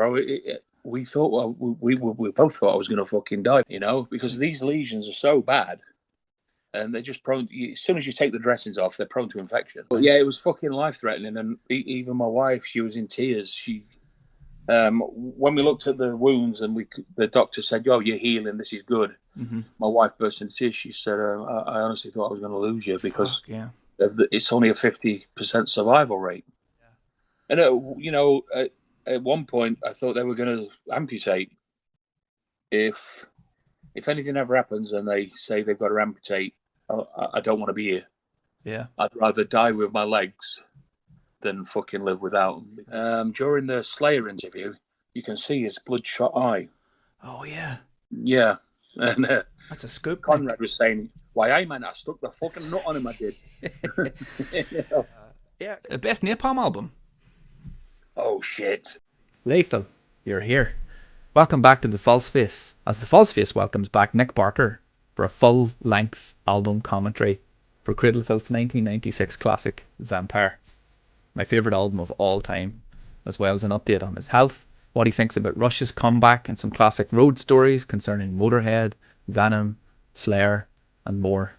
bro. We thought, well, we both thought I was going to fucking die, because these lesions are so bad. And they're just prone. As soon as you take the dressings off, they're prone to infection. But yeah, it was fucking life-threatening. And even my wife, she was in tears. When we looked at the wounds and the doctor said, "Oh, you're healing. This is good." Mm-hmm. My wife burst into tears. She said, "I honestly thought I was going to lose you because it's only a 50% survival rate." Yeah. And at one point, I thought they were going to amputate. If anything ever happens and they say they've got to amputate, I don't want to be here. Yeah. I'd rather die with my legs than fucking live without them. During the Slayer interview, you can see his bloodshot eye. Oh, yeah. Yeah. And that's a scoop. Conrad was saying, "Why, I man, I stuck the fucking nut on him, I did." Yeah. The best Napalm album. Oh, shit. Lethal, you're here. Welcome back to The False Face, as The False Face welcomes back Nick Barker for a full-length album commentary for Cradle of Filth's 1996 classic, Vampire. My favourite album of all time, as well as an update on his health, what he thinks about Rush's comeback, and some classic road stories concerning Motorhead, Venom, Slayer, and more.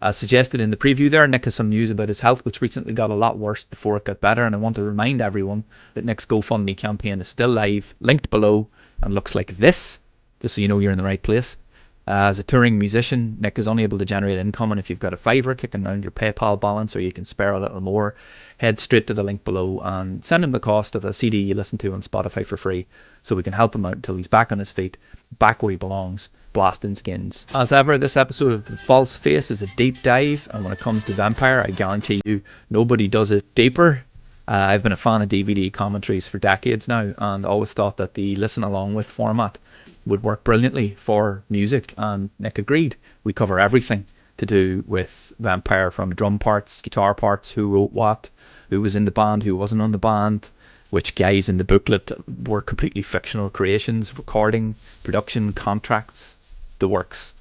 As suggested in the preview there, Nick has some news about his health, which recently got a lot worse before it got better, and I want to remind everyone that Nick's GoFundMe campaign is still live, linked below, and looks like this, just so you know you're in the right place. As a touring musician, Nick is unable to generate income, and if you've got a fiver kicking around your PayPal balance, or you can spare a little more, head straight to the link below and send him the cost of a CD you listen to on Spotify for free, so we can help him out until he's back on his feet, back where he belongs, blasting skins. As ever, this episode of The False Face is a deep dive, and when it comes to Vampire, I guarantee you nobody does it deeper. I've been a fan of DVD commentaries for decades now, and always thought that the listen along with format would work brilliantly for music, and Nick agreed. We cover everything to do with Vampire, from drum parts, guitar parts, who wrote what, who was in the band, who wasn't on the band, which guys in the booklet were completely fictional creations, recording, production, contracts, the works.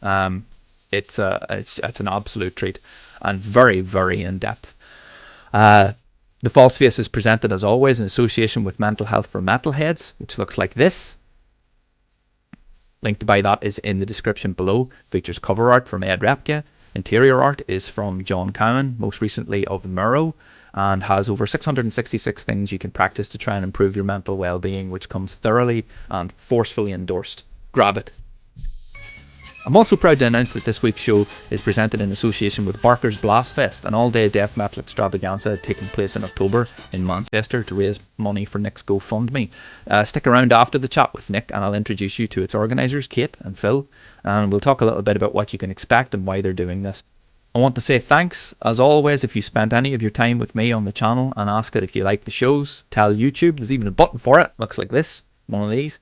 It's an absolute treat, and very, very in-depth. The False Face is presented, as always, in association with Mental Health for Metalheads, which looks like this. Link to buy that is in the description below. Features cover art from Ed Repke. Interior art is from John Cowan, most recently of Murrow, and has over 666 things you can practice to try and improve your mental well-being, which comes thoroughly and forcefully endorsed. Grab it. I'm also proud to announce that this week's show is presented in association with Barker's BlastFest, an all-day death metal extravaganza taking place in October in Manchester to raise money for Nick's GoFundMe. Stick around after the chat with Nick and I'll introduce you to its organisers, Kate and Phil, and we'll talk a little bit about what you can expect and why they're doing this. I want to say thanks, as always, if you spent any of your time with me on the channel, and ask it if you like the shows. Tell YouTube, there's even a button for it, looks like this, one of these.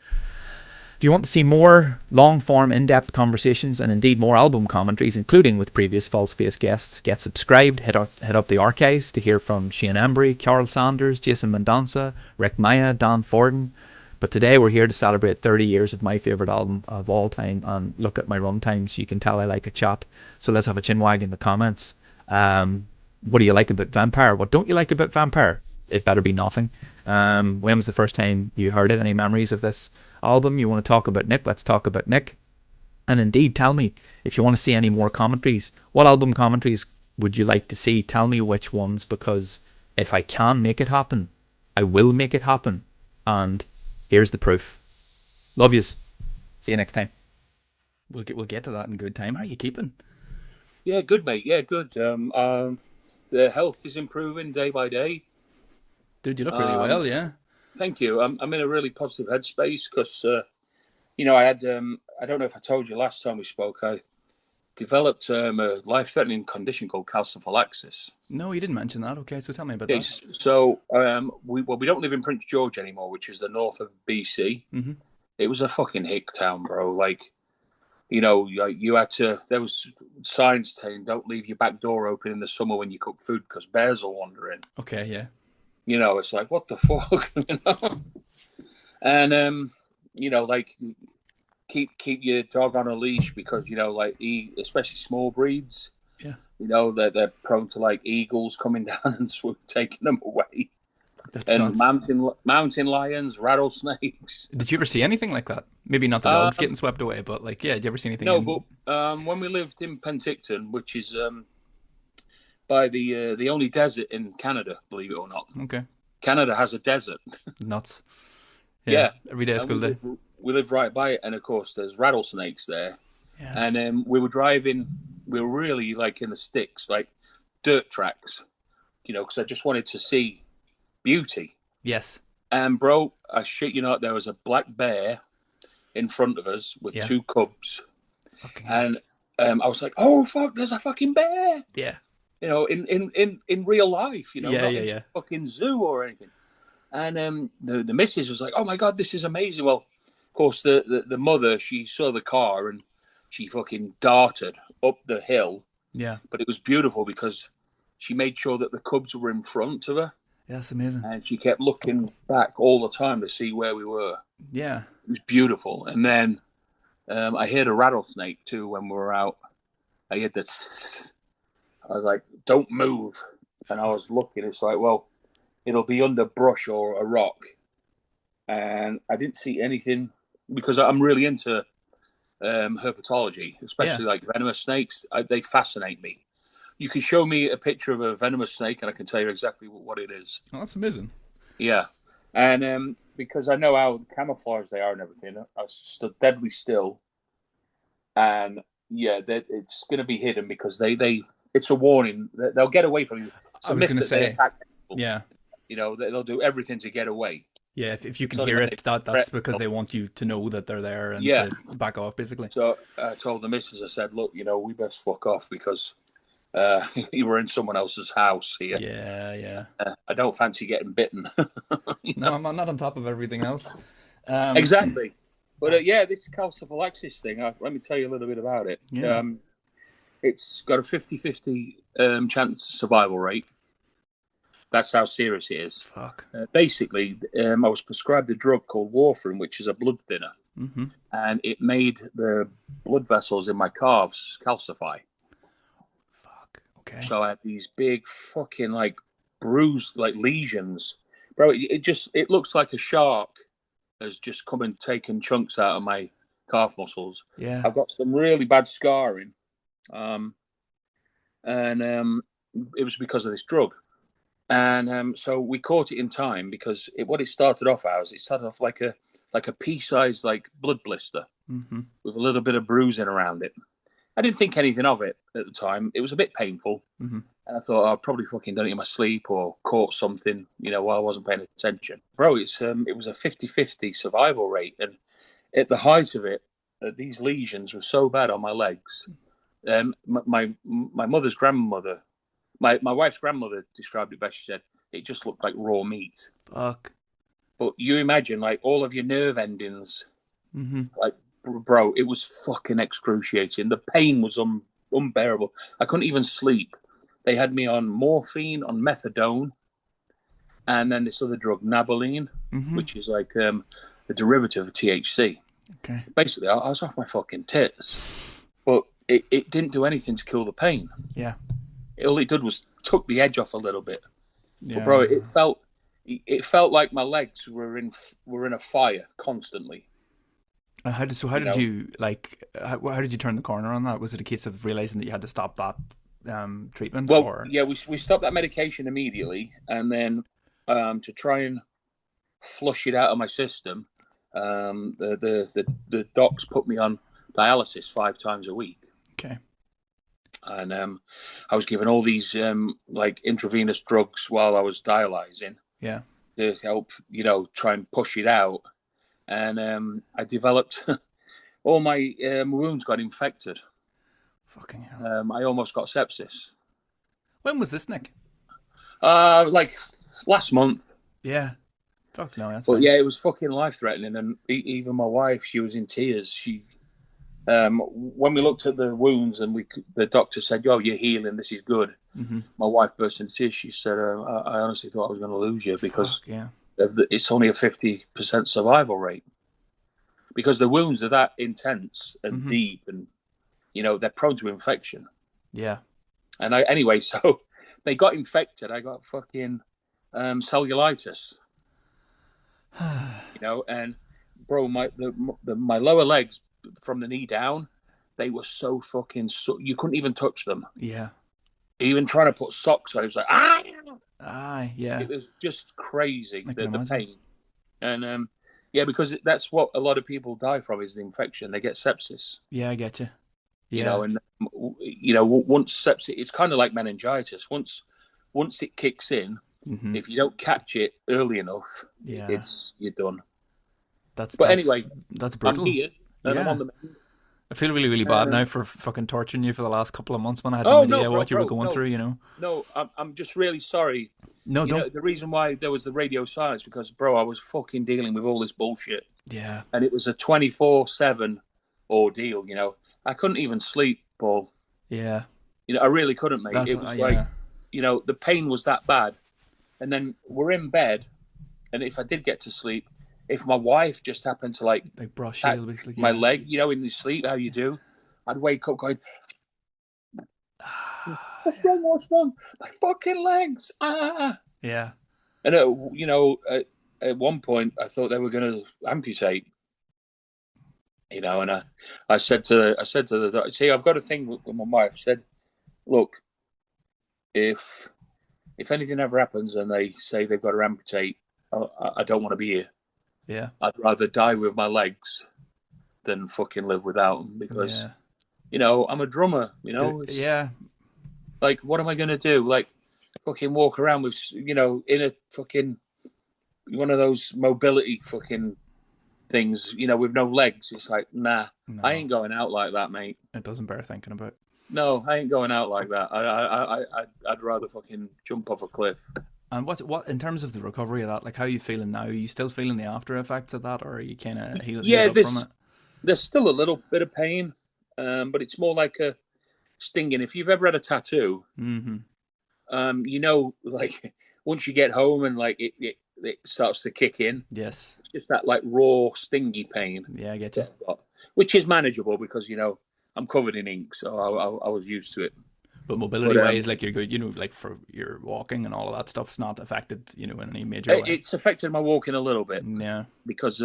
If you want to see more long-form, in-depth conversations, and indeed more album commentaries, including with previous False Face guests, get subscribed, head up the archives to hear from Shane Embry, Carol Sanders, Jason Mendonça, Rick Maya, Dan Forden. But today we're here to celebrate 30 years of my favourite album of all time, and look at my run times, you can tell I like a chat. So let's have a chinwag in the comments. What do you like about Vampire? What don't you like about Vampire? It better be nothing. When was the first time you heard it? Any memories of this album? You want to talk about Nick? Let's talk about Nick. And indeed, tell me if you want to see any more commentaries. What album commentaries would you like to see? Tell me which ones, because if I can make it happen, I will make it happen. And here's the proof. Love yous. See you next time. We'll get to that in good time. How are you keeping? Yeah, good, mate. Yeah, good. The health is improving day by day. Dude, you look really well, yeah. Thank you. I'm in a really positive headspace because, I had, I don't know if I told you last time we spoke, I developed a life-threatening condition called calciphylaxis. No, you didn't mention that. Okay, so tell me about that. So, we don't live in Prince George anymore, which is the north of BC. Mm-hmm. It was a fucking hick town, bro. Like, you had to, there was signs saying don't leave your back door open in the summer when you cook food because bears will wander in. Okay, yeah. It's like, what the fuck, And, like, keep your dog on a leash because, especially small breeds, yeah, they're prone to, like, eagles coming down and taking them away. That's and nuts. mountain lions, rattlesnakes. Did you ever see anything like that? Maybe not the dogs getting swept away, but like, yeah, did you ever see anything No, in? but when we lived in Penticton, which is by the only desert in Canada, believe it or not, Okay. Canada has a desert. Nuts. Yeah. Yeah, Every day is and we school day. live right by it, and of course there's rattlesnakes there. Yeah. And we were driving. We were really like in the sticks, like dirt tracks, because I just wanted to see beauty. Yes. And bro, I shit you not, there was a black bear in front of us with Yeah. two cubs, Fucking hell. and I was like, "Oh fuck, there's a fucking bear!" Yeah. In real life, Yeah. not Yeah. in Yeah. a fucking zoo or anything. And the missus was like, "Oh my god, this is amazing." Well, of course, the mother, she saw the car and she fucking darted up the hill. Yeah. But it was beautiful because she made sure that the cubs were in front of her, Yeah. That's amazing. and she kept looking back all the time to see where we were. Yeah. It was beautiful. And then I heard a rattlesnake too when we were out. I heard this. I was like, "Don't move," and I was looking. It's like, well, it'll be under brush or a rock, and I didn't see anything because I'm really into herpetology, especially like venomous snakes. They fascinate me. You can show me a picture of a venomous snake, and I can tell you exactly what it is. Oh, that's amazing. Yeah, and because I know how camouflaged they are and everything, I stood deadly still, and yeah, it's going to be hidden because they it's a warning. They'll get away from you. I was going to say, people. Yeah. They'll do everything to get away. Yeah, if you can hear it, that's because they want you to know that they're there and to back off, basically. So I told the missus, I said, "Look, we best fuck off because you were in someone else's house here." Yeah. I don't fancy getting bitten. No, I'm not on top of everything else. Exactly. But this calciphylaxis thing, let me tell you a little bit about it. Yeah. It's got a 50-50 chance survival rate. That's how serious it is. Fuck. Basically, I was prescribed a drug called warfarin, which is a blood thinner. Mm-hmm. And it made the blood vessels in my calves calcify. Fuck. Okay. So I had these big fucking bruised lesions. Bro, it looks like a shark has just come and taken chunks out of my calf muscles. Yeah. I've got some really bad scarring. And it was because of this drug. And so we caught it in time because what it started off like a pea-sized blood blister with a little bit of bruising around it. I didn't think anything of it at the time. It was a bit painful. Mm-hmm. And I thought, I've probably fucking done it in my sleep or caught something, while I wasn't paying attention. Bro, it was a 50-50 survival rate. And at the height of it, these lesions were so bad on my legs. My mother's grandmother, my wife's grandmother described it best. She said, it just looked like raw meat. Fuck. But you imagine, all of your nerve endings, bro, it was fucking excruciating. The pain was unbearable. I couldn't even sleep. They had me on morphine, on methadone, and then this other drug, naboline, which is a derivative of THC. Okay. Basically, I was off my fucking tits. But it didn't do anything to kill the pain. Yeah. All it did was took the edge off a little bit. Yeah. But bro, it felt like my legs were in a fire constantly. How did you how did you turn the corner on that? Was it a case of realizing that you had to stop that treatment? Well, yeah, we stopped that medication immediately, and then to try and flush it out of my system, the docs put me on dialysis 5 times a week. Okay. And I was given all these intravenous drugs while I was dialyzing. Yeah. To help, try and push it out. And I developed all my wounds got infected. Fucking hell. I almost got sepsis. When was this, Nick? Last month. Yeah. Fuck no, that's But fine. yeah, it was fucking life-threatening. And even my wife, she was in tears. She, when we looked at the wounds and the doctor said, "Oh, you're healing. This is good." Mm-hmm. My wife burst into tears. She said, "I honestly thought I was going to lose you because yeah. It's only a 50% survival rate because the wounds are that intense and deep, and they're prone to infection." Yeah. And so they got infected. I got fucking cellulitis. And bro, my lower legs from the knee down, they were so fucking you couldn't even touch them. Yeah. Even trying to put socks on, it was like Yeah. It was just crazy, the imagine. pain. And because that's what a lot of people die from, is the infection. They get sepsis. Yeah, I get you. Yeah. And once sepsis, it's kind of like meningitis. Once it kicks in, if you don't catch it early enough, you're done. Anyway, that's brutal. I'm here, and I'm on the menu. I feel really, really bad now for fucking torturing you for the last couple of months when I had no idea what you were going through, No, I'm just really sorry. No, don't. The reason why there was the radio silence, because, bro, I was fucking dealing with all this bullshit. Yeah. And it was a 24/7 ordeal, I couldn't even sleep, Paul. Yeah. I really couldn't, mate. It was like, the pain was that bad. And then we're in bed, and if I did get to sleep, if my wife just happened to like brush my leg, in the sleep, how you do, I'd wake up going, "What's wrong? What's wrong? My fucking legs!" Yeah. And at one point, I thought they were going to amputate. And I said to the doctor, "See, I've got a thing with my wife." I said, "Look, if anything ever happens and they say they've got to amputate, I don't want to be here. Yeah. I'd rather die with my legs than fucking live without them, because, I'm a drummer, yeah. Like, what am I going to do? Like, fucking walk around with, in a fucking, one of those mobility fucking things, with no legs. It's like, nah, no. I ain't going out like that, mate. It doesn't bear thinking about. No, I ain't going out like that. I'd rather fucking jump off a cliff. And what in terms of the recovery of that, like, how are you feeling now? Are you still feeling the after effects of that, or are you kind of healed up from it? There's still a little bit of pain, but it's more like a stinging. If you've ever had a tattoo, like, once you get home and like it starts to kick in. Yes. It's just that like raw, stingy pain. Yeah, I get you. Which is manageable because, I'm covered in ink, so I was used to it. But mobility-wise, like, you're good, like for your walking and all of that stuff's not affected, in any major way. It's affected my walking a little bit. Yeah. Because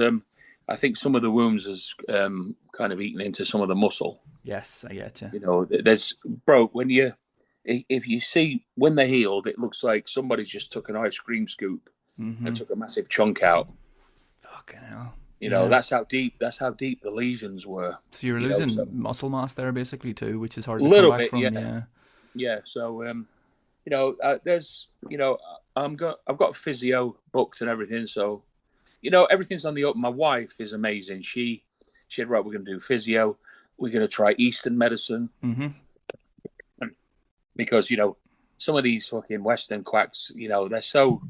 I think some of the wounds has kind of eaten into some of the muscle. Yes, I get you. There's, bro, if you see when they're healed, it looks like somebody just took an ice cream scoop and took a massive chunk out. Fucking hell. That's how deep the lesions were. So you're losing muscle mass there basically too, which is hard to come back from. Yeah. So there's I've got a physio booked and everything. So everything's on the up. My wife is amazing. She said, right, we're going to do physio. We're going to try Eastern medicine because some of these fucking Western quacks, they're so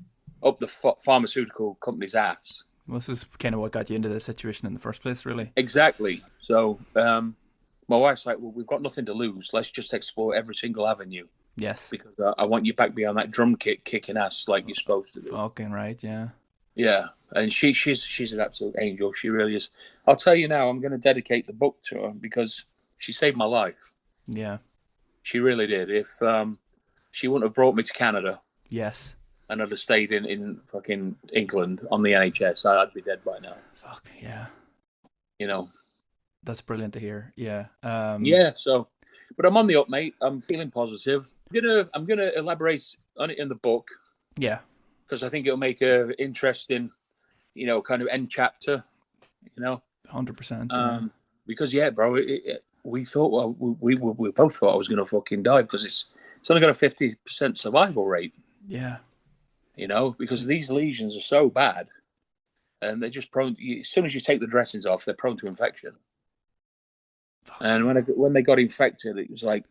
up the pharmaceutical company's ass. Well, this is kind of what got you into this situation in the first place, really. Exactly. So my wife's like, well, we've got nothing to lose. Let's just explore every single avenue. Yes. Because I want you back behind that drum kit, kicking ass like you're supposed to do. Fucking right, yeah. Yeah, and she's an absolute angel. She really is. I'll tell you now, I'm going to dedicate the book to her because she saved my life. Yeah. She really did. If she wouldn't have brought me to Canada. Yes. And I'd have stayed in fucking England on the NHS, I'd be dead by now. Fuck, yeah. That's brilliant to hear. Yeah. So, but I'm on the up, mate. I'm feeling positive. I'm gonna elaborate on it in the book. Yeah. Because I think it'll make a interesting, kind of end chapter. 100%. Yeah. Because bro, we thought we both thought I was gonna fucking die because it's only got a 50% survival rate. Yeah. Because these lesions are so bad, and they're just prone. As soon as you take the dressings off, they're prone to infection. And when they got infected, it was like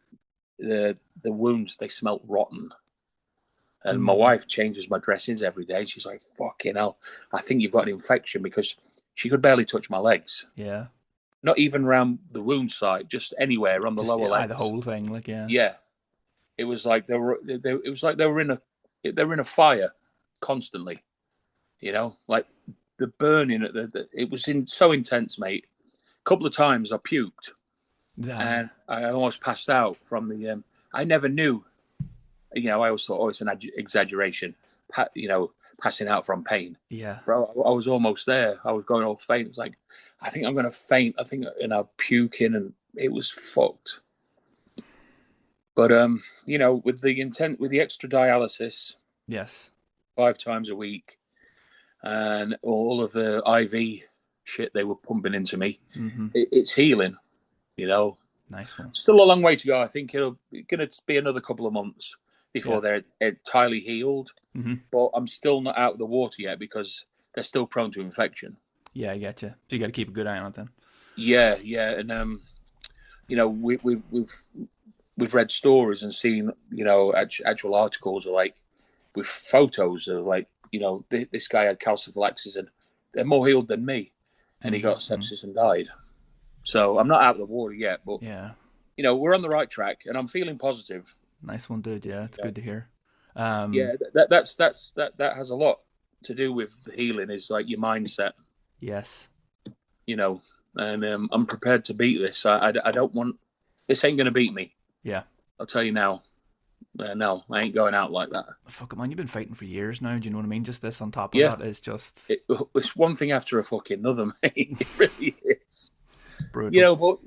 the wounds, they smelt rotten. And my wife changes my dressings every day. She's like, "Fucking hell, I think you've got an infection," because she could barely touch my legs. Yeah. Not even around the wound site, just anywhere on the lower legs. The whole thing, like, yeah. Yeah. It was like they were in a fire constantly. Like the burning it was so intense, mate. A couple of times I puked. And I almost passed out from the I never knew. I always thought, it's an exaggeration. passing out from pain. Yeah. Bro, I was almost there. I was going all faint. It was like, I think I'm going to faint. I think, and I'm puking, and it was fucked. But, with the extra dialysis. Yes. 5 times a week, and all of the IV shit they were pumping into me, it's healing, Nice one. Still a long way to go. I think it's going to be another couple of months before they're entirely healed. But I'm still not out of the water yet because they're still prone to infection. Yeah, I get you. So you got to keep a good eye on it then. Yeah, and we've read stories and seen actual articles of, like, with photos of, like, this guy had calciphylaxis and they're more healed than me, and he got sepsis and died. So I'm not out of the water yet, but we're on the right track, and I'm feeling positive. Nice one, dude. Yeah, it's good to hear. That has a lot to do with the healing. Is like your mindset. Yes. And I'm prepared to beat this. I don't want this. Ain't gonna beat me. Yeah. I'll tell you now. No, I ain't going out like that. Fuck it, man. You've been fighting for years now. Do you know what I mean? Just this on top of that is just... It's one thing after a fucking another, mate. It really is. Brutal. But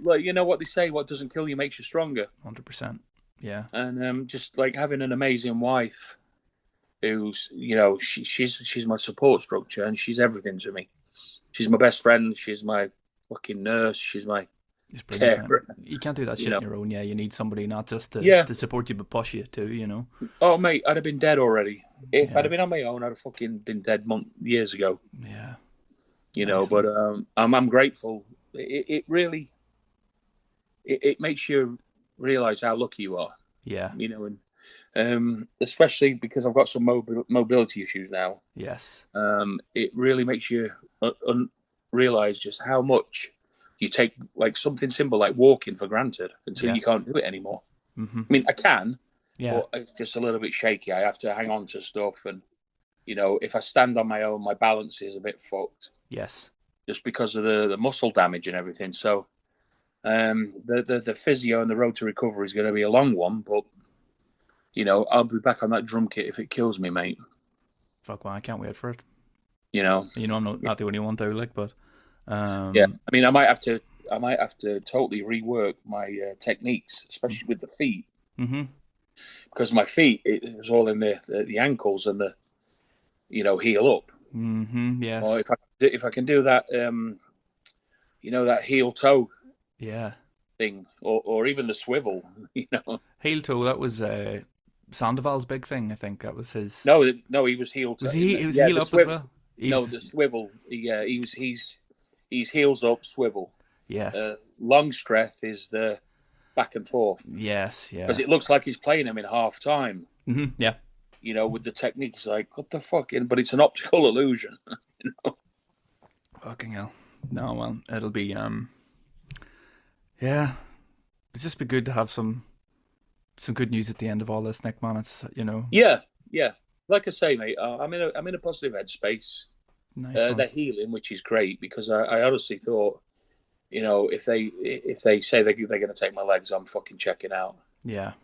what they say, what doesn't kill you makes you stronger. 100%. Yeah. And just like having an amazing wife who's, she's my support structure, and she's everything to me. She's my best friend. She's my fucking nurse. She's my carer. You can't do that shit on your own. Yeah, you need somebody not just to support you, but push you too. Oh, mate, I'd have been dead already. If I'd have been on my own, I'd have fucking been dead years ago. Yeah. But I'm grateful. It really it makes you realize how lucky you are. Yeah. And especially because I've got some mobility issues now. Yes. It really makes you realize just how much you take, like, something simple like walking for granted until you can't do it anymore. I mean, I can, but it's just a little bit shaky. I have to hang on to stuff, and if I stand on my own, my balance is a bit fucked. Yes. Just because of the muscle damage and everything. So the physio and the road to recovery is going to be a long one, but I'll be back on that drum kit if it kills me, mate. Fuck, man, I can't wait for it. I'm not the only one to, like, but I mean, I might have to totally rework my techniques, especially with the feet, because my feet, it was all in the ankles and the heel up. Yes. Or if I can do that, that heel toe, thing, or even the swivel, heel toe. That was Sandoval's big thing. I think that was his. No, he was heel toe. Was he? He was heel up as well. The swivel. He's heels up, swivel. Yes. Long stretch is the back and forth. Yes, yeah. Because it looks like he's playing him in half time. Yeah. With the technique, it's like, what the fuck? But it's an optical illusion. Fucking hell. No, well, it'll be yeah. It'll just be good to have some good news at the end of all this, Nick, man. It's Yeah. Like I say, mate, I'm in a positive headspace. Nice. They're healing, which is great, because I honestly thought, if they say they're going to take my legs, I'm fucking checking out. Yeah.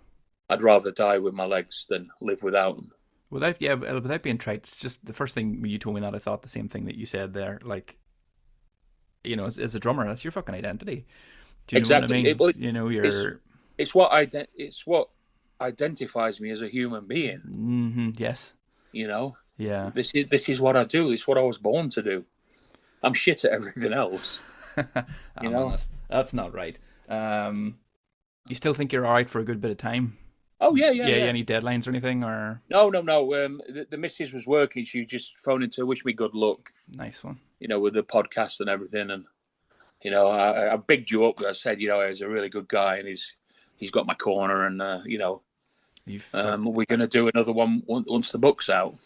I'd rather die with my legs than live without them. Without being trite, it's just the first thing you told me that I thought the same thing that you said there. Like, as a drummer, that's your fucking identity. Do you know what I mean? It's what identifies me as a human being. Yes. Yeah. This is what I do. It's what I was born to do. I'm shit at everything else. That's not right. You still think you're all right for a good bit of time? Oh yeah. Any deadlines or anything, or no. The missus was working. She just phoned in to wish me good luck. Nice one. With the podcast and everything, and I bigged you up. I said, he's a really good guy, and he's got my corner, and we're gonna do another one once the book's out.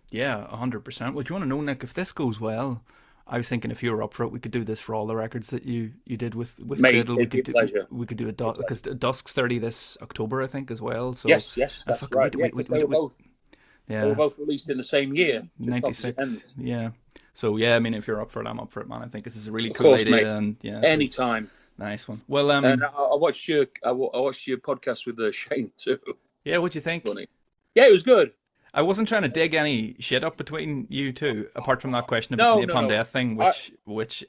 Yeah, 100%. Well, do you want to know, Nick? If this goes well, I was thinking if you were up for it, we could do this for all the records that you did with Mate, Cradle. We could do a because Dusk's 30 this October, I think, as well. So yes, that's right. They were both released in the same year. 96. Yeah. So yeah, I mean, if you're up for it, I'm up for it, man. I think this is a really cool idea, mate. And yeah, anytime. Nice one. Well, and I watched your podcast with Shane too. Yeah, what'd you think? Funny. Yeah, it was good. I wasn't trying to dig any shit up between you two, apart from that question about No, the no, upon no. death thing, I, which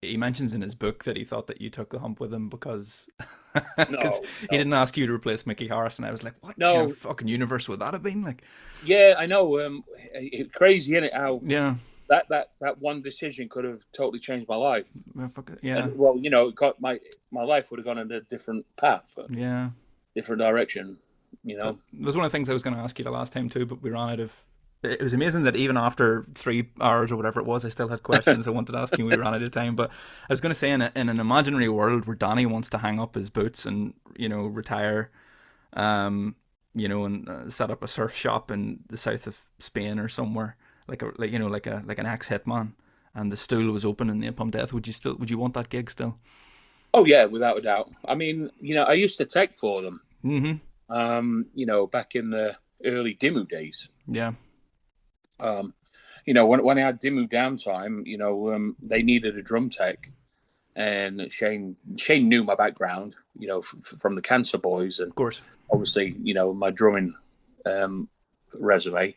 he mentions in his book that he thought that you took the hump with him because because no, he no, didn't ask you to replace Mickey Harris, and I was like, what kind of no. fucking universe would that have been? Like, Yeah, I know. It's crazy, isn't it? How yeah, that one decision could have totally changed my life. well, fuck it, yeah, And well, you know, it got my life would have gone in a different path, a yeah. different direction. You That know. was one of the things I was going to ask you the last time too, but we ran out of. It was amazing that even after 3 hours or whatever it was, I still had questions I wanted to ask you. We ran out of time, but I was going to say in an imaginary world where Danny wants to hang up his boots and retire, and set up a surf shop in the south of Spain or somewhere, like an ex hitman, and the stool was open in Napalm Death. Would you want that gig still? Oh yeah, without a doubt. I mean, you know, I used to tech for them. Mm-hmm. You know, back in the early Dimmu days. Yeah. You know, when I had Dimmu downtime, you know, they needed a drum tech, and Shane knew my background, you know, from the Cancer Boys, and Of course. obviously, you know, my drumming resume,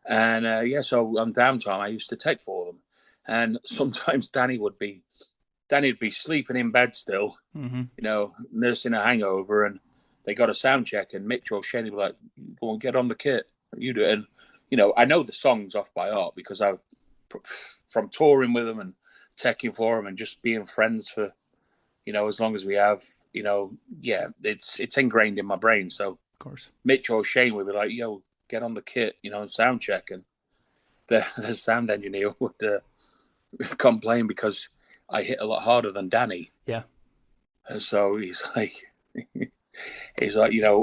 and so on downtime, I used to tech for them, and sometimes Danny would be sleeping in bed still, Mm-hmm. you know, nursing a hangover, and they got a sound check, and Mitch or Shane would be like, "Go on, get on the kit, you do it." And you know, I know the songs off by heart because from touring with them and teching for them and just being friends for, you know, as long as we have, you know, yeah, it's ingrained in my brain. So, Of course. Mitch or Shane would be like, "Yo, get on the kit, you know, and sound check," and the sound engineer would complain because I hit a lot harder than Danny. Yeah. And so he's like, you know,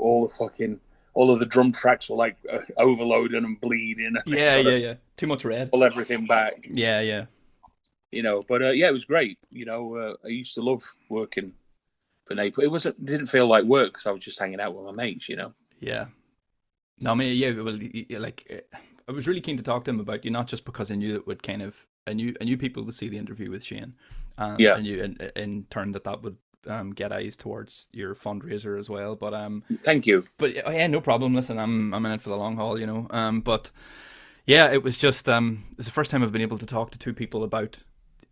all of the drum tracks were like overloading and bleeding. Yeah. Too much red. Pull everything back. Yeah. You know, but it was great. You know, I used to love working for Naples. Didn't feel like work because I was just hanging out with my mates. You know. Yeah. No, I mean, yeah. Well, I was really keen to talk to him about you, not just because I knew that would kind of I knew people would see the interview with Shane, Yeah. I knew in turn that would get eyes towards your fundraiser as well. But Thank you. but yeah, no problem. Listen, I'm in it for the long haul, you know. But yeah, it was just it's the first time I've been able to talk to two people about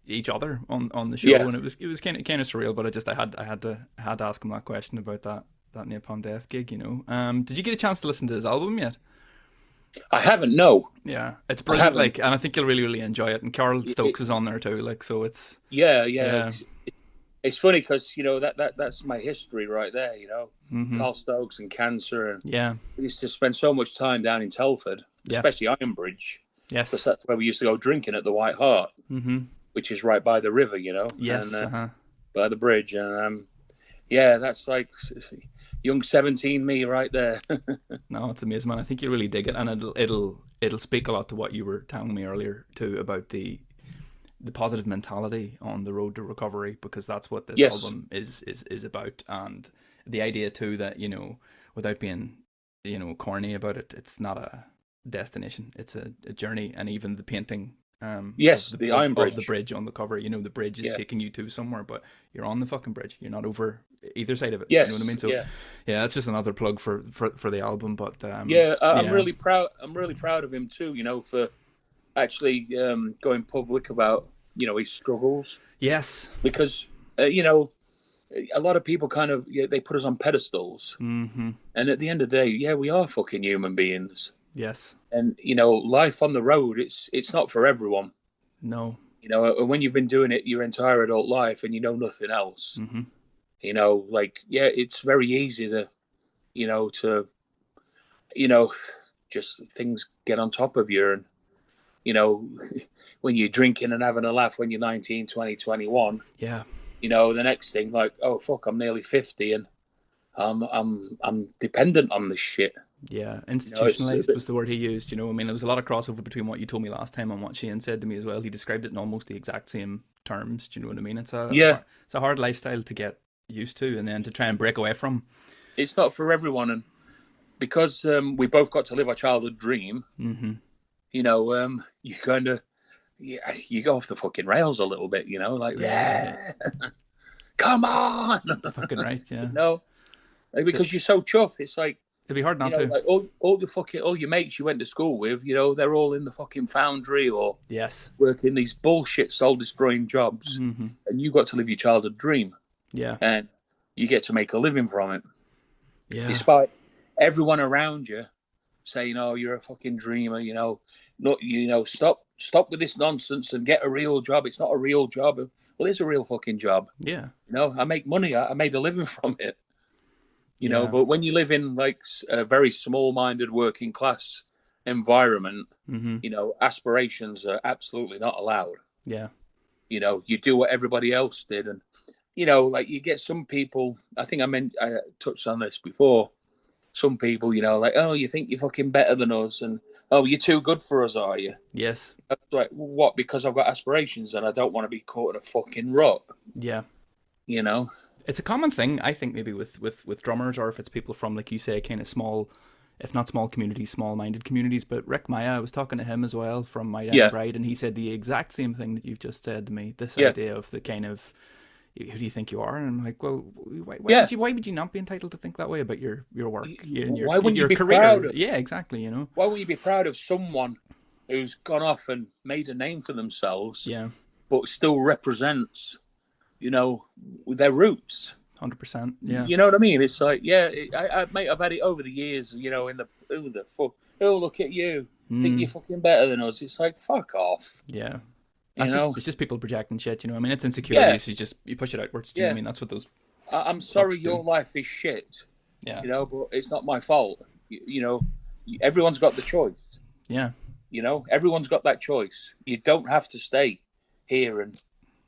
each other on the show, Yeah. and it was kind of surreal. But I had to ask him that question about that Napalm Death gig, you know. Did you get a chance to listen to his album yet? I haven't. No. Yeah, it's brilliant. Like, and I think you'll really enjoy it. And Carl Stokes is on there too. Like, so it's Yeah. It's funny because you know that's my history right there. You know, Mhm. Carl Stokes and cancer, and Yeah, we used to spend so much time down in Telford, Yeah. especially Ironbridge, because yes, that's where we used to go drinking at the White Hart, Mhm. which is right by the river. You know, Yes, and, by the bridge, and that's like young 17 me right there. No, it's amazing, man. I think you really dig it, and it'll speak a lot to what you were telling me earlier too about the positive mentality on the road to recovery, because that's what this Yes. album is about, and the idea too that, you know, without being, you know, corny about it, it's not a destination, it's a journey. And even the painting Yes, of the of Iron Bridge. the bridge on the cover, you know, the bridge is Yeah. taking you to somewhere, but you're on the fucking bridge, you're not over either side of it. Yes, You know what I mean? So yeah. that's just another plug for the album. But Yeah, I'm really proud. I'm really proud of him too. You know, for actually going public about, you know, his struggles, Yes. because you know, a lot of people kind of they put us on pedestals, Mm-hmm. and at the end of the day, yeah, we are fucking human beings, Yes. and you know, life on the road, it's not for everyone. No. You know, when you've been doing it your entire adult life and you know nothing else, Mm-hmm. you know, like it's very easy to, you know, just things get on top of you, and you know, when you're drinking and having a laugh when you're 19, 20, 21, Yeah. you know, the next thing, like, oh fuck, I'm nearly 50 and I'm dependent on this shit. Yeah, institutionalized was the word he used. You know, I mean, there was a lot of crossover between what you told me last time and what Shane said to me as well. He described it in almost the exact same terms. Do you know what I mean? It's a hard lifestyle to get used to, and then to try and break away from. It's not for everyone, and because we both got to live our childhood dream, Mm-hmm. you know, you kind of you go off the fucking rails a little bit, you know, like come on, Fucking right, yeah. no, because you're so chuffed. It's like, It'd be hard You not know, to. like all your mates you went to school with, you know, they're all in the fucking foundry or Yes. working these bullshit soul destroying jobs, and you got to live your childhood dream, Yeah. and you get to make a living from it, Yeah. despite everyone around you saying, "Oh, you're a fucking dreamer," you know, not stop with this nonsense and get a real job. It's not a real job. Well, it's a real fucking job. Yeah. You know, I make money. I made a living from it. You know, Yeah. but when you live in like a very small-minded working class environment, you know, aspirations are absolutely not allowed. Yeah. You know, you do what everybody else did, and you know, like you get some people. I think I touched on this before. Some people, you know, like, oh, you think you're fucking better than us, and oh, you're too good for us, are you? Yes. That's like, what? Because I've got aspirations and I don't want to be caught in a fucking rut. Yeah. You know. It's a common thing, I think, maybe with drummers, or if it's people from, like you say, kind of small, if not small communities, small-minded communities. But Rick Maya, I was talking to him as well from My Young Bride, and he said the exact same thing that you've just said to me. This idea of the kind of, who do you think you are? And I'm like, well, why would you not be entitled to think that way about your work? Why wouldn't you be career? proud of? Yeah, exactly. You know. Why wouldn't you be proud of someone who's gone off and made a name for themselves? Yeah. But still represents, you know, their roots. 100%. Yeah. You know what I mean? It's like, mate, I've had it over the years. You know, in the who the fuck? Oh, look at you! Think you're fucking better than us? It's like, fuck off. Yeah. It's just people projecting shit. You know, I mean, it's insecurities. Yeah. You push it outwards. Do you know what I mean? That's what those. I'm sorry, your life is shit. Yeah. You know, but it's not my fault. You know, everyone's got the choice. Yeah. You know, everyone's got that choice. You don't have to stay here and,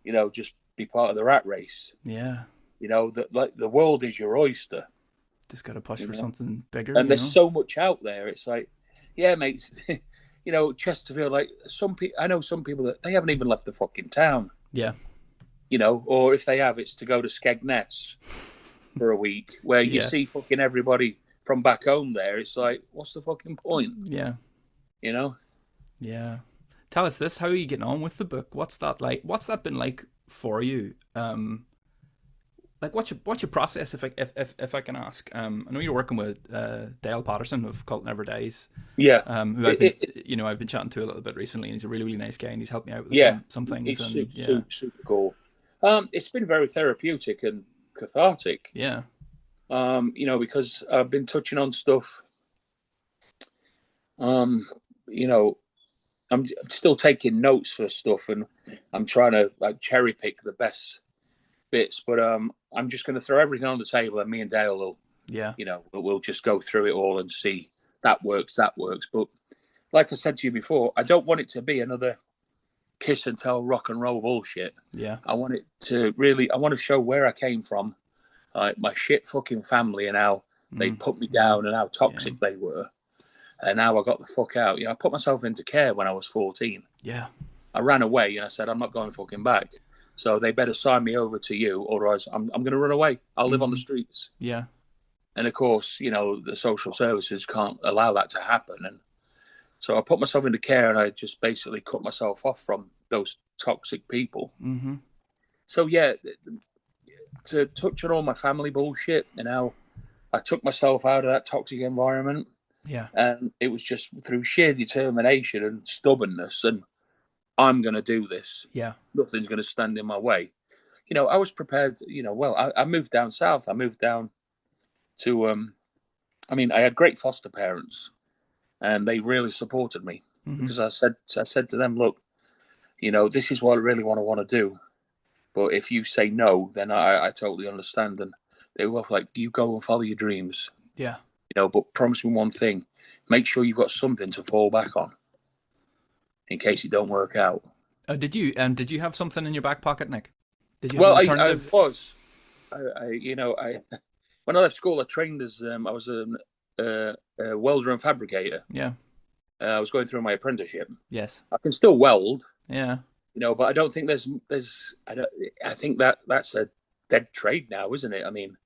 you know, just be part of the rat race. Yeah. You know, the world is your oyster. Just got to push for something bigger. And there's so much out there. It's like, yeah, mate, you know, Chesterfield, like I know some people that they haven't even left the fucking town. Yeah. You know, or if they have, it's to go to Skegness for a week where you see fucking everybody from back home there. It's like, what's the fucking point? Yeah. You know? Yeah. Tell us this. How are you getting on with the book? What's that like? What's that been like for you? Like, what's your process? If I can ask, I know you're working with Dale Patterson of Cult Never Dies. Yeah, who I've been chatting to a little bit recently, and he's a really, really nice guy, and he's helped me out with some things. He's super cool. It's been very therapeutic and cathartic. Yeah. You know, because I've been touching on stuff. You know, I'm still taking notes for stuff, and I'm trying to like cherry pick the best bits, but I'm just going to throw everything on the table, and me and Dale will, you know, we'll just go through it all and see that works. But like I said to you before, I don't want it to be another kiss and tell rock and roll bullshit. Yeah, I want it to I want to show where I came from, my shit fucking family, and how they put me down and how toxic they were, and how I got the fuck out. You know, I put myself into care when I was 14. Yeah, I ran away and I said, I'm not going fucking back. So they better sign me over to you, otherwise I'm going to run away. I'll live on the streets. Yeah. And of course, you know, the social services can't allow that to happen. And so I put myself into care, and I just basically cut myself off from those toxic people. Mm-hmm. So yeah, to touch on all my family bullshit and how I took myself out of that toxic environment. Yeah. And it was just through sheer determination and stubbornness, and I'm going to do this. Yeah. Nothing's going to stand in my way. You know, I was prepared, you know, well, I moved down south. I moved down to, I had great foster parents, and they really supported me because I said to them, look, you know, this is what I really want to do. But if you say no, then I totally understand. And they were like, you go and follow your dreams. Yeah. You know, but promise me one thing, make sure you've got something to fall back on in case it don't work out. Did you have something in your back pocket, Nick? Did you Well, have an alternative? I was. When I left school, I trained as I was a welder and fabricator. Yeah. I was going through my apprenticeship. Yes. I can still weld. Yeah. You know, but I don't think I think that's a dead trade now, isn't it? I mean,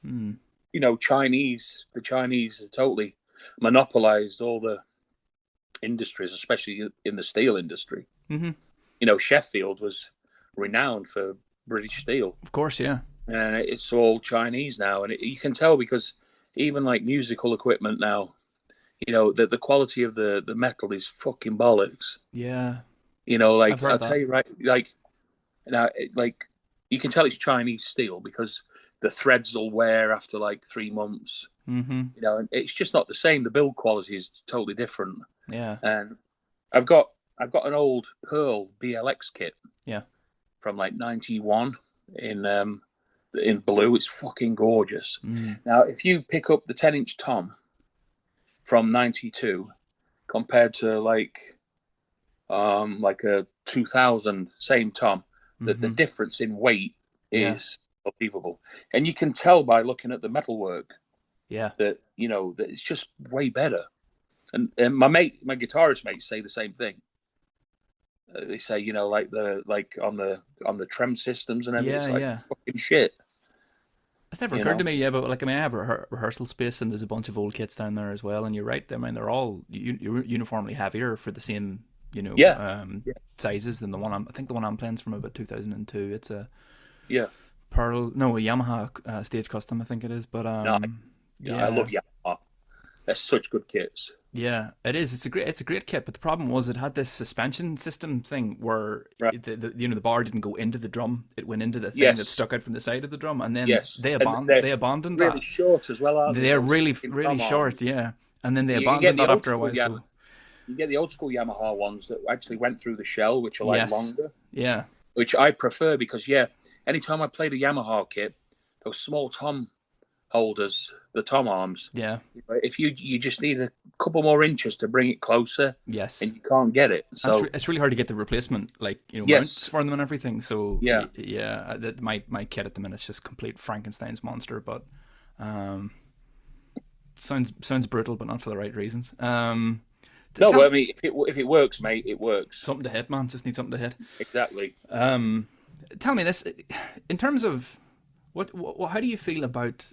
you know, the Chinese have totally monopolized all the industries, especially in the steel industry. Mm-hmm. You know, Sheffield was renowned for British steel. Of course, yeah. And it's all Chinese now. And you can tell because even like musical equipment now, the quality of the metal is fucking bollocks. Yeah, I've Like heard I'll tell that. you right, like now, like you can tell it's Chinese steel because the threads will wear after like 3 months. Mm-hmm. And it's just not the same. The build quality is totally different. Yeah, And I've got an old Pearl BLX kit yeah. from like '91 in blue. It's fucking gorgeous. Mm. Now, if you pick up the 10-inch tom from '92 compared to like a 2000 same tom, that the Mm-hmm. difference in weight Yeah, is unbelievable, and you can tell by looking at the metalwork yeah. that that it's just way better. And my guitarist mates say the same thing. They say, like on the trem systems and everything, Yeah, it's like yeah. fucking shit. It's never You occurred to know? me, yeah, but like I mean, I have a rehearsal space, and there's a bunch of old kits down there as well. And you're right, I mean, they're all uniformly heavier for the same, Yeah, yeah, sizes than the one I think the one I'm playing is from about 2002. It's a yeah. Pearl, no, a Yamaha stage custom, I think it is. But No, I love yeah, Yamaha. They're such good kits. yeah, it is. It's a great kit, but the problem was it had this suspension system thing where Right. the bar didn't go into the drum; it went into the thing that Yes, stuck out from the side of the drum, and then yes, and they're they abandoned really that. short as well, aren't they? They're Those really fucking really tom arms. short, yeah. And then they You can get abandoned the that old after a school while. So Yamaha ones that actually went through the shell, which are like yes, longer, yeah, which I prefer because yeah, anytime I played a Yamaha kit, those small tom holders, the tom arms, yeah, if you just need a couple more inches to bring it closer, yes. and you can't get it. And So it's really hard to get the replacement, like mounts yes, for them and everything. So yeah. yeah, that my kit at the minute is just complete Frankenstein's monster, but um, sounds brutal, but not for the right reasons. No, Tell but me I mean, if it works, mate, it works. something to hit, man. Just need something to hit. Exactly. Um, Tell me this, in terms of how do you feel about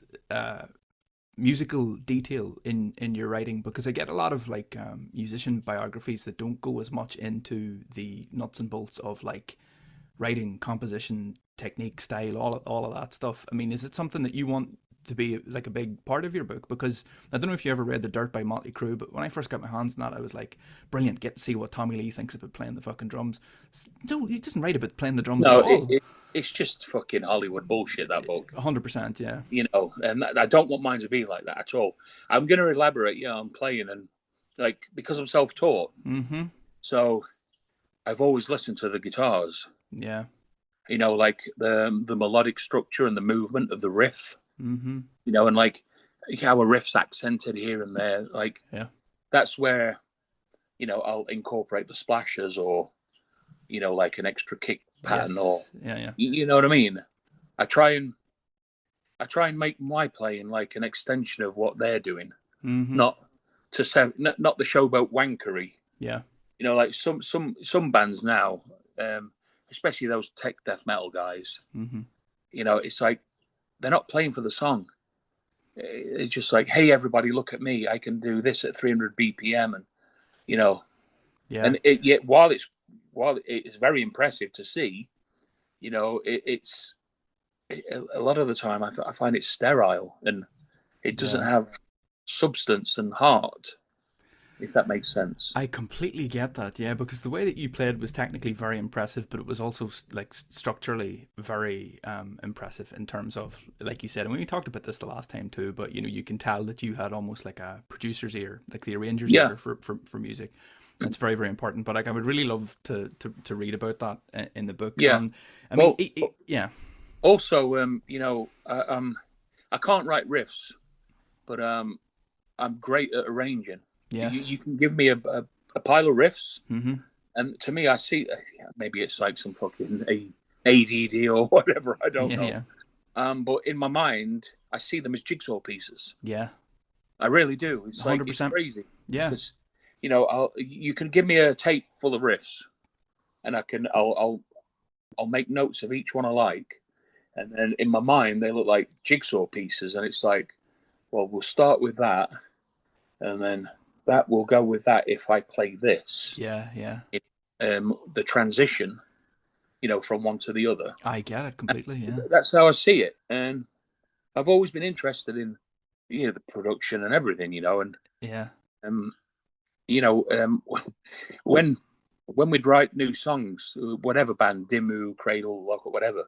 musical detail in your writing? Because I get a lot of like musician biographies that don't go as much into the nuts and bolts of like writing, composition, technique, style, all of that stuff. I mean, is it something that you want to be like a big part of your book? Because I don't know if you ever read The Dirt by Motley Crue, but when I first got my hands on that, I was like, brilliant, get to see what Tommy Lee thinks about playing the fucking drums. No, he doesn't write about playing the drums at No, all. it's just fucking Hollywood bullshit, that book. 100%, yeah. And I don't want mine to be like that at all. I'm going to elaborate, on playing and like because I'm self-taught, Mm-hmm. so I've always listened to the guitars. Yeah. Like the melodic structure and the movement of the riff. Mm-hmm. And like how a riff's accented here and there. Like Yeah. that's where I'll incorporate the splashes or like an extra kick pattern or Yes. Yeah, yeah. you know what I mean. I try and make my playing like an extension of what they're doing, Mm-hmm. not to say not the showboat wankery. Yeah. Like some bands now, especially those tech death metal guys. Mm-hmm. It's like they're not playing for the song. It's just like, hey, everybody, look at me! I can do this at 300 BPM, and you know, Yeah. and yet while it's very impressive to see, it's a lot of the time I find it sterile and it doesn't Yeah. have substance and heart, if that makes sense. I completely get that, yeah, because the way that you played was technically very impressive, but it was also like structurally very impressive in terms of, like you said, and we talked about this the last time too. But you can tell that you had almost like a producer's ear, like the arranger's Yeah. ear for music. That's very very important. But like, I would really love to read about that in the book. Yeah. And I mean, Well, yeah, also, I can't write riffs, but I'm great at arranging. yes, You can give me a pile of riffs, mm-hmm. and to me, I see maybe it's like some fucking ADD or whatever. I don't Yeah, know. yeah, But in my mind, I see them as jigsaw pieces. yeah, I really do. It's like it's 100%, crazy yeah, because you can give me a tape full of riffs, and I'll make notes of each one I like, and then in my mind they look like jigsaw pieces, and it's like, well, we'll start with that, and then that will go with that if I play this. yeah, yeah. The transition, from one to the other. I get it completely, yeah. That's how I see it, and I've always been interested in the production and everything, and Yeah. um, you know, when we'd write new songs, whatever band, Dimmu, Cradle, Lock, or whatever,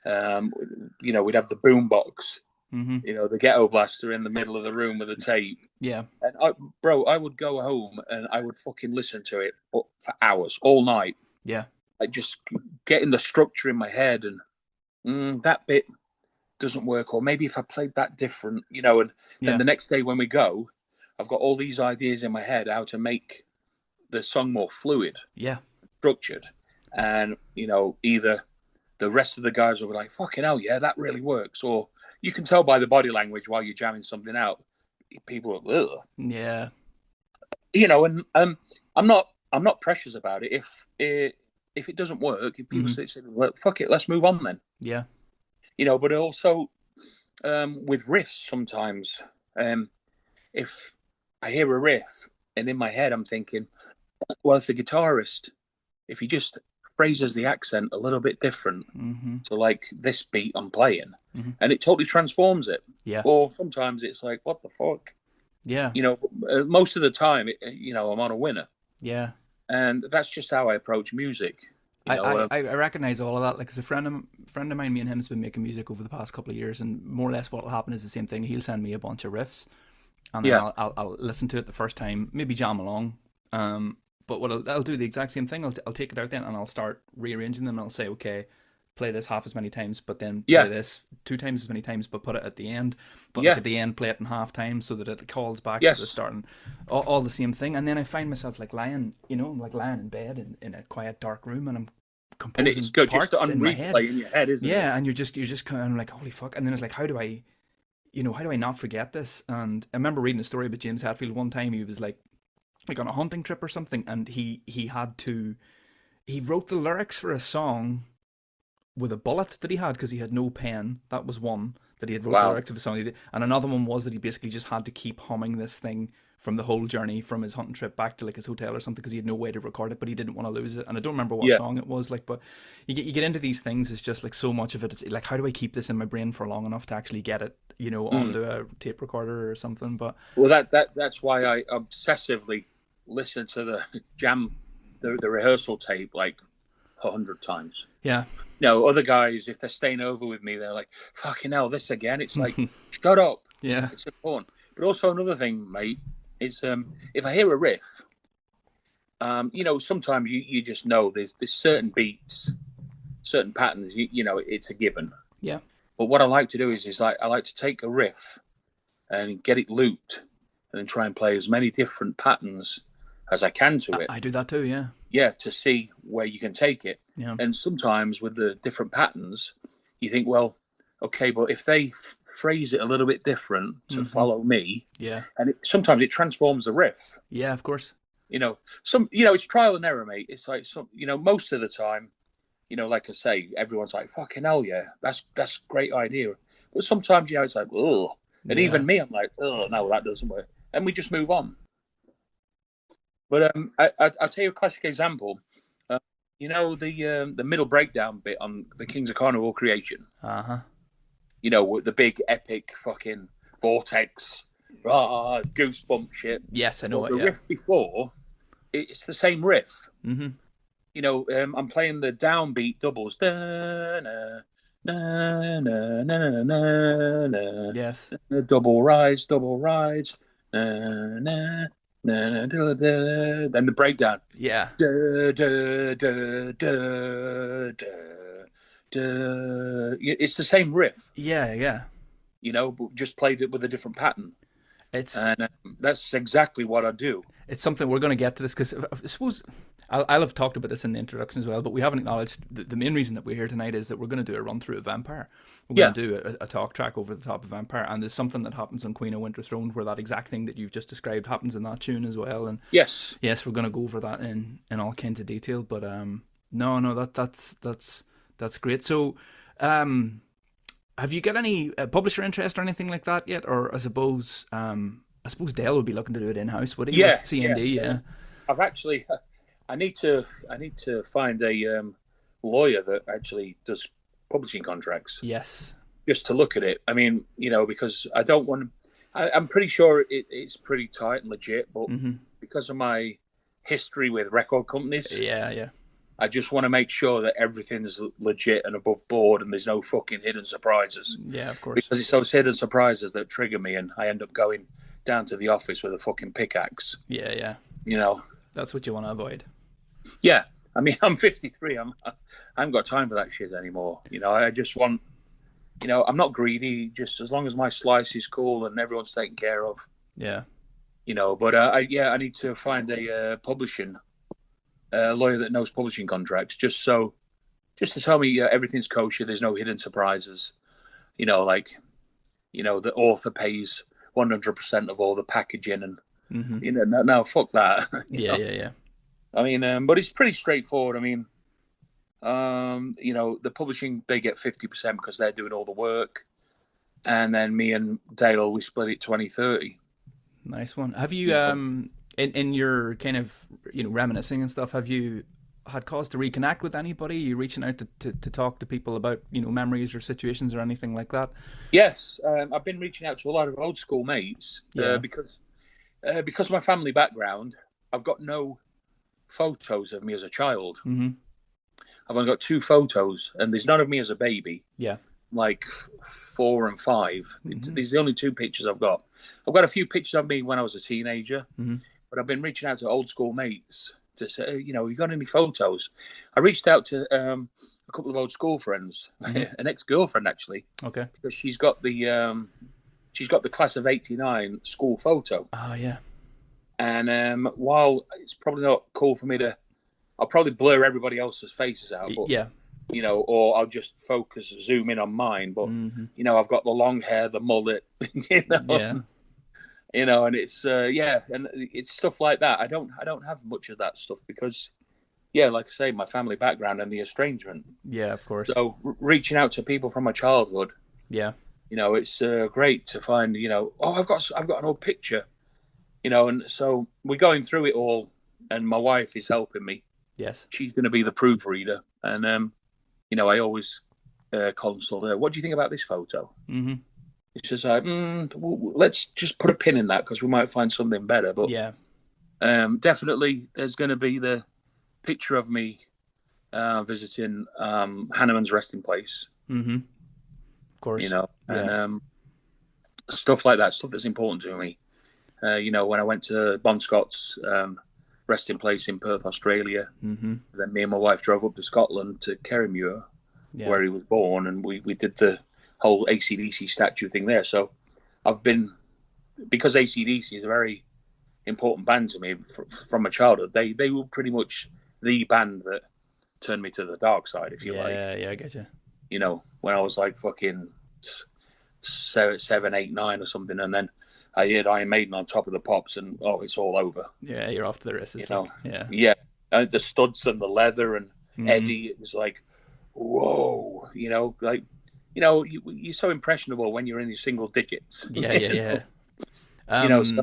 we'd have the boombox, Mm-hmm. the ghetto blaster in the middle of the room with a tape. Yeah. And I would go home and I would fucking listen to it for hours, all night. Yeah. Like just getting the structure in my head, and that bit doesn't work, or maybe if I played that different, and then the next day when we go, I've got all these ideas in my head how to make the song more fluid, structured, and either the rest of the guys will be like, "Fucking hell, yeah, that really works," or you can tell by the body language while you're jamming something out. People are, ugh. Yeah. And I'm not precious about it. If it doesn't work, if people say, "Well, fuck it, let's move on then." Yeah. But also with riffs sometimes, if I hear a riff and in my head I'm thinking, well, if the guitarist, if he just phrases the accent a little bit different to like this beat I'm playing, and it totally transforms it. Yeah. Or sometimes it's like, what the fuck? Yeah. Most of the time, I'm on a winner. Yeah. And that's just how I approach music. I recognize all of that. Like, as a friend of mine, me and him has been making music over the past couple of years, and more or less what will happen is the same thing. He'll send me a bunch of riffs, and then I'll listen to it the first time, maybe jam along. But what I'll do the exact same thing. I'll take it out then, and I'll start rearranging them. And I'll say, okay, play this half as many times, but then play this 2 times as many times, but put it at the end. But like at the end, play it in half time so that it calls back to the start, and all the same thing. And then I find myself like lying in bed in a quiet, dark room, and I'm composing and it's good parts just on in my replay head. in your head, isn't it? Yeah, and you're just kind of like, holy fuck. And then it's like, how do I not forget this? And I remember reading a story about James Hetfield one time. He was like on a hunting trip or something, and he wrote the lyrics for a song with a bullet that he had because he had no pen. That was one that he had wrote the lyrics of a song. And another one was that he basically just had to keep humming this thing from the whole journey from his hunting trip back to like his hotel or something because he had no way to record it, but he didn't want to lose it. And I don't remember what song it was, like, but you get into these things. It's just like so much of it. It's like, how do I keep this in my brain for long enough to actually get it, onto a tape recorder or something? But that's why I obsessively listen to the rehearsal tape like 100 times. Yeah. Other guys, if they're staying over with me, they're like, fucking hell, this again. It's like, shut up. Yeah. It's important. But also another thing, mate, is if I hear a riff, sometimes you just know there's certain beats, certain patterns, it's a given. Yeah. But what I like to do is like I like to take a riff and get it looped and then try and play as many different patterns as I can to it. I do that too, yeah. Yeah, to see where you can take it. Yeah. And sometimes with the different patterns, you think, well, okay, but if they phrase it a little bit different to follow me, and sometimes it transforms the riff. Yeah, of course. It's trial and error, mate. It's like most of the time, like I say, everyone's like, fucking hell, yeah, that's a great idea. But sometimes, it's like, ugh. And even me, I'm like, oh, no, that doesn't work. And we just move on. But I'll tell you a classic example. The middle breakdown bit on the Kings of Carnival Creation. The big epic fucking vortex, goosebump shit. Yes, I know it. The riff before, it's the same riff. I'm playing the downbeat doubles. Da, na, na, na, na, na, na, yes. Double rides. Na, na. Then the breakdown. Yeah. Da, da, da, da, da, da. It's the same riff. Yeah. But just played it with a different pattern. And that's exactly what I do. It's something we're going to get to this because I suppose I'll have talked about this in the introduction as well, but we haven't acknowledged the main reason that we're here tonight is that we're going to do a run through of Vampire. We're going to do a talk track over the top of Vampire, and there's something that happens on Queen of Winter Throne where that exact thing that you've just described happens in that tune as well. And yes, we're going to go over that in all kinds of detail. But that's great. So, have you got any publisher interest or anything like that yet? Or I suppose Dale would be looking to do it in house, would he? With CMD, yeah. I've actually. I need to find a lawyer that actually does publishing contracts. Yes. Just to look at it. I mean, because I don't want. I'm pretty sure it's pretty tight and legit, but because of my history with record companies, yeah, I just want to make sure that everything's legit and above board, and there's no fucking hidden surprises. Yeah, of course. Because it's those hidden surprises that trigger me, and I end up going down to the office with a fucking pickaxe. Yeah. You know, that's what you want to avoid. Yeah, I mean, I'm 53. I haven't got time for that shit anymore. You know, I just want. You know, I'm not greedy. Just as long as my slice is cool and everyone's taken care of. Yeah. You know, but I need to find a publishing lawyer that knows publishing contracts, just to tell me everything's kosher. There's no hidden surprises. You know, like, you know, the author pays 100% of all the packaging, and you know, no, fuck that. Yeah. I mean, but it's pretty straightforward. I mean. You know, the publishing, they get 50% because they're doing all the work, and then me and Dale, we split it 20-30. Nice one. Have you in your kind of, you know, reminiscing and stuff, have you had cause to reconnect with anybody? Are you reaching out to talk to people about, you know, memories or situations or anything like that? Yes, I've been reaching out to a lot of old school mates because of my family background. I've got no photos of me as a child. I've only got 2 photos, and there's none of me as a baby. Yeah. Like 4 and 5. These are the only 2 pictures I've got. I've got a few pictures of me when I was a teenager, but I've been reaching out to old school mates to say, you know, you got any photos? I reached out to a couple of old school friends, an ex-girlfriend actually. Okay. Because she's got the class of '89 school photo. Oh yeah. And while it's probably not cool for me to. I'll probably blur everybody else's faces out, but, you know, or I'll just zoom in on mine. But, you know, I've got the long hair, the mullet, you know, you know, and it's, and it's stuff like that. I don't have much of that stuff because, like I say, my family background and the estrangement. Yeah, of course. So reaching out to people from my childhood. Yeah. You know, it's great to find, you know, I've got an old picture, you know, and so we're going through it all, and my wife is helping me. Yes. She's going to be the proofreader. And, you know, I always consult her. What do you think about this photo? It's just like, let's just put a pin in that because we might find something better. But definitely there's going to be the picture of me visiting Hanneman's resting place. Of course. You know, and stuff like that, stuff that's important to me. You know, when I went to Bon Scott's resting place in Perth, Australia. Then me and my wife drove up to Scotland to Kerrymuir, where he was born, and we did the whole AC/DC statue thing there. So I've been, because AC/DC is a very important band to me from my childhood. They were pretty much the band that turned me to the dark side, if you like. Yeah, I get you. You know, when I was like fucking 7, 8, 9 or something, and then I heard Iron Maiden on Top of the Pops, and it's all over. Yeah, you're off to the races. You know, yeah. The studs and the leather and Eddie, it was like, whoa, you know, like, you know, you're so impressionable when you're in your single digits. Yeah. You know, so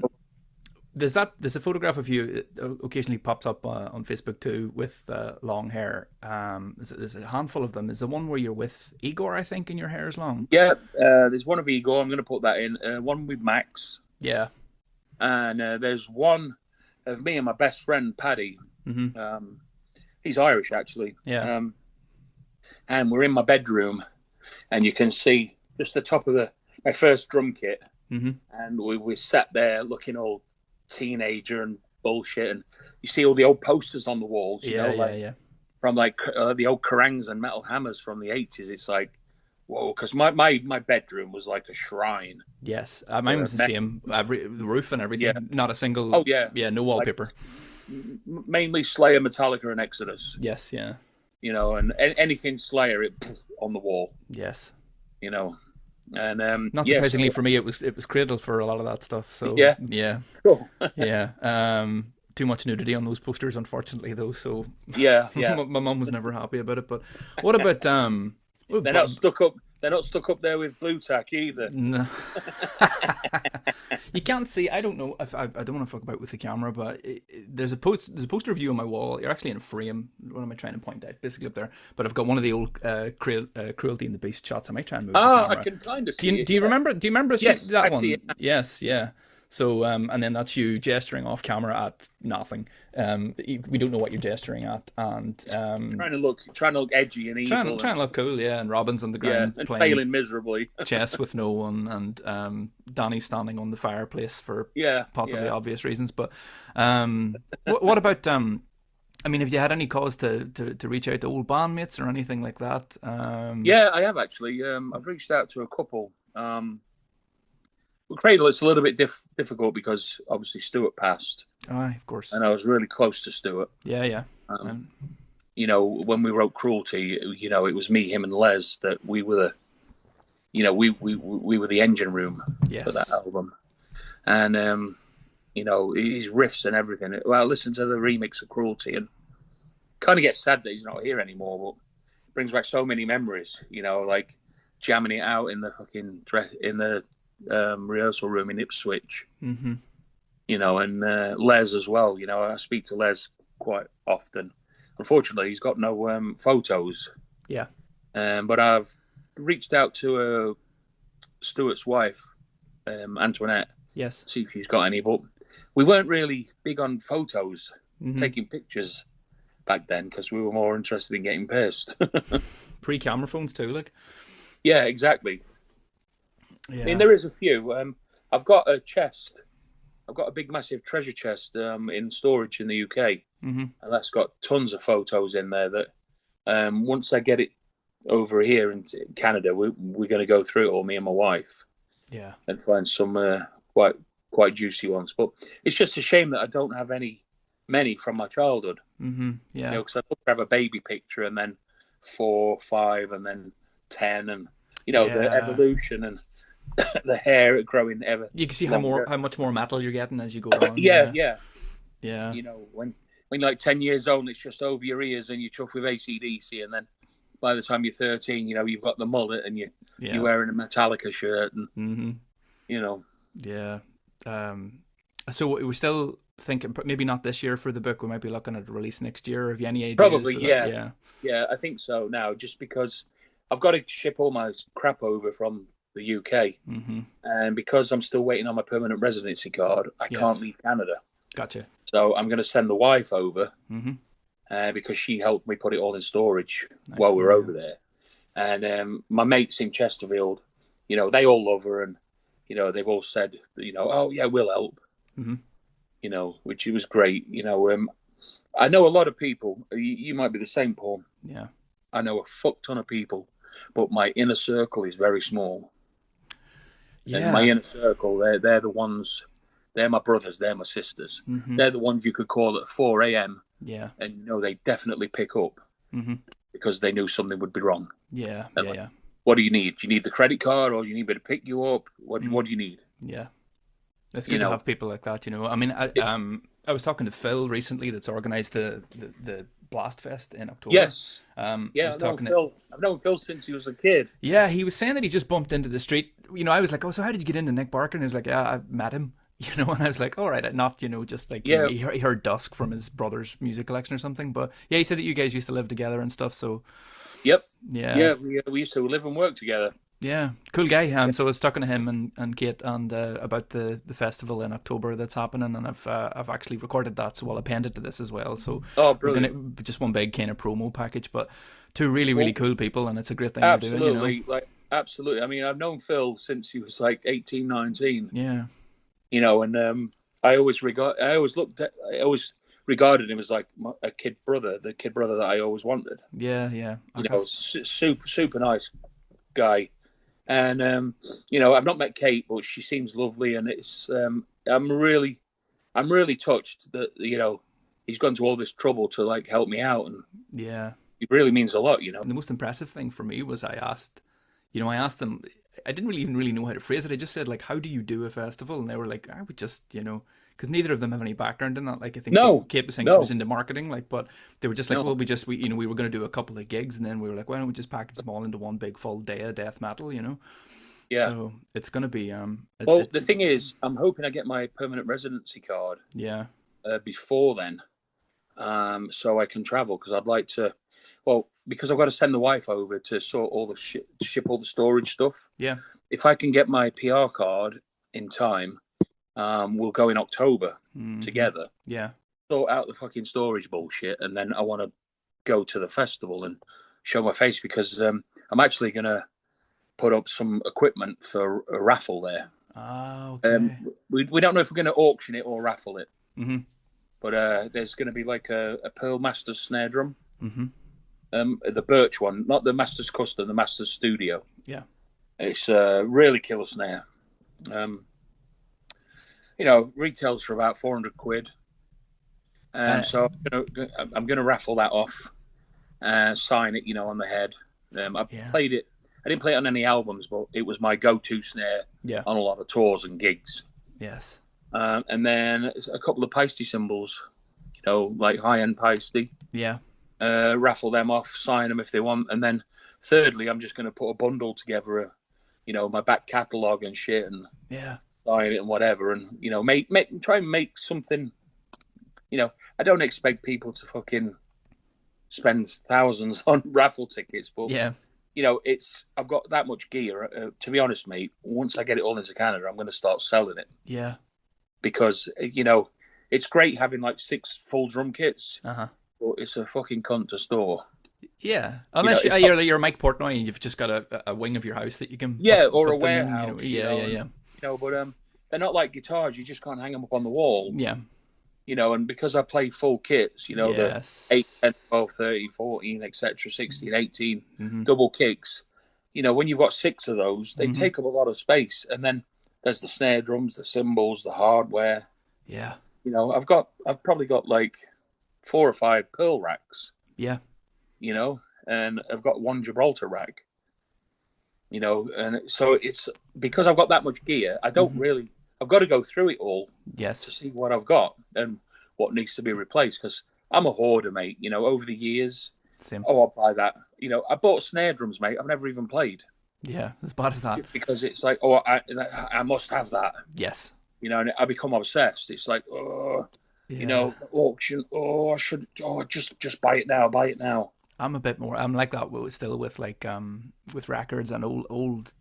there's a photograph of you that occasionally pops up on Facebook too with long hair. There's a handful of them. There's the one where you're with Igor, I think, and your hair is long. Yeah, there's one of Igor. I'm going to put that in. One with Max. Yeah. And there's one of me and my best friend, Paddy. He's Irish, actually. Yeah. And we're in my bedroom, and you can see just the top of my first drum kit. And we sat there looking all teenager and bullshit, and you see all the old posters on the walls, you know, from like the old Kerangs and Metal Hammers from the 80s. It's like, whoa, because my bedroom was like a shrine. Yes, mine was the same. The roof and everything. Not a single. No wallpaper. Like, mainly Slayer, Metallica, and Exodus. Yes, yeah. You know, and anything Slayer, on the wall. Yes. You know. And not surprisingly for me, it was Cradle for a lot of that stuff. So cool. Too much nudity on those posters, unfortunately, though. So my mum was never happy about it. But what about They're They're not stuck up there with blue tack either. No. You can't see. I don't know if I don't want to fuck about with the camera, but there's a poster of you on my wall. You're actually in a frame. What am I trying to point out? Basically up there. But I've got one of the old Cruelty and the Beast shots. I might try and move the camera. I can kind of see it. Do you remember? Do you remember Yes, that I one? see it. Yes, yeah. So, and then that's you gesturing off camera at nothing. We don't know what you're gesturing at, and trying to look edgy and evil. Trying to look cool, yeah. And Robin's on the ground, and playing failing miserably. chess with no one, and Danny's standing on the fireplace for possibly obvious reasons. But what about I mean, have you had any cause to reach out to old bandmates or anything like that? Yeah, I have actually. I've reached out to a couple. With Cradle, it's a little bit difficult because obviously Stuart passed. Aye, of course. And I was really close to Stuart. Yeah. You know, when we wrote Cruelty, you know, it was me, him, and Les that we were the, you know, we were the engine room for that album. And you know, his riffs and everything. Well, I listened to the remix of Cruelty and kind of get sad that he's not here anymore, but it brings back so many memories. You know, like jamming it out in the fucking rehearsal room in Ipswich. Mm-hmm. You know, and Les as well. You know, I speak to Les quite often. Unfortunately, he's got no photos. Yeah. But I've reached out to Stuart's wife, Antoinette. Yes. See if she's got any. But we weren't really big on photos, taking pictures back then, because we were more interested in getting pissed. Pre-camera phones too, like. Yeah, exactly. Yeah. I mean, there is a few. I've got a chest. I've got a big, massive treasure chest in storage in the UK, and that's got tons of photos in there. That once I get it over here in Canada, we're going to go through it all, me and my wife, and find some quite juicy ones. But it's just a shame that I don't have many from my childhood. Mm-hmm. Yeah, you know, because I have a baby picture, and then 4, 5, and then 10, and you know the evolution and the hair growing ever. You can see how much more metal you're getting as you go on. Yeah. You know, when you're like 10 years old, it's just over your ears, and you chuff with AC/DC, and then by the time you're 13, you know, you've got the mullet, and you're wearing a Metallica shirt, and you know. Yeah. So we're still thinking maybe not this year for the book. We might be looking at a release next year. Have you any ideas? Probably, yeah. I think so now, just because I've got to ship all my crap over from the UK, and because I'm still waiting on my permanent residency card, I can't leave Canada. Gotcha. So I'm going to send the wife over because she helped me put it all in storage while we were over there. And my mates in Chesterfield, you know, they all love her, and you know, they've all said, you know, oh yeah, we'll help. You know, which was great. You know, I know a lot of people. You might be the same, Paul. Yeah. I know a fuck ton of people, but my inner circle is very small. Yeah. And my inner circle, they're the ones. They're my brothers. They're my sisters. They're the ones you could call at 4 a.m. Yeah. And you know they definitely pick up because they knew something would be wrong. Yeah. And what do you need? Do you need the credit card, or do you need me to pick you up? What do you need? Yeah. It's good to have people like that, you know. I mean, I was talking to Phil recently, that's organised the BlastFest in October. Yes. I've known Phil since he was a kid. Yeah, he was saying that he just bumped into the street. You know, I was like, oh, so how did you get into Nick Barker? And he was like, yeah, I met him. You know, and I was like, all right, not, you know, just like, you know, he heard Dusk from his brother's music collection or something. But yeah, he said that you guys used to live together and stuff. So. Yep. Yeah. Yeah, we used to live and work together. Yeah, cool guy. So I was talking to him and Kate and about the festival in October that's happening, and I've actually recorded that, so I'll append it to this as well. So brilliant. Just one big kind of promo package, but two really cool people, and it's a great thing absolutely, you're doing, you know? Absolutely. I mean, I've known Phil since he was like 18, 19. Yeah. You know, and I always regarded him as like a kid brother, the kid brother that I always wanted. Yeah. You know, super nice guy. And you know, I've not met Kate, but she seems lovely, and it's I'm really touched that, you know, he's gone to all this trouble to like help me out, and it really means a lot, you know. And the most impressive thing for me was I asked them, I didn't even really know how to phrase it. I just said, like, how do you do a festival? And they were like, I would just, you know, because neither of them have any background in that. Like I think No, Kate was saying she no, was into marketing, like, but they were just like, no. well, we were going to do a couple of gigs, and then we were like, why don't we just package them all into one big full day of death metal, you know? Yeah. So it's going to be Well, the thing is, I'm hoping I get my permanent residency card yeah, before then, so I can travel, because I'd like to. Well, because I've got to send the wife over to sort all the ship all the storage stuff. yeah, If I can get my PR card in time, we'll go in October together. Yeah. Sort out the fucking storage bullshit, and then I want to go to the festival and show my face, because I'm actually going to put up some equipment for a raffle there. Oh, okay. We don't know if we're going to auction it or raffle it. Mm-hmm. But there's going to be like a Pearl Masters snare drum. Mm-hmm. The birch one, not the Masters Custom, the Masters Studio. Yeah. It's a really killer snare. Retails for about 400 quid. So I'm going to raffle that off, sign it, on the head. Played it. I didn't play it on any albums, but it was my go-to snare on a lot of tours and gigs. Yes. And then a couple of Paisty cymbals, like high-end Paisty. Yeah. Raffle them off, sign them if they want. And then thirdly, I'm just going to put a bundle together, my back catalogue and shit, and sign it and whatever. And, try and make something, I don't expect people to fucking spend thousands on raffle tickets, but I've got that much gear. To be honest, mate, once I get it all into Canada, I'm going to start selling it. Yeah. Because, it's great having like 6 full drum kits, but it's a fucking cunt to store. Yeah. Unless you're Mike Portnoy and you've just got a wing of your house that you can or a warehouse. But they're not like guitars. You just can't hang them up on the wall. Yeah. And because I play full kits, the 8, 10, 12, 13, 14, etc., 16, 18, double kicks, when you've got 6 of those, they take up a lot of space. And then there's the snare drums, the cymbals, the hardware. Yeah. I've probably got like 4 or 5 Pearl racks. Yeah. And I've got 1 Gibraltar rack. And so it's because I've got that much gear, I don't really. I've got to go through it all to see what I've got and what needs to be replaced, because I'm a hoarder, mate. Over the years, I'll buy that. I bought snare drums, mate. I've never even played. Yeah, as bad as that. Because it's like, I must have that. Yes. And I become obsessed. It's like, auction. I should. Just buy it now. I'm a bit more. I'm like that still with with records and old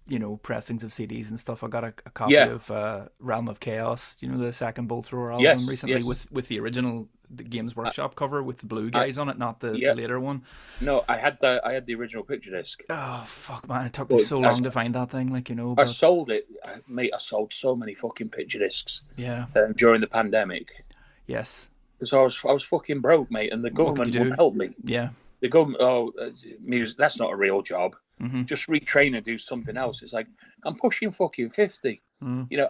pressings of CDs and stuff. I got a copy of Realm of Chaos. The second Bolt Thrower album recently with the original Games Workshop cover with the blue guys on it, not the later one. No, I had the original picture disc. Oh fuck, man! It took me so long to find that thing. But... I sold it, mate. I sold so many fucking picture discs. Yeah. During the pandemic. Yes. Because I was fucking broke, mate, and the government wouldn't help me. Yeah. The government, music, that's not a real job. Just retrain and do something else. It's like, I'm pushing fucking 50.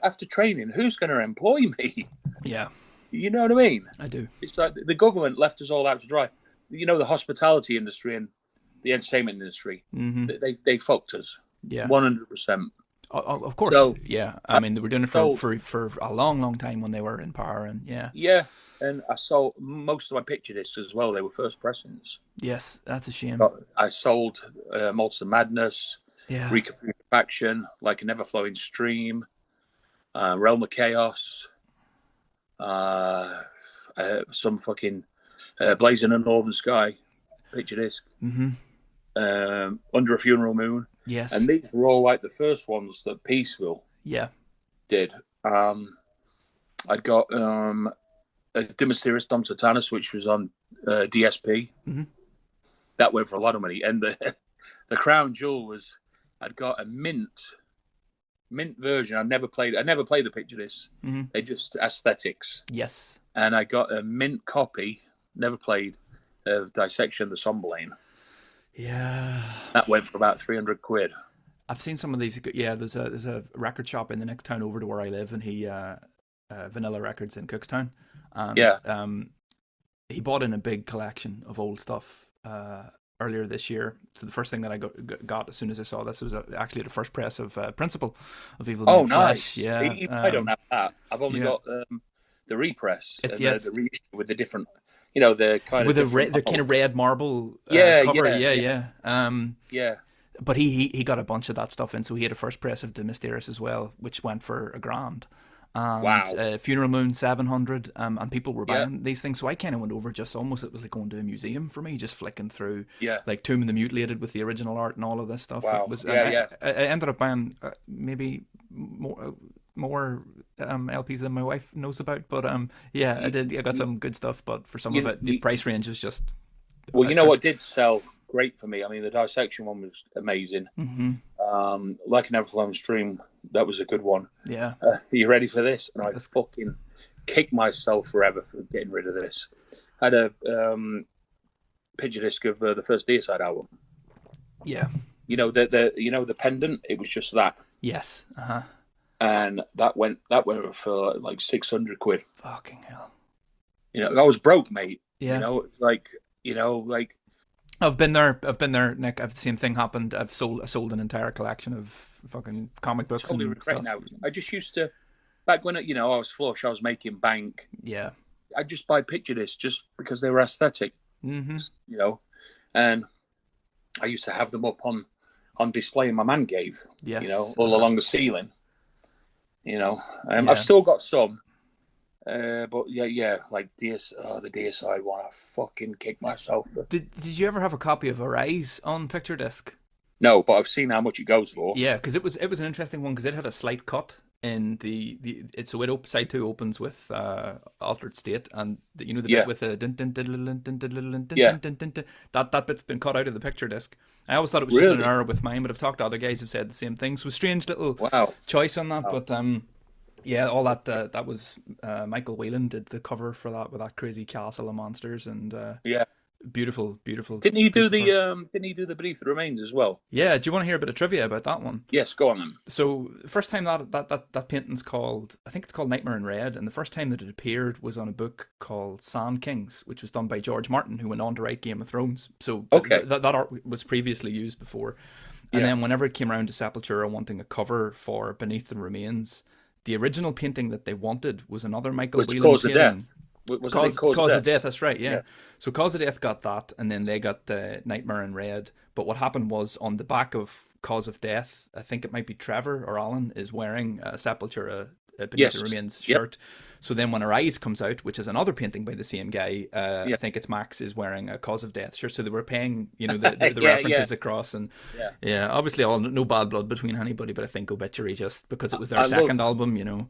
After training, who's going to employ me? Yeah. You know what I mean? I do. It's like the government left us all out to dry. The hospitality industry and the entertainment industry, they fucked us. Yeah. 100%. Of course. So, yeah. I mean, they were doing it for a long, long time when they were in power. And Yeah. And I sold most of my picture discs as well. They were first pressings. Yes, that's a shame. I sold Malts of Madness, Reconfaction, Like a Never Flowing Stream, Realm of Chaos, some fucking Blazing a Northern Sky picture disc, Under a Funeral Moon. Yes. And these were all like the first ones that Peaceville did. I'd got... De Mysterious Dom Satanus, which was on DSP. That went for a lot of money. And the crown jewel was, I'd got a mint version. I never played the picture disc. They're just aesthetics. Yes. And I got a mint copy, never played, of Dissection of the Somberlane. Yeah. That went for about 300 quid. I've seen some of these. Yeah, there's a record shop in the next town over to where I live, and he Vanilla Records in Cookstown. And, he bought in a big collection of old stuff earlier this year. So the first thing that I got as soon as I saw this was actually the first press of Principle of Evil. Oh, nice. Flesh. Yeah. I don't have that. I've only got the repress It's and yeah, the reissue with the different, you know, the kind with of different. the kind of red marble Yeah, cover. yeah, Yeah. yeah. But he got a bunch of that stuff in, so he had a first press of De Mysteris as well, which went for £1,000. And Wow. Funeral Moon 700, and people were Yeah, buying these things. So I kind of went over just almost, it was like going to a museum for me, just flicking through yeah. like Tomb of the Mutilated with the original art and all of this stuff. It Wow. was, and Yeah, yeah. I ended up buying maybe more LPs than my wife knows about, but yeah, I You, did. I got you, some good stuff, but for some of you, it, the you, price range was just. well, you know what did sell great for me? I mean, the dissection one was amazing. Mm-hmm. Like an Everflowing Stream, that was a good one. Yeah. Are you ready for this? And I That's, fucking kicked myself forever for getting rid of this. I had a picture disc of the first Deicide album. yeah. You know the pendant. It was just that, Yes. and that went for like 600 quid. Fucking hell. You know, I was broke, mate. Yeah. You know, like I've been there, Nick. I've the same thing happened. I sold an entire collection of fucking comic books totally and regret stuff. now. I just used to back when I was flush. I was making bank. Yeah. I'd just buy picture discs just because they were aesthetic. Mm-hmm. You know, and I used to have them up on display in my man cave. Yes. You know, all along the ceiling. You know, Yeah. I've still got some. But yeah, like the Deicide one, I fucking kicked myself. Did you ever have a copy of Arise on picture disc? No, but I've seen how much it goes for. Yeah, because it was an interesting one because it had a slight cut in side 2 opens with Altered State, and the bit with the that bit's been cut out of the picture disc. I always thought it was just an error with mine, but I've talked to other guys who've said the same thing. So a strange little choice on that, but yeah, all that that was Michael Whelan did the cover for that with that crazy castle of monsters and beautiful. Didn't he do the Beneath the Remains as well? Yeah, do you want to hear a bit of trivia about that one? Yes, go on then. So the first time that painting's called, I think it's called Nightmare in Red, and the first time that it appeared was on a book called Sand Kings, which was done by George Martin, who went on to write Game of Thrones. So that art was previously used before. And then whenever it came around to Sepultura wanting a cover for Beneath the Remains, the original painting that they wanted was another Michael Whelan Cause of painting. Death. Cause of Death, that's right, yeah. So Cause of Death got that, and then they got Nightmare in Red. But what happened was, on the back of Cause of Death, I think it might be Trevor or Alan, is wearing a Sepultura Beneath the Remains shirt. So then when Arise comes out, which is another painting by the same guy, I think it's Max, is wearing a Cause of Death shirt. So they were paying, the references across, and obviously no bad blood between anybody, but I think Obituary, just because it was their second album,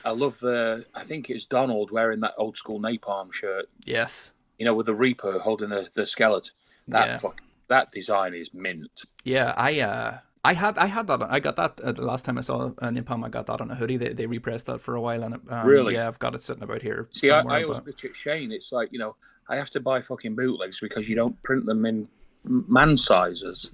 I love I think it's Donald wearing that old school Napalm shirt. Yes. With the Reaper holding the skeleton. That design is mint. Yeah, I had that. I got that the last time I saw Napalm. I got that on a hoodie. They repressed that for a while, and really, yeah, I've got it sitting about here. See, I always bitch at Shane. It's like I have to buy fucking bootlegs because you don't print them in man sizes.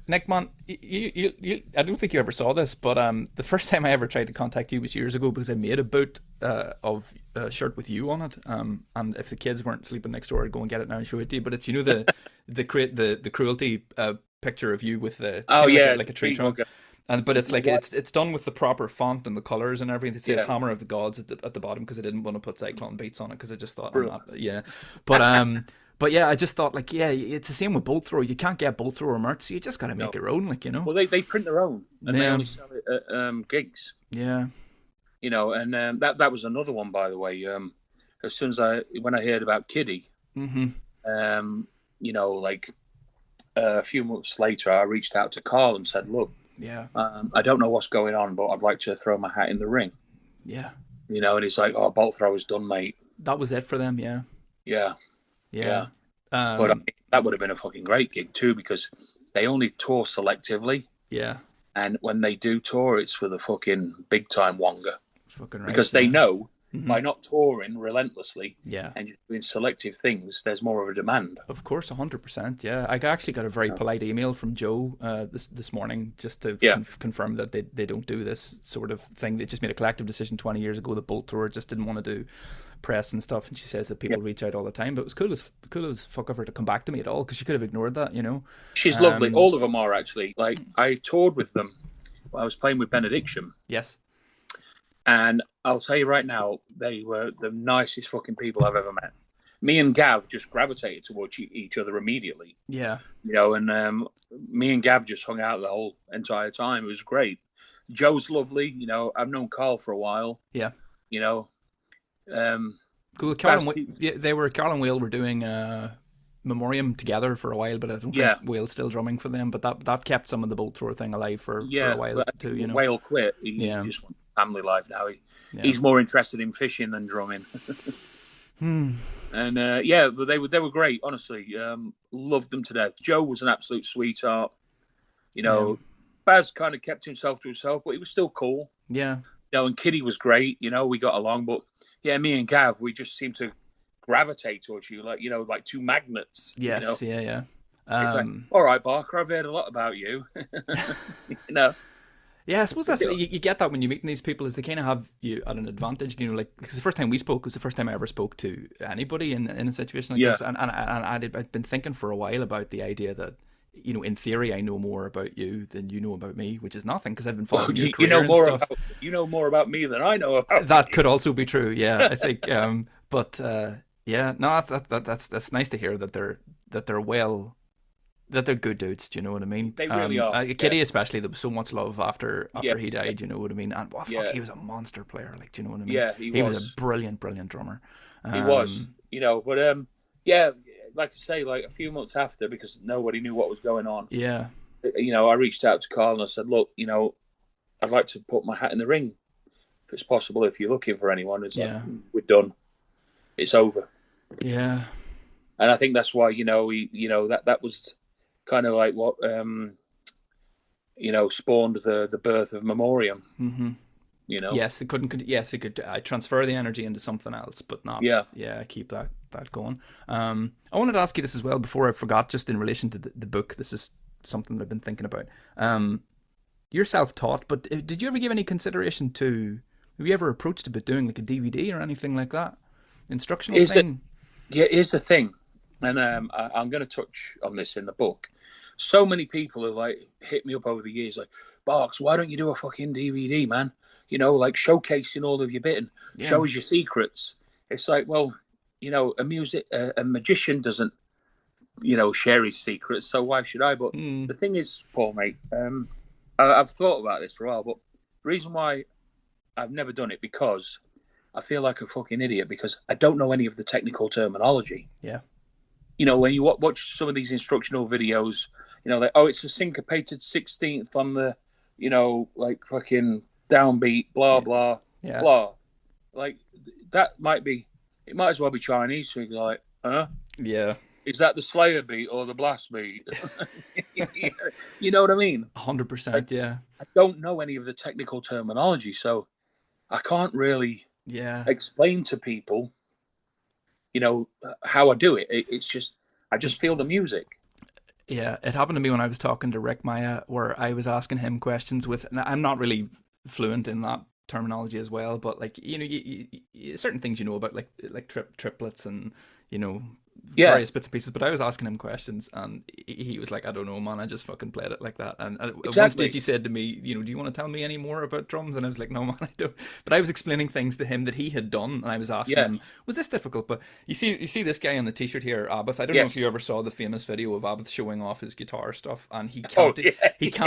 Nick, man, I don't think you ever saw this, but the first time I ever tried to contact you was years ago because I made a boot of a shirt with you on it. And if the kids weren't sleeping next door, I'd go and get it now and show it to you. But it's the cruelty picture of you with the like a tree trunk. But it's like it's done with the proper font and the colors and everything. It says Hammer of the Gods at the bottom because I didn't want to put Cyclone Beats on it because I just thought But yeah, I just thought it's the same with Bolt Thrower. You can't get Bolt Thrower merch, so you just got to make your own, Well, they print their own and they only sell it at gigs. Yeah. And that was another one, by the way. As soon as when I heard about Kiddy, like a few months later, I reached out to Carl and said, "Look, I don't know what's going on, but I'd like to throw my hat in the ring." Yeah. And he's like, "Oh, Bolt Thrower's done, mate." That was it for them. Yeah. Yeah. Yeah. But that would have been a fucking great gig too because they only tour selectively. Yeah. And when they do tour, it's for the fucking big time Wonga. Fucking right. Because they know by not touring relentlessly and just doing selective things, there's more of a demand. Of course, 100%. Yeah. I actually got a very polite email from Joe this morning just to confirm that they don't do this sort of thing. They just made a collective decision 20 years ago. The Bolt Thrower just didn't want to do press and stuff, and she says that people reach out all the time, but it was cool as fuck of her to come back to me at all because she could have ignored that. She's lovely. All of them are actually. Like I toured with them. I was playing with Benediction. Yes. And I'll tell you right now, they were the nicest fucking people I've ever met. Me and Gav just gravitated towards each other immediately. Yeah. And me and Gav just hung out the whole entire time. It was great. Joe's lovely. I've known Carl for a while. Yeah. Cool. Carl and Whale were doing Memoriam together for a while, but I don't think Whale's still drumming for them. But that kept some of the boat thrower thing alive for a while too. Whale quit. He just wants family life now. He's more interested in fishing than drumming. And but they were great. Honestly, loved them to death. Joe was an absolute sweetheart. Baz kind of kept himself to himself, but he was still cool. Yeah. And Kitty was great. We got along, but me and Gav, we just seemed to gravitate towards you, like two magnets. Yes, yeah. It's like, all right, Barker, I've heard a lot about you. Yeah, I suppose that's you get that when you meet these people, is they kind of have you at an advantage. Because the first time we spoke was the first time I ever spoke to anybody in a situation like this, and I'd been thinking for a while about the idea that, in theory, I know more about you than you know about me, which is nothing because I've been following your career and stuff. You know more about me than I know about. That could also be true. Yeah, I think. But no, that's nice to hear that they're well. That they're good dudes, do you know what I mean? They really are. Kitty especially, there was so much love after he died, you know what I mean? And he was a monster player, do you know what I mean? Yeah, he was. Was a brilliant drummer. He was, but like I say, like a few months after, because nobody knew what was going on. Yeah. I reached out to Carl and I said, look, I'd like to put my hat in the ring if it's possible. If you're looking for anyone, we're done. It's over. Yeah. And I think that's why, that was kind of like what spawned the birth of Memoriam. Mm-hmm. Yes, they could. Yes, they could transfer the energy into something else, but not. Yeah, keep that going. I wanted to ask you this as well before I forgot, just in relation to the book. This is something that I've been thinking about. You're self-taught, but did you ever give any consideration to? Have you ever approached about doing like a DVD or anything like that? Instructional thing. Here's the thing, and I'm going to touch on this in the book. So many people have like hit me up over the years, like, Barks, why don't you do a fucking DVD, man? Like showcasing all of your bit and show us your secrets. It's like, well, a magician doesn't, share his secrets, so why should I? But the thing is, Paul, mate, I've thought about this for a while, but the reason why I've never done it, because I feel like a fucking idiot, because I don't know any of the technical terminology. Yeah. When you watch some of these instructional videos, like, oh, it's a syncopated 16th on the, like fucking downbeat, blah, blah, blah. Like, it might as well be Chinese. So you're like, huh? Yeah. Is that the Slayer beat or the Blast beat? You know what I mean? 100%, yeah. I don't know any of the technical terminology, so I can't really explain to people, how I do it. It's just, I just feel the music. Yeah, it happened to me when I was talking to Rick Maya, where I was asking him questions with, and I'm not really fluent in that terminology as well, but like, you certain things about, like triplets and, various bits and pieces, but I was asking him questions and he was like, I don't know, man, I just fucking played it like that. And at one stage he said to me, do you want to tell me any more about drums? And I was like, no, man, I don't. But I was explaining things to him that he had done, and I was asking him, was this difficult? But you see this guy on the t-shirt here, Abbath. I don't know if you ever saw the famous video of Abbath showing off his guitar stuff, and he can't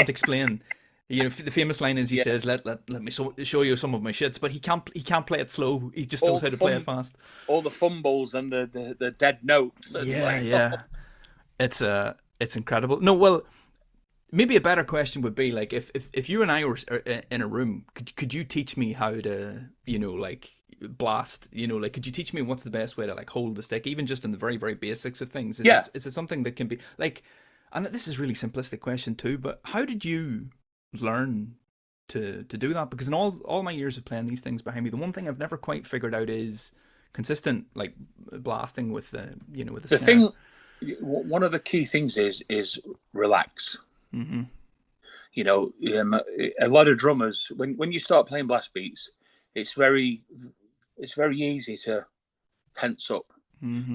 explain. The famous line is he says, "Let me show you some of my shits," but he can't play it slow. He just knows how to play it fast. All the fumbles and the dead notes. It's incredible. No, well, maybe a better question would be like if you and I were in a room, could you teach me how to like blast? Like could you teach me what's the best way to like hold the stick, even just in the very very basics of things? Is it something that can be like? And this is a really simplistic question too, but how did you learn to do that? Because in all my years of playing these things behind me, the one thing I've never quite figured out is consistent like blasting with the with the snare. Thing. One of the key things is relax. Mm-hmm. A lot of drummers, when you start playing blast beats, it's very easy to tense up,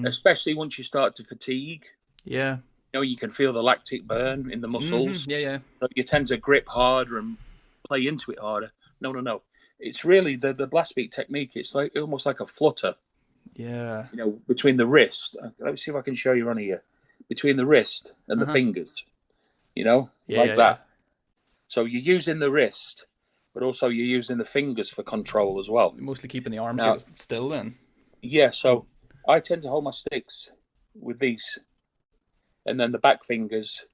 especially once you start to fatigue. Yeah. You can feel the lactic burn in the muscles. Mm-hmm. Yeah. So you tend to grip harder and play into it harder. No. it's really the blast beat technique. It's like almost like a flutter. Yeah. You know, between the wrist. Let me see if I can show you on here. Between the wrist and the fingers. You know, like that. So you're using the wrist, but also you're using the fingers for control as well. Mostly keeping the arms now, still then. Yeah, so I tend to hold my sticks with these, and then the back fingers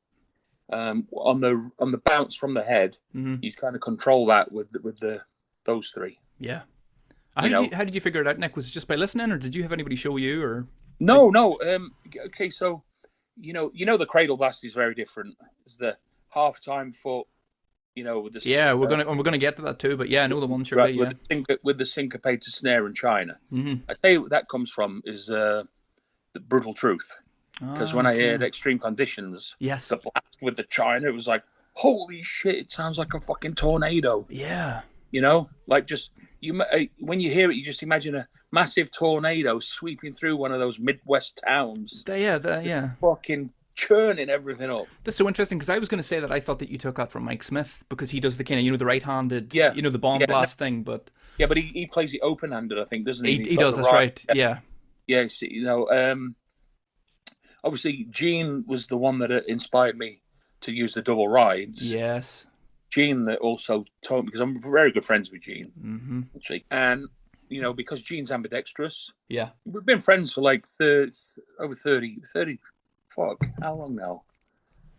on the bounce from the head. You kind of control that with those three. Yeah. How did you figure it out, Nick? Was it just by listening, or did you have anybody show you, or? No. Okay, so you know the cradle blast is very different. It's the half-time foot. You know, with the we're gonna get to that too, but yeah, I know the one surely. Right, with the syncopated snare in China. I tell you what that comes from is the brutal truth. Because when I heard Extreme Conditions, the blast with the China, it was like, holy shit! It sounds like a fucking tornado. Yeah. You know, like just when you hear it, you just imagine a massive tornado sweeping through one of those Midwest towns. Yeah. Fucking churning everything up. That's so interesting, because I was going to say that I thought that you took that from Mike Smith, because he does the kind of, the right-handed, the bomb blast thing, but... Yeah, but he plays it open-handed, I think, doesn't he? He does, that's right, yeah. Yeah, see, obviously, Gene was the one that inspired me to use the double rides. Yes. Gene that also taught me, because I'm very good friends with Gene, actually, and, because Gene's ambidextrous. Yeah. We've been friends for like over 30, fuck, how long now?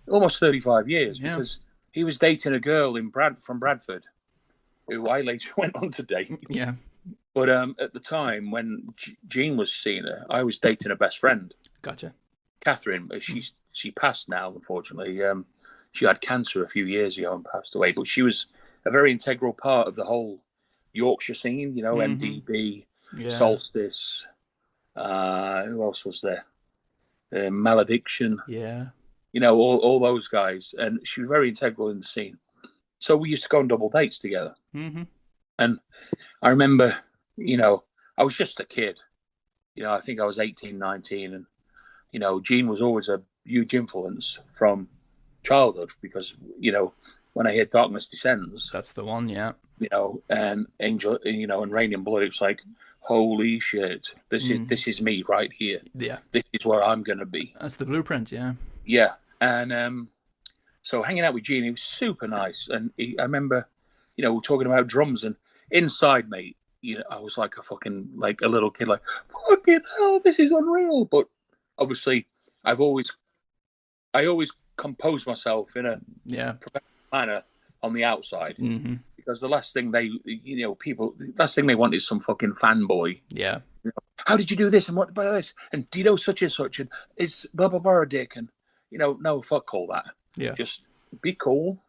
Almost 35 years, because he was dating a girl from Bradford, who I later went on to date. Yeah. But at the time when Gene was seeing her, I was dating her best friend. Gotcha. Catherine. She passed now, unfortunately. She had cancer a few years ago and passed away, but she was a very integral part of the whole Yorkshire scene, MDB, Solstice. Who else was there? Malediction. Yeah. All those guys. And she was very integral in the scene. So we used to go on double dates together. And I remember, I was just a kid. I think I was 18, 19. And, Gene was always a huge influence from childhood, because, when I hear Darkness Descends. That's the one, yeah. And Angel, and Rain in Blood, it's like, holy shit, this is me right here. Yeah. This is where I'm going to be. That's the blueprint, yeah. Yeah. And so hanging out with Gene, he was super nice. And I remember, we're talking about drums, and inside, mate, I was like a little kid, like, fucking hell, this is unreal. But obviously, I always compose myself in a professional manner on the outside, because the last thing they want is some fucking fanboy. Yeah. How did you do this, and what about this, and do you know such and such, and is blah blah blah a dick, and no, fuck all that. Yeah. Just be cool.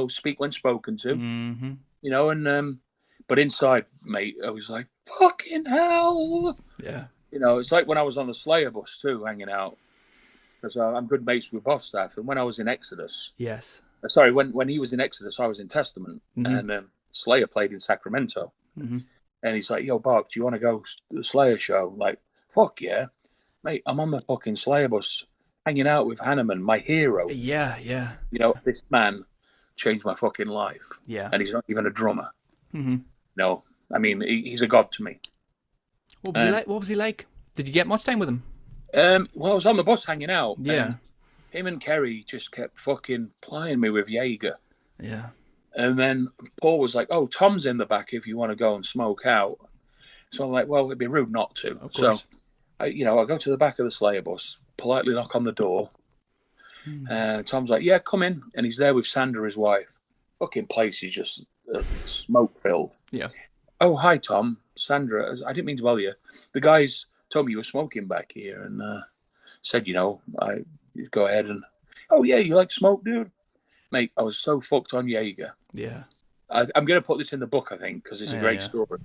Speak when spoken to. And but inside, mate, I was like, fucking hell. Yeah. It's like when I was on the Slayer bus too, hanging out, because I'm good mates with boss staff. And when I was in Exodus, sorry, when he was in Exodus, I was in Testament, and Slayer played in Sacramento. And he's like, yo, Bark, do you want to go to the Slayer show? I'm like, fuck yeah, mate, I'm on the fucking Slayer bus, hanging out with Hanneman, my hero. Yeah. This man changed my fucking life. Yeah. And he's not even a drummer. No, I mean, he's a god to me. What was he like? What was he like? Did you get much time with him? Well, I was on the bus hanging out. Yeah. Him and Kerry just kept fucking plying me with Jaeger. Yeah. And then Paul was like, oh, Tom's in the back if you want to go and smoke out. So I'm like, well, it'd be rude not to. Of course. So, I go to the back of the Slayer bus, politely knock on the door. And Tom's like, yeah, come in. And he's there with Sandra, his wife. Fucking place is just smoke filled. Yeah. Oh, hi, Tom. Sandra, I didn't mean to bother you. The guys told me you were smoking back here, and said, I go ahead and, oh, yeah, you like smoke, dude? Mate, I was so fucked on Jaeger. Yeah. I'm going to put this in the book, I think, because it's a great story.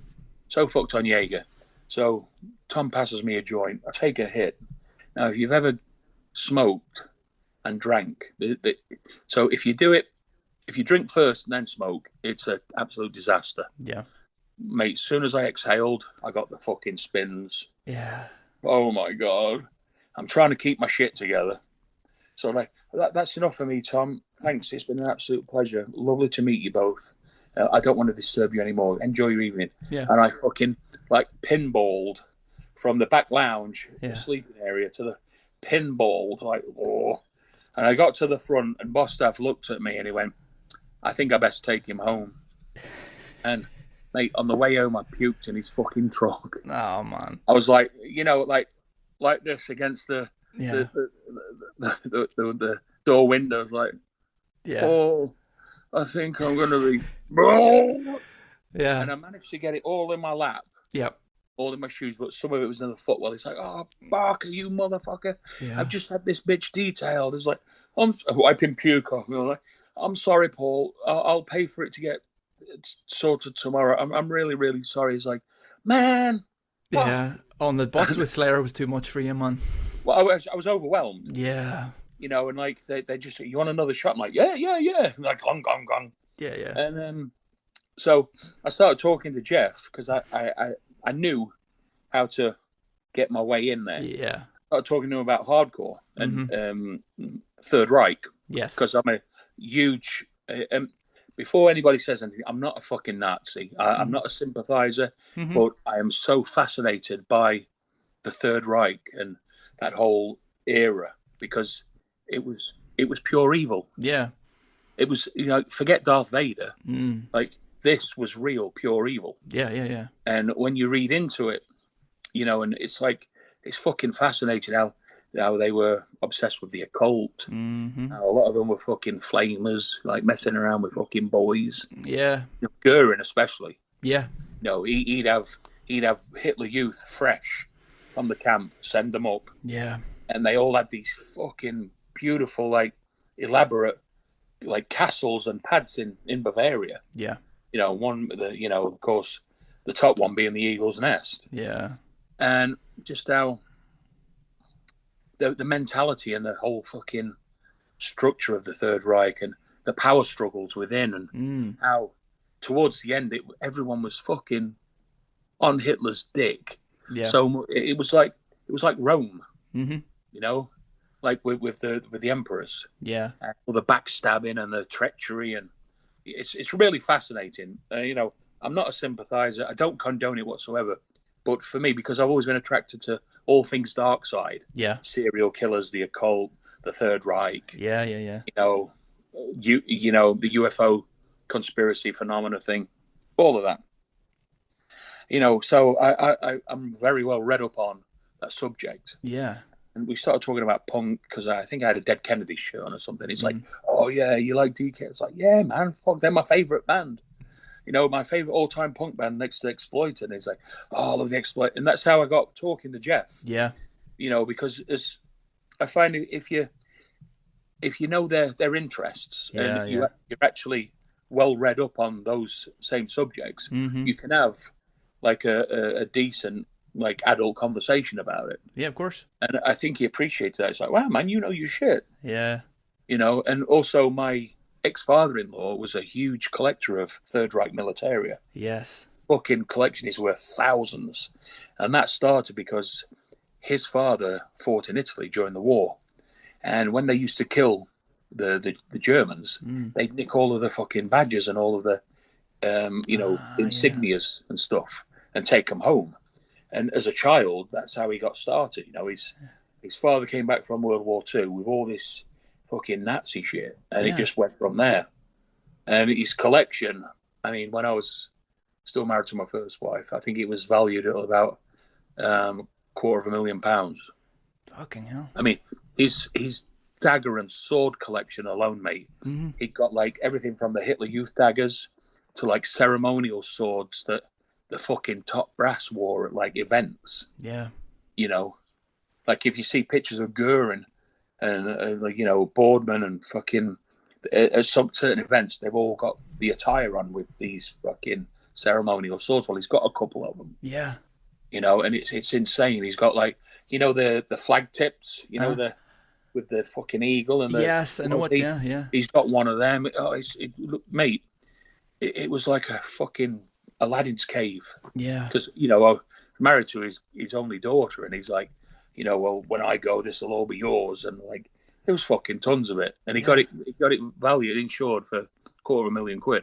So fucked on Jaeger. So Tom passes me a joint. I take a hit. Now, if you've ever smoked and drank, so if you drink first and then smoke, it's an absolute disaster. Yeah. Mate, as soon as I exhaled, I got the fucking spins. Yeah. Oh, my God. I'm trying to keep my shit together. So, that's enough for me, Tom. Thanks. It's been an absolute pleasure. Lovely to meet you both. I don't want to disturb you anymore. Enjoy your evening. Yeah. And I fucking like pinballed from the back lounge, Yeah. the sleeping area, to the pinballed, like, oh. And I got to the front, and boss staff looked at me and he went, I think I best take him home. And mate, on the way home, I puked in his fucking truck. Oh man. I was like, you know, like this against the door windows, like, oh, I think I'm gonna be. Yeah. And I managed to get it all in my lap. Yep. All in my shoes, but some of it was in the footwell. It's like, oh, Barker, you motherfucker. Yeah. I've just had this bitch detailed. It's like, I'm wiping puke off. Like, I'm sorry, Paul. I'll pay for it to get sorted tomorrow. I'm really, really sorry. He's like, man. Yeah. On the bus with Slayer was too much for you, man. Well, I was overwhelmed. Yeah. You know, and like, they just say, you want another shot? I'm like, yeah. I'm like, gong. Yeah. And so I started talking to Jeff because I knew how to get my way in there. Yeah. I started talking to him about hardcore and Third Reich. Yes. Because I'm a huge... before anybody says anything, I'm not a fucking Nazi. I'm not a sympathizer, but I am so fascinated by the Third Reich and that whole era because it was pure evil. Yeah. It was, you know, forget Darth Vader. Like, this was real, pure evil. Yeah. And when you read into it, you know, and it's like, it's fucking fascinating how they were obsessed with the occult. How a lot of them were fucking flamers, like messing around with fucking boys. Yeah. You know, Goering especially. Yeah. You know, he'd have Hitler Youth fresh from the camp, send them up. Yeah. And they all had these fucking beautiful, like, elaborate, like, castles and pads in Bavaria. Yeah. You know, of course, the top one being the Eagle's Nest. Yeah. And just how the mentality and the whole fucking structure of the Third Reich and the power struggles within and how towards the end everyone was fucking on Hitler's dick. Yeah. So it was like Rome. You know, like with the emperors. Yeah. All the backstabbing and the treachery, and it's really fascinating. You know, I'm not a sympathizer. I don't condone it whatsoever. But for me, because I've always been attracted to all things dark side. Yeah. Serial killers, the occult, the Third Reich. Yeah. You know, you know, the UFO conspiracy phenomena thing, all of that. You know, so I'm very well read up on that subject. Yeah. And we started talking about punk because I think I had a Dead Kennedy shirt on or something. It's like, oh yeah, you like DK? It's like, yeah, man, fuck, they're my favorite band. You know, my favorite all-time punk band next to Exploited. And it's like, oh, I love the Exploited. And that's how I got talking to Jeff. Yeah. You know, because I find if you know their interests and you're actually well read up on those same subjects, you can have like a decent like adult conversation about it. Yeah, of course. And I think he appreciates that. It's like, wow, man, you know your shit. Yeah. You know, and also my ex-father-in-law was a huge collector of Third Reich militaria. Yes. Fucking collection is worth thousands. And that started because his father fought in Italy during the war. And when they used to kill the Germans, they'd nick all of the fucking badges and all of the, insignias and stuff and take them home. And as a child, that's how he got started. You know, his father came back from World War II with all this fucking Nazi shit, and it just went from there. And his collection, I mean, when I was still married to my first wife, I think it was valued at about £250,000. Fucking hell. I mean, his dagger and sword collection alone, mate, he got like everything from the Hitler Youth daggers to like ceremonial swords that the fucking top brass wore at like events. Yeah. You know, like if you see pictures of Goering and like, you know, Boardman and fucking at some certain events, they've all got the attire on with these fucking ceremonial swords. Well, he's got a couple of them. Yeah. You know, and it's insane. He's got like, you know, the flag tips, you know, with the fucking eagle and the, yes, I know what. Yeah. He's got one of them. Oh, look, mate, it was like a fucking Aladdin's cave. Yeah. Because, you know, I was married to his only daughter, and he's like, you know, well, when I go, this will all be yours, and like there was fucking tons of it, and he got it valued, insured for £250,000.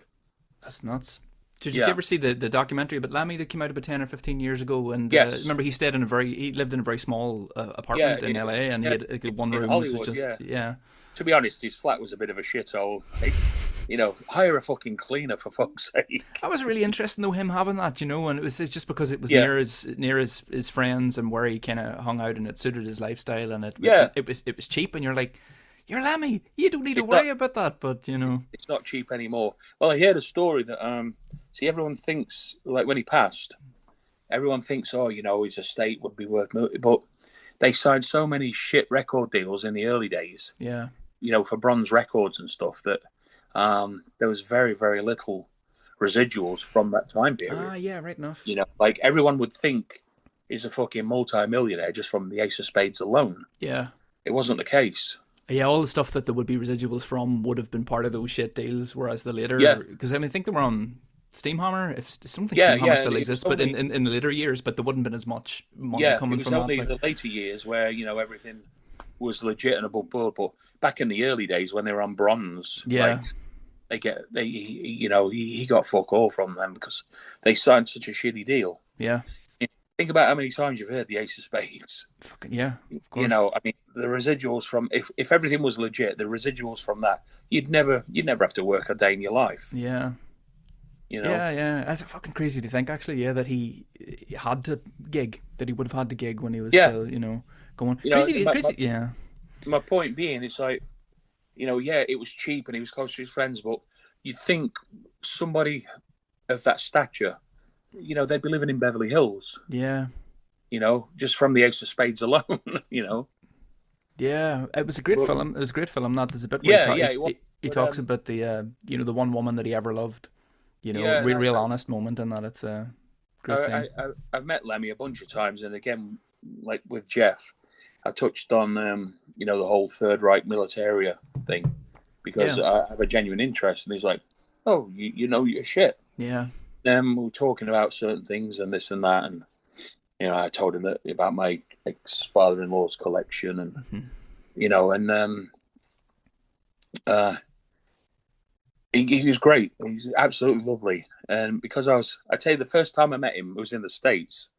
That's nuts. Did you Yeah. ever see the documentary about Lemmy that came out about 10 or 15 years ago? And Yes. remember, he lived in a very small apartment in LA, and he had like, one room Hollywood, was just To be honest, his flat was a bit of a shithole. Hire a fucking cleaner for fuck's sake. That was really interesting though, him having that, and it's just because it was near his friends and where he kind of hung out, and it suited his lifestyle, and it was cheap, and you're like, you're Lemmy, you don't need to worry about that, but it's not cheap anymore. Well, I heard a story that everyone thinks, like, when he passed, everyone thinks, his estate would be worth millions, but they signed so many shit record deals in the early days. Yeah. For bronze records and stuff that there was very, very little residuals from that time period. Ah, yeah, right enough. Like everyone would think he's a fucking multi-millionaire just from the Ace of Spades alone. Yeah. It wasn't the case. Yeah, all the stuff that there would be residuals from would have been part of those shit deals, whereas the later... Because, I think they were on Steamhammer. I don't think Steamhammer still exists, but in the later years, but there wouldn't have been as much money coming from that. Yeah, it was only the later years where, everything was legit and above board, but back in the early days when they were on bronze, he got fuck all from them because they signed such a shitty deal. Yeah. Think about how many times you've heard the Ace of Spades. Fucking yeah, of course. The residuals from if everything was legit, the residuals from that, you'd never have to work a day in your life. Yeah. Yeah. That's fucking crazy to think, actually. Yeah, that he had to gig, that he would have had to gig when he was still, going. Crazy. Yeah. My point being, it's like, it was cheap and he was close to his friends, but you'd think somebody of that stature, they'd be living in Beverly Hills. Yeah. Just from the Ace of Spades alone, Yeah, it was a great film. It was a great film. There's a bit where he talks about the the one woman that he ever loved. Real honest moment in that. It's a great scene. I've met Lemmy a bunch of times, and again, like with Jeff, I touched on the whole Third Reich militaria thing because I have a genuine interest, and he's like, "Oh, you know your shit." Yeah. We were talking about certain things and this and that, and I told him that about my ex-father-in-law's collection, and he was great. He's absolutely lovely, and because I tell you, the first time I met him was in the States,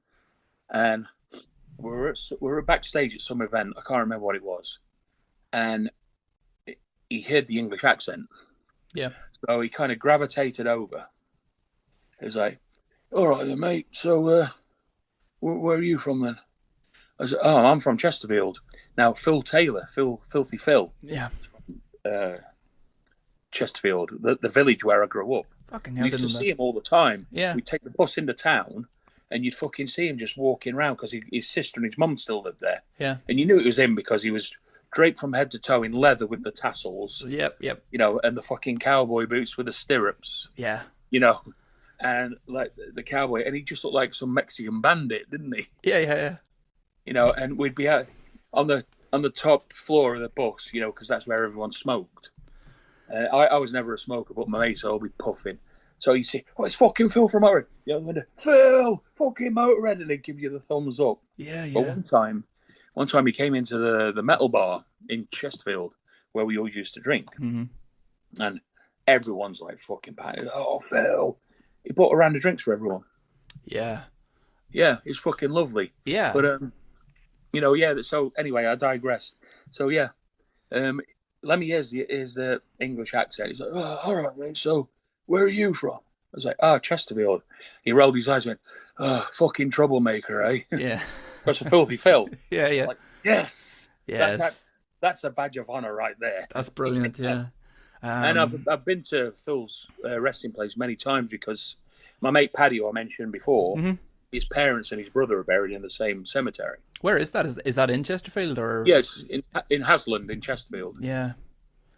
and we were backstage at some event. I can't remember what it was, and he heard the English accent. Yeah. So he kind of gravitated over. He's like, "All right then, mate. So, where are you from then?" I said, "Oh, I'm from Chesterfield." Now, Phil Taylor, Filthy Phil. Yeah. Chesterfield, the village where I grew up. Fucking hell, you used to see him all the time. Yeah. We'd take the bus into town, and you'd fucking see him just walking around because his sister and his mum still lived there. Yeah. And you knew it was him because he was draped from head to toe in leather with the tassels. Yep. And the fucking cowboy boots with the stirrups. Yeah. And like the cowboy, and he just looked like some Mexican bandit, didn't he? Yeah. And we'd be out on the top floor of the bus, because that's where everyone smoked. I was never a smoker, but my mates all be puffing. So you see, it's fucking Phil from Motorhead. Phil, fucking Motorhead, and they give you the thumbs up. Yeah. But one time he came into the metal bar in Chesterfield where we all used to drink, and everyone's like fucking patted. Oh, Phil. He bought a round of drinks for everyone. Yeah. Yeah, it's fucking lovely. Yeah. But, so anyway, I digressed. So, yeah, Lemmy hears the English accent. He's like, "Oh, all right, mate, so where are you from?" I was like, Chesterfield. He rolled his eyes and went, "Oh, fucking troublemaker, eh?" Yeah. That's a Filthy Phil. Yeah. Like, yes. Yes. That's a badge of honor right there. That's brilliant, yeah. And I've been to Phil's resting place many times because my mate Paddy, who I mentioned before, his parents and his brother are buried in the same cemetery. Where is that? Is that in Chesterfield or? Yes, in Hasland in Chesterfield. Yeah.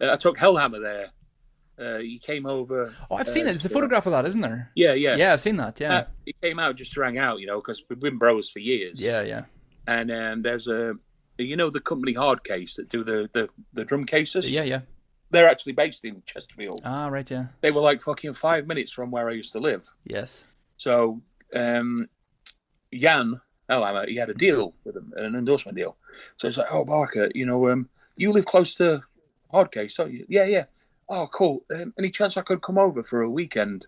I took Hellhammer there. He came over. Oh, I've seen it. There's a photograph of that, isn't there? Yeah. Yeah, I've seen that. Yeah. He came out just to hang out, because we've been bros for years. Yeah. And there's the company Hardcase that do the drum cases. Yeah. They're actually based in Chesterfield. Ah, right, yeah. They were like fucking 5 minutes from where I used to live. Yes. So, Jan Hellhammer, he had a deal with them, an endorsement deal. So it's like, "Oh, Barker, you live close to Hardcase, don't you?" Yeah. "Oh, cool. Any chance I could come over for a weekend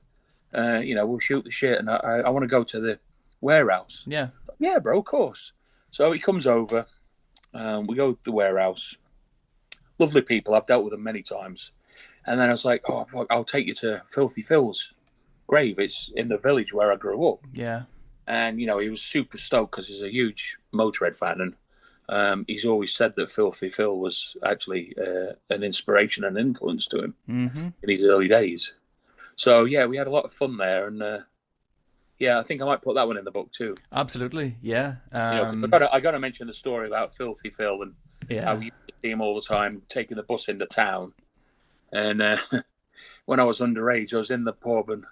We'll shoot the shit, and I want to go to the warehouse. Yeah. Yeah, bro, of course. So he comes over. We go to the warehouse. Lovely people. I've dealt with them many times. And then I was like, oh, I'll take you to Filthy Phil's grave. It's in the village where I grew up. Yeah. And, he was super stoked because he's a huge Motorhead fan. And he's always said that Filthy Phil was actually an inspiration and influence to him in his early days. So, yeah, we had a lot of fun there. And, I think I might put that one in the book too. Absolutely, yeah. I got to mention the story about Filthy Phil and how we used to see him all the time taking the bus into town. And when I was underage, I was in the pub and,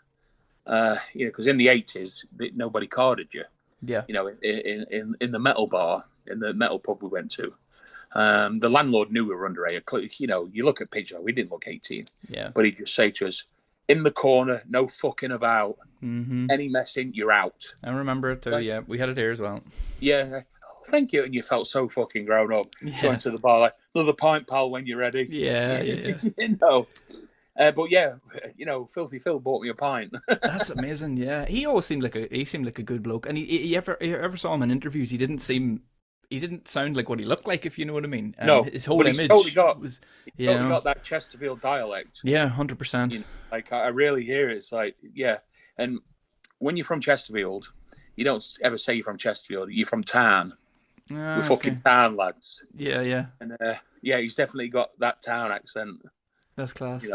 because in the 80s, nobody carded you. Yeah. In the metal bar, in the metal pub we went to, the landlord knew we were underage. You look at pictures, we didn't look 18. Yeah. But he'd just say to us, in the corner, no fucking about. Any messing, you're out. I remember it too, yeah. We had it here as well. Yeah. Thank you. And you felt so fucking grown up. Going to the bar like, another pint, pal, when you're ready. Yeah. But yeah, Filthy Phil bought me a pint. That's amazing. Yeah, he always seemed like a good bloke. And you ever saw him in interviews? He didn't sound like what he looked like, if you know what I mean. No, his whole image totally got that Chesterfield dialect. Yeah, 100%. I really hear it. It's like, yeah. And when you're from Chesterfield, you don't ever say you're from Chesterfield. You're from town. We're fucking town lads. Yeah. And he's definitely got that town accent. That's class.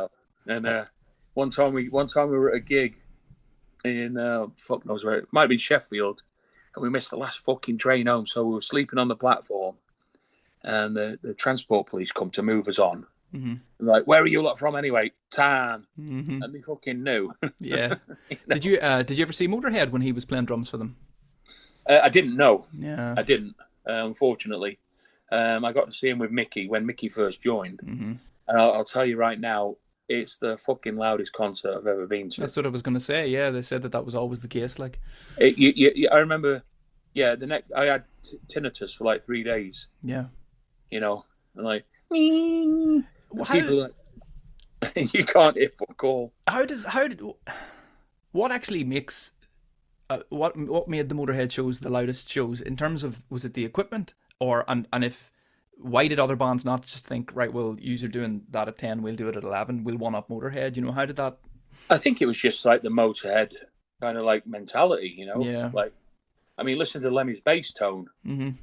And one time we were at a gig in fuck knows where, it might have been Sheffield, and we missed the last fucking train home, so we were sleeping on the platform, and the transport police come to move us on. Like, where are you lot from anyway? Town. And they fucking knew. Yeah. Did you ever see Motorhead when he was playing drums for them? I didn't know. Yeah. I didn't. Unfortunately, I got to see him with Mickey when Mickey first joined, and I'll tell you right now, it's the fucking loudest concert I've ever been to. That's what I was going to say. Yeah, they said that was always the case. Like, I remember. Yeah, I had tinnitus for like 3 days. Yeah. And like, people like, you can't hear fuck all. What actually makes what made the Motorhead shows the loudest shows in terms of, was it the equipment, or and if why did other bands not just think, right, well, you're doing that at 10, we'll do it at 11, we'll one up Motorhead? How did that? I think it was just like the Motorhead kind of like mentality, Yeah. Like, I mean, listen to Lemmy's bass tone, and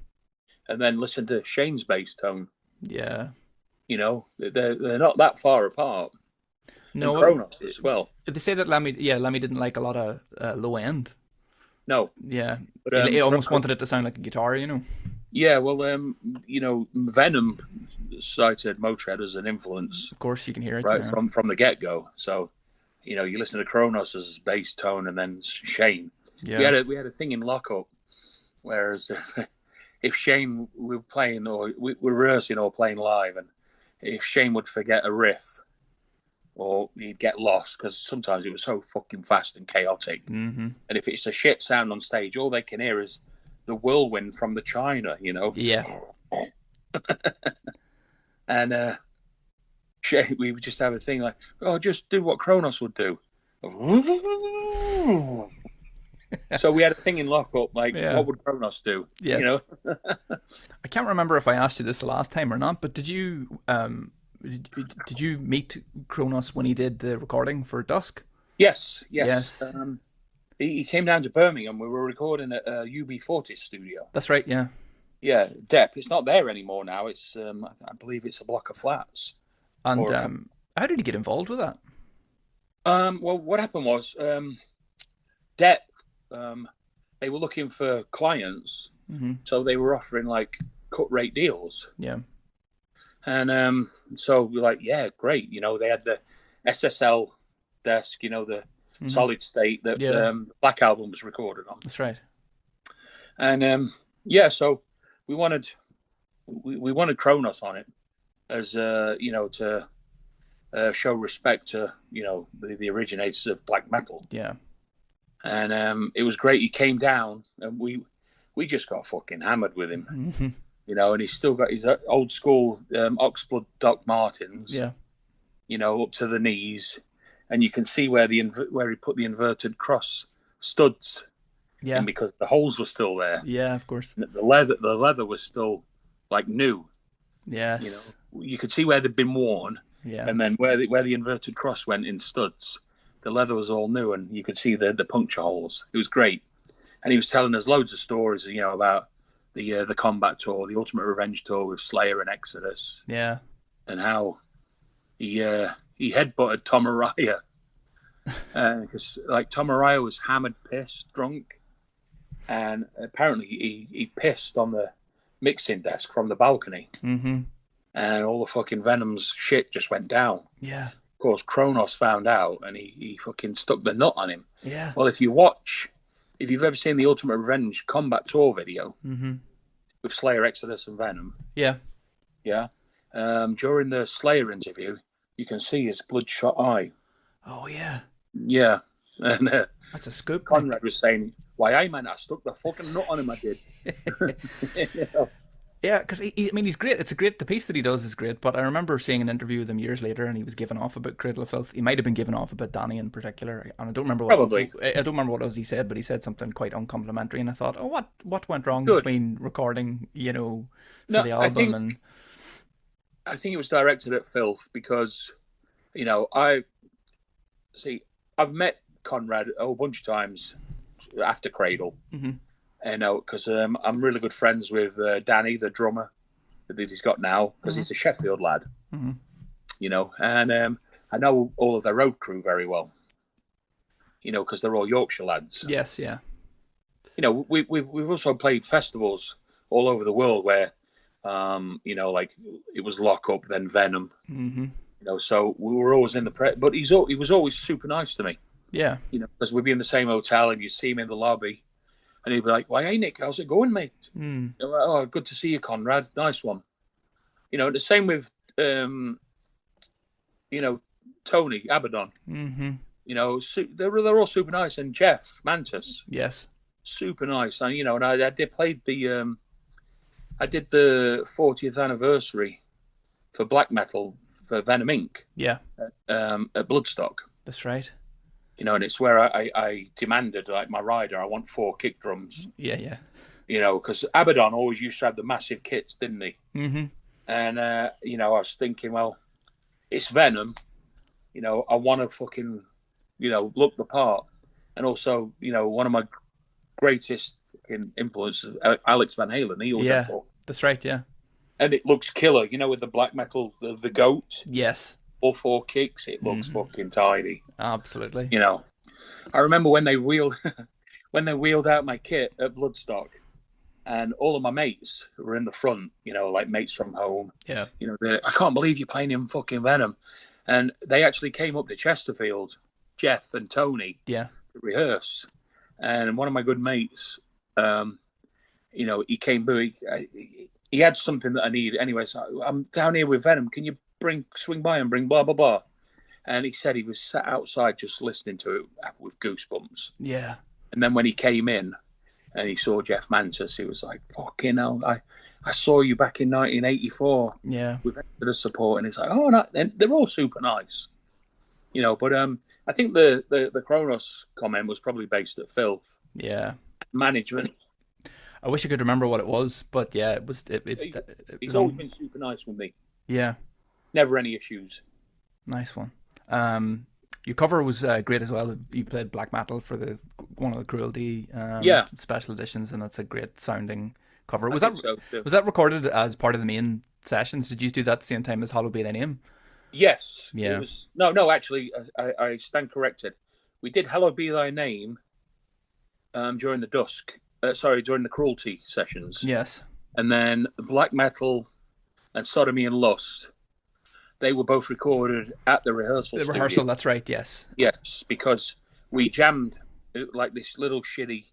then listen to Shane's bass tone. Yeah. They're not that far apart. No, and Kronos as well. They say that Lemmy didn't like a lot of low end. No. Yeah. But, he almost wanted it to sound like a guitar, Yeah, well, Venom cited Motorhead as an influence. Of course, you can hear it. Right, from the get-go. So, you listen to Kronos' bass tone and then Shane. Yeah. We had a thing in lockup, whereas if Shane were playing or we were rehearsing or playing live, and if Shane would forget a riff or he'd get lost, because sometimes it was so fucking fast and chaotic, and if it's a shit sound on stage, all they can hear is the whirlwind from the China, Yeah. And Shane, we would just have a thing like, oh, just do what Kronos would do. So we had a thing in lockup, like, what would Kronos do? Yes. I can't remember if I asked you this the last time or not, but did you meet Kronos when he did the recording for Dusk? Yes. He came down to Birmingham. We were recording at UB40 studio. That's right, yeah. Yeah, Depp. It's not there anymore now. It's I believe it's a block of flats. And how did he get involved with that? Well, what happened was Depp, they were looking for clients, so they were offering like cut rate deals. Yeah. And so we're like, yeah, great. They had the SSL desk, the solid state that Black Album was recorded on. That's right. And so we wanted Kronos on it as to show respect to the originators of black metal. Yeah. And it was great. He came down, and we just got fucking hammered with him. And he's still got his old school Oxblood Doc Martens. Yeah. Up to the knees, and you can see where he put the inverted cross studs in because the holes were still there. Yeah, of course. The leather was still like new. Yes. You know, you could see where they'd been worn. Yeah. And then where the inverted cross went in studs, the leather was all new, and you could see the puncture holes. It was great. And he was telling us loads of stories, you know, about the combat tour, the Ultimate Revenge tour with Slayer and Exodus. Yeah. And how he headbutted Tom Araya. Because like Tom Araya was hammered, pissed, drunk, and apparently he pissed on the mixing desk from the balcony. Mm-hmm. And all the fucking Venom's shit just went down. Yeah. Of course, Kronos found out, and he fucking stuck the nut on him. Yeah. Well, if you've ever seen the Ultimate Revenge combat tour video with Slayer, Exodus, and Venom. Yeah. Yeah. During the Slayer interview, you can see his bloodshot eye. Oh, yeah. Yeah. And that's a scoop. Conrad was saying, why, I man, I stuck the fucking nut on him, I did. You know? Yeah, because he's great. The piece that he does is great. But I remember seeing an interview with him years later, and he was giving off about Cradle of Filth. He might have been giving off about Danny in particular, and I don't remember what it was he said, but he said something quite uncomplimentary, and I thought, oh, what went wrong between recording, you know, for the album I think it was directed at Filth because, you know, I've met Conrad a whole bunch of times after Cradle. Mm-hmm. You know, because I'm really good friends with Danny, the drummer that he's got now, because he's a Sheffield lad. Mm-hmm. You know, and I know all of their road crew very well. You know, because they're all Yorkshire lads. Yes, yeah. You know, we've also played festivals all over the world where, you know, like it was Lock Up, then Venom. Mm-hmm. You know, so we were always in the but he was always super nice to me. Yeah. You know, because we'd be in the same hotel and you'd see him in the lobby. And he'd be like, why, hey, Nick, how's it going, mate? Mm. Like, oh, good to see you, Conrad. Nice one. You know, the same with, you know, Tony Abaddon. Mm-hmm. You know, they're all super nice. And Jeff Mantis. Yes. Super nice. And, you know, and I did the 40th anniversary for black metal for Venom Inc. Yeah. At Bloodstock. That's right. You know, and it's where I demanded, like, my rider, I want 4 kick drums. Yeah, yeah. You know, because Abaddon always used to have the massive kits, didn't he? Mm-hmm. And, you know, I was thinking, well, it's Venom. You know, I want to fucking, you know, look the part. And also, you know, one of my greatest fucking influences, Alex Van Halen, he always had 4. That's right, yeah. And it looks killer, you know, with the black metal, the goat. Yes. All 4 kicks, it looks fucking tidy. Absolutely. You know, I remember when they wheeled out my kit at Bloodstock, and all of my mates who were in the front, you know, like mates from home. Yeah. You know, I can't believe you're playing in fucking Venom. And they actually came up to Chesterfield, Jeff and Tony, to rehearse. And one of my good mates, you know, he came, he had something that I need anyway. So I'm down here with Venom. Can you swing by and bring blah, blah, blah. And he said he was sat outside just listening to it with goosebumps. Yeah. And then when he came in and he saw Jeff Mantis, he was like, fucking hell, I saw you back in 1984. Yeah. With the support. And he's like, oh, no. And they're all super nice. You know, but I think the Kronos comment was probably based at Filth. Yeah. Management. I wish I could remember what it was, but yeah, it was. He's always been super nice with me. Yeah. Never any issues. Nice one. Your cover was great as well. You played black metal for one of the Cruelty special editions, and that's a great sounding cover. Was that recorded as part of the main sessions? Did you do that at the same time as Hollow Be-Thy-Name? Yes. Yeah. No. Actually, I stand corrected. We did Hallowed Be Thy Name during the Cruelty sessions. Yes. And then black metal and Sodomy and Lust. They were both recorded at the rehearsal studio. Rehearsal, that's right, yes. Yes, because we jammed like this little shitty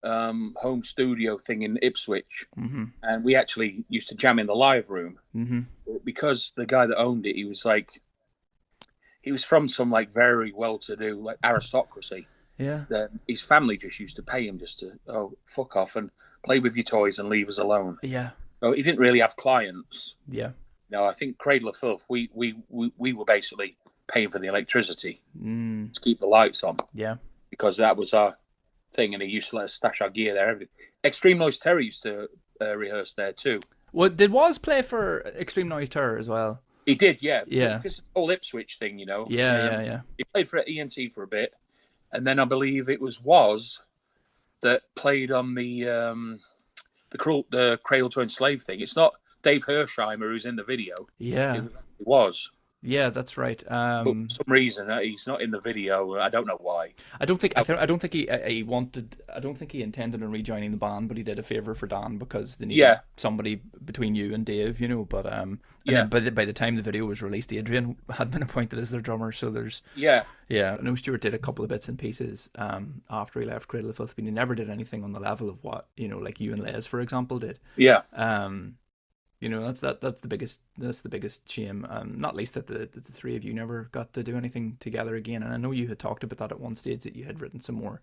home studio thing in Ipswich. Mm-hmm. And we actually used to jam in the live room. Mm-hmm. Because the guy that owned it, he was from some like very well-to-do like aristocracy. Yeah. His family just used to pay him just to, fuck off and play with your toys and leave us alone. Yeah. So he didn't really have clients. Yeah. No, I think Cradle of Filth, we were basically paying for the electricity to keep the lights on. Yeah. Because that was our thing, and he used to let us stash our gear there. Extreme Noise Terror used to rehearse there too. Well, did Woz play for Extreme Noise Terror as well? He did, yeah. Yeah. Because it's the whole Ipswich thing, you know. Yeah. He played for ENT for a bit, and then I believe it was Woz that played on the Cradle to Enslave thing. It's not Dave Hersheimer who's in the video. Yeah. It was. Yeah, that's right. But for some reason he's not in the video. I don't know why. I don't think he wanted. I don't think he intended on rejoining the band, but he did a favor for Dan because they needed somebody between you and Dave, you know. But then by the time the video was released, Adrian had been appointed as their drummer. So there's I know Stuart did a couple of bits and pieces after he left Cradle of Filth, but he never did anything on the level of what, you know, like you and Les, for example, did. Yeah. You know, that's the biggest shame, not least that the three of you never got to do anything together again. And I know you had talked about that at one stage, that you had written some more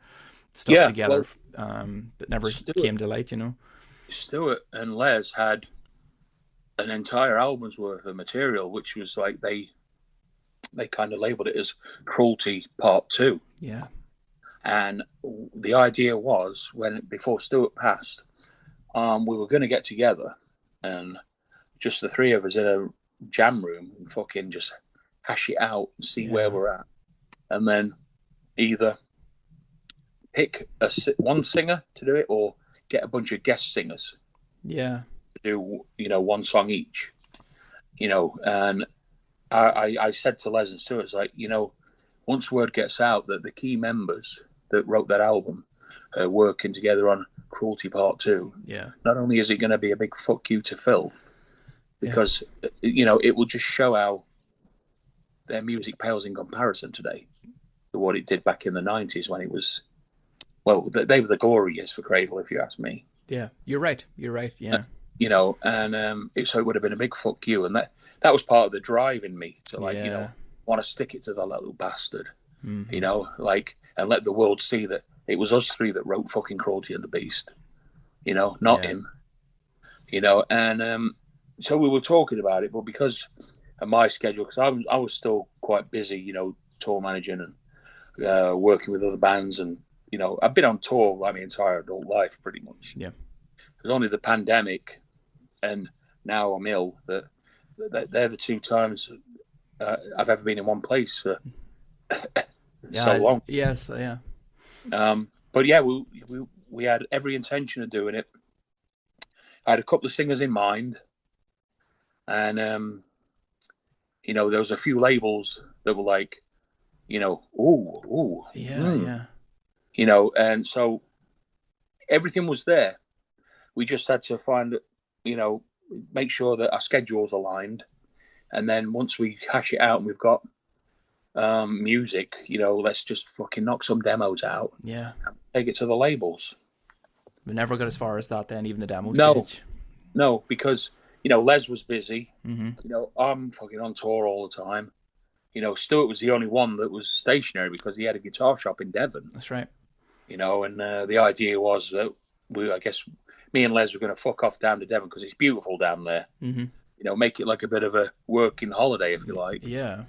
stuff together, but never came to light. You know, Stuart and Les had an entire album's worth of material, which was like they kind of labelled it as Cruelty Part 2. Yeah, and the idea was before Stuart passed, we were going to get together and just the three of us in a jam room and fucking just hash it out and see where we're at. And then either pick one singer to do it or get a bunch of guest singers. Yeah. To do, you know, one song each. You know, and I said to Les and Stuart, it's like, you know, once word gets out that the key members that wrote that album are working together on Cruelty Part 2, not only is it going to be a big fuck you to Filth, because you know, it will just show how their music pales in comparison today to what it did back in the 90s when it was, well, they were the glory years for Cradle, if you ask me. Yeah, you're right, yeah. You know, and so it would have been a big fuck you, and that was part of the drive in me to, like, you know, want to stick it to the little bastard, you know, like, and let the world see that it was us three that wrote fucking Cruelty and the Beast, you know, not him, you know. And so we were talking about it, but because of my schedule, because I was still quite busy, you know, tour managing and working with other bands, and you know, I've been on tour like my entire adult life pretty much. Yeah, it was only the pandemic, and now I'm ill, that they're the two times I've ever been in one place for so long. Yes, yeah. But yeah, we had every intention of doing it. I had a couple of singers in mind, and you know, there was a few labels that were like, you know, you know, and so everything was there. We just had to find, you know, make sure that our schedules aligned, and then once we hash it out and we've got music, you know, let's just fucking knock some demos out. Yeah. And take it to the labels. We never got as far as that then, even the demo stage. No, because, you know, Les was busy. You know, I'm fucking on tour all the time. You know, Stuart was the only one that was stationary because he had a guitar shop in Devon. That's right. You know, and the idea was that I guess me and Les were going to fuck off down to Devon because it's beautiful down there. You know, make it like a bit of a working holiday, if you like. Yeah.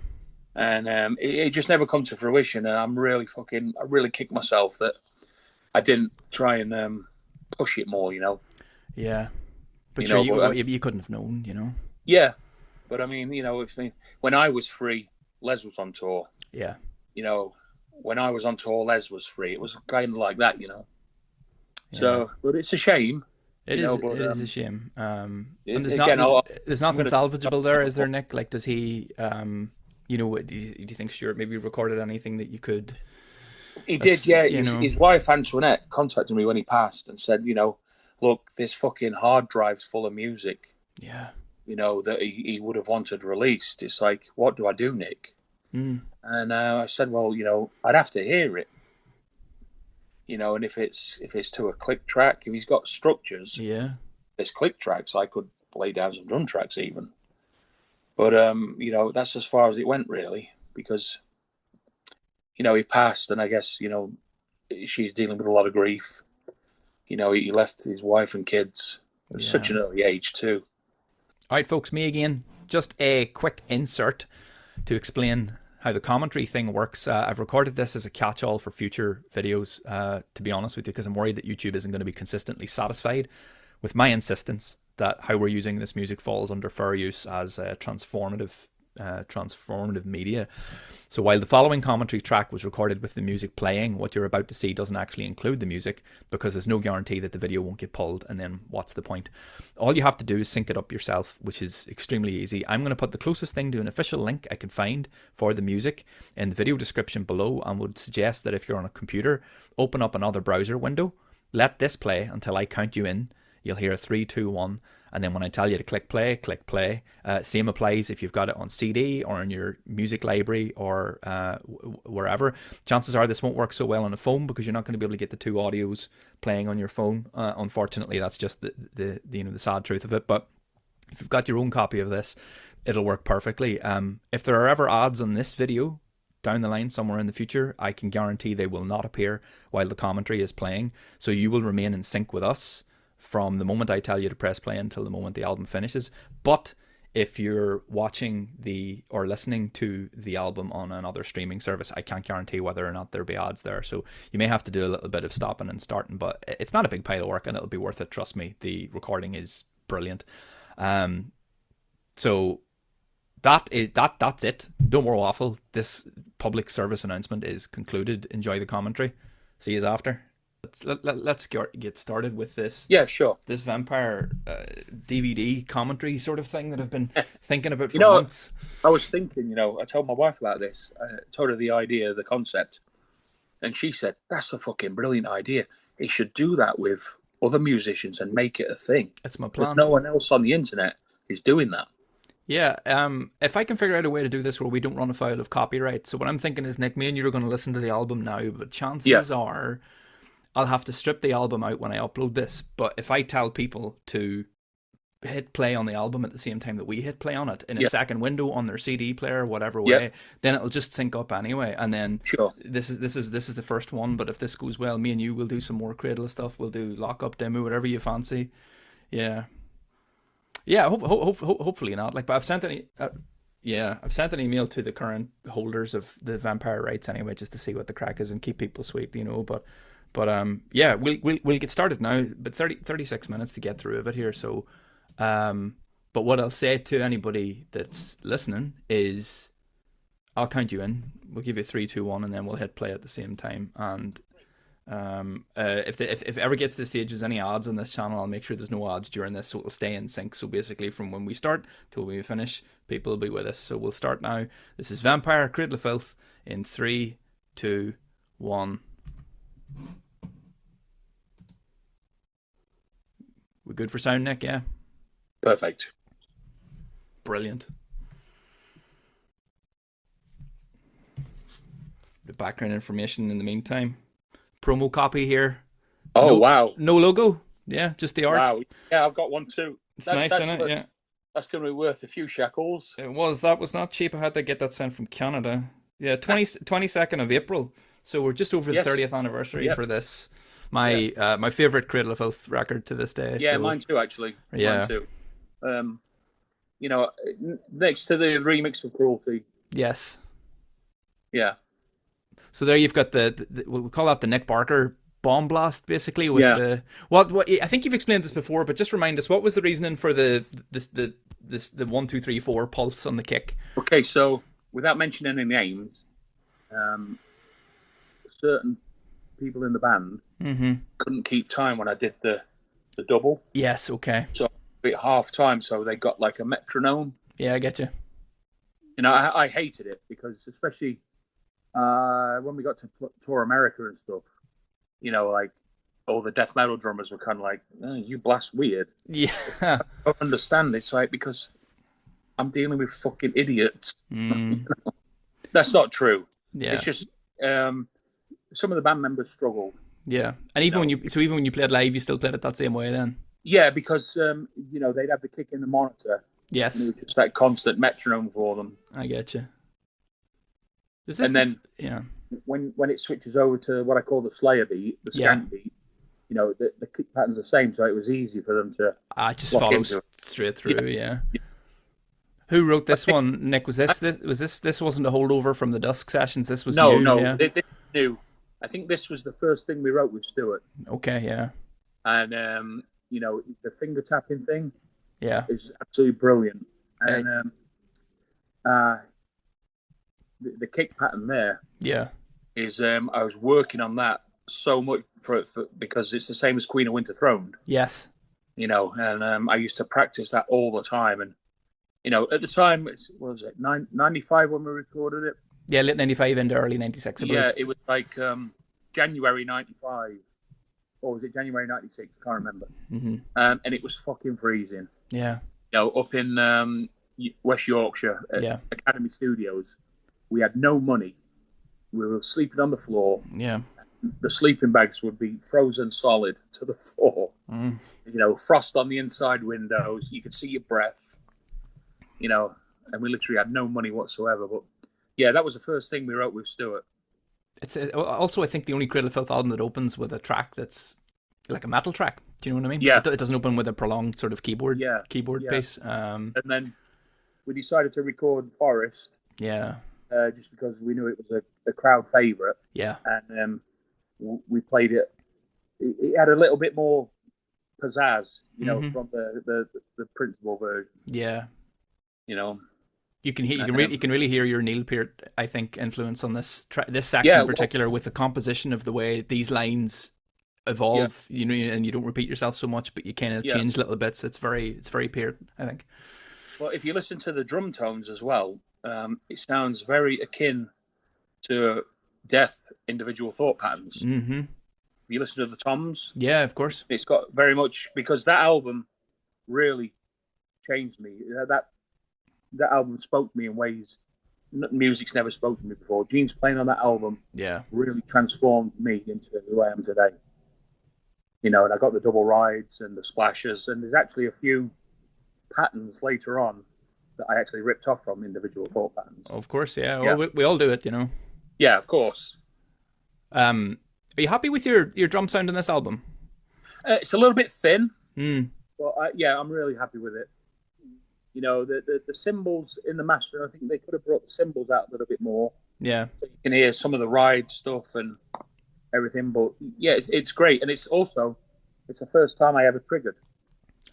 And it just never come to fruition, and I really kicked myself that I didn't try and push it more, you know. Yeah, but you couldn't have known, you know. Yeah, but I mean, you know, when I was free, Les was on tour. Yeah. You know, when I was on tour, Les was free. It was kind of like that, you know. Yeah. So, but it's a shame. It is a shame. And there's nothing salvageable there, is there, Nick? Like, does he? You know, do you think Stuart maybe recorded anything that you could? He did, yeah. His wife Antoinette contacted me when he passed and said, you know, look, this fucking hard drive's full of music. Yeah. You know, that he would have wanted released. It's like, what do I do, Nick? And I said, well, you know, I'd have to hear it. You know, and if it's to a click track, if he's got structures, there's click tracks. I could lay down some drum tracks even. But, you know, that's as far as it went, really, because, you know, he passed, and I guess, you know, she's dealing with a lot of grief. You know, he left his wife and kids at such an early age, too. All right, folks, me again. Just a quick insert to explain how the commentary thing works. I've recorded this as a catch-all for future videos, to be honest with you, because I'm worried that YouTube isn't going to be consistently satisfied with my insistence that how we're using this music falls under fair use as transformative media. So while the following commentary track was recorded with the music playing, what you're about to see doesn't actually include the music, because there's no guarantee that the video won't get pulled, and then what's the point? All you have to do is sync it up yourself, which is extremely easy. I'm going to put the closest thing to an official link I can find for the music in the video description below, and would suggest that if you're on a computer, open up another browser window, let this play until I count you in. You'll hear 3, 2, 1, and then when I tell you to click play. Same applies if you've got it on CD or in your music library or wherever. Chances are this won't work so well on a phone, because you're not going to be able to get the two audios playing on your phone. Unfortunately, that's just the sad truth of it. But if you've got your own copy of this, it'll work perfectly. If there are ever ads on this video down the line somewhere in the future, I can guarantee they will not appear while the commentary is playing. So you will remain in sync with us from the moment I tell you to press play until the moment the album finishes. But if you're watching or listening to the album on another streaming service, I can't guarantee whether or not there'll be ads there. So you may have to do a little bit of stopping and starting, but it's not a big pile of work, and it'll be worth it. Trust me, the recording is brilliant. So that's it. No more waffle. This public service announcement is concluded. Enjoy the commentary. See you after. Let's get started with this. Yeah, sure. This vampire DVD commentary sort of thing that I've been thinking about for months. I was thinking, I told my wife about this. I told her the idea, the concept, and she said, "That's a fucking brilliant idea. He should do that with other musicians and make it a thing." That's my plan. But no one else on the internet is doing that. Yeah, if I can figure out a way to do this where we don't run afoul of copyright. So what I'm thinking is, Nick, me and you are going to listen to the album now, but chances are I'll have to strip the album out when I upload this. But if I tell people to hit play on the album at the same time that we hit play on it in a second window on their CD player, whatever way, then it'll just sync up anyway. And then this is the first one. But if this goes well, me and you will do some more Cradle stuff. We'll do Lockup demo, whatever you fancy. Yeah. Hopefully not. But I've sent I've sent an email to the current holders of the Vampire rights anyway, just to see what the crack is and keep people sweet, But we'll get started now. But 36 minutes to get through of it here. So, but what I'll say to anybody that's listening is, I'll count you in. We'll give you 3, 2, 1, and then we'll hit play at the same time. And if it ever gets to the stage there's any ads on this channel, I'll make sure there's no ads during this, so it'll stay in sync. So basically, from when we start till we finish, people will be with us. So we'll start now. This is Vampire, Cradle of Filth in 3, 2, 1. We're good for sound, Nick? Yeah. Perfect. Brilliant. The background information in the meantime. Promo copy here. Oh, wow. No logo. Yeah, just the art. Wow. Yeah, I've got one too. It's nice, isn't it? Yeah. That's going to be worth a few shekels. It was. That was not cheap. I had to get that sent from Canada. Yeah, 22nd of April. So we're just over the 30th anniversary for this. My favorite Cradle of Filth record to this day. Yeah, so. Mine too, actually. Yeah. Mine too. Next to the remix of Cruelty. Yes. Yeah. So there you've got the we call that the Nick Barker bomb blast, basically. With the what I think you've explained this before, but just remind us, what was the reasoning for the 1, 2, 3, 4 pulse on the kick? Okay, so without mentioning any names, certain people in the band couldn't keep time when I did the double. Yes, okay. So at half time, so they got like a metronome. Yeah, I get you. I hated it, because especially when we got to tour America and stuff, like all the death metal drummers were kind of like, oh, you blast weird. Yeah. I don't understand. It's like, because I'm dealing with fucking idiots. That's not true. Yeah. It's just some of the band members struggled. Yeah. And even when you played live, you still played it that same way then? Yeah, because they'd have the kick in the monitor. Yes. And it was just that constant metronome for them. I get you. And then when it switches over to what I call the Slayer beat, the skank beat, the kick pattern's the same, so it was easy for them to just follow straight through. Yeah. Who wrote this one, Nick? This wasn't a holdover from the Dusk sessions. This was No, new. no, Yeah. this is new. I think this was the first thing we wrote with Stuart. Okay. Yeah. And you know, the finger tapping thing. Yeah. Is absolutely brilliant. And the kick pattern there. Yeah. Is I was working on that so much for because it's the same as Queen of Winter Throne. Yes. You know, and I used to practice that all the time. And you know, at the time, what was it, 95 when we recorded it? Yeah, late 95 into early 96, I believe. Yeah, it was like January 95. Or was it January 96? I can't remember. Mm-hmm. And it was fucking freezing. Yeah. You know, up in West Yorkshire at Academy Studios, we had no money. We were sleeping on the floor. Yeah. The sleeping bags would be frozen solid to the floor. Mm. You know, frost on the inside windows. You could see your breath. You know, and we literally had no money whatsoever. But yeah, that was the first thing we wrote with Stuart. It's also, I think, the only Cradle of Filth album that opens with a track that's like a metal track. Do you know what I mean? Yeah. It doesn't open with a prolonged sort of keyboard bass. And then we decided to record Forest. Yeah. Just because we knew it was a crowd favourite. Yeah. And we played it. It had a little bit more pizzazz, you know, from the principal version. Yeah. You know, you can really hear your Neil Peart, I think, influence on this section in particular, with the composition of the way these lines evolve. You know, and you don't repeat yourself so much, but you kind of change little bits. It's very Peart, I think. Well, if you listen to the drum tones as well, it sounds very akin to Death individual thought patterns. Mm-hmm. You listen to the toms. Yeah, of course. It's got very much, because that album really changed me. That album spoke to me in ways music's never spoken to me before. Gene's playing on that album really transformed me into who I am today. You know, and I got the double rides and the splashes, and there's actually a few patterns later on that I actually ripped off from individual thought patterns. Of course, yeah. Well, we all do it, you know. Yeah, of course. Are you happy with your drum sound in this album? It's a little bit thin, but I'm really happy with it. You know, the cymbals in the master, I think they could have brought the cymbals out a little bit more. Yeah. So you can hear some of the ride stuff and everything, but yeah, it's great. And it's the first time I ever triggered.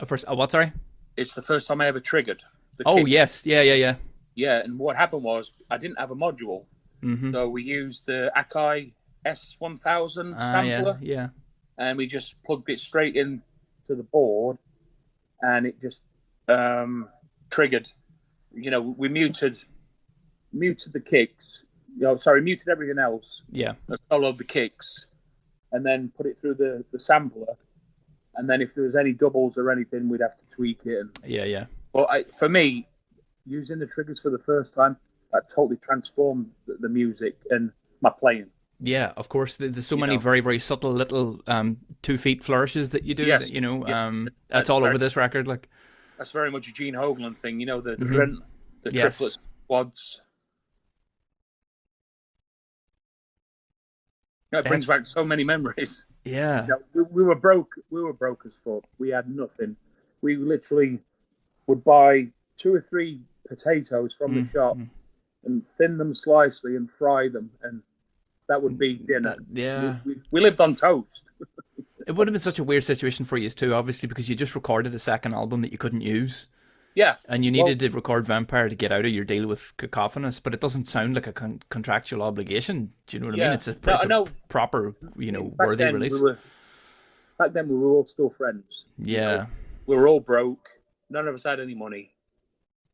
What, sorry? It's the first time I ever triggered. Yes. Yeah. Yeah, and what happened was I didn't have a module. Mm-hmm. So we used the Akai S1000 sampler. Yeah. And we just plugged it straight into the board, and it just triggered. You know, we muted the kicks. Muted everything else. Yeah. Soloed the kicks, and then put it through the sampler. And then if there was any doubles or anything, we'd have to tweak it. Yeah. But for me, using the triggers for the first time, that totally transformed the music and my playing. Yeah, of course. There's so many very, very subtle little 2 feet flourishes that you do. Yes. That, that's all over this record. Like, that's very much a Gene Hoglan thing. You know, the triplets, quads. That brings back so many memories. Yeah. We were broke. We were broke as fuck. We had nothing. We literally would buy 2 or 3 potatoes from the shop and thin them slicely and fry them, and that would be dinner. We lived on toast. It would have been such a weird situation for you too, obviously, because you just recorded a second album that you couldn't use. Yeah. And you needed to record Vampire to get out of your deal with Cacophonous, but it doesn't sound like a contractual obligation. Do you know what I mean? It's a proper, worthy release. Back then we were all still friends. Yeah. We were all broke. None of us had any money.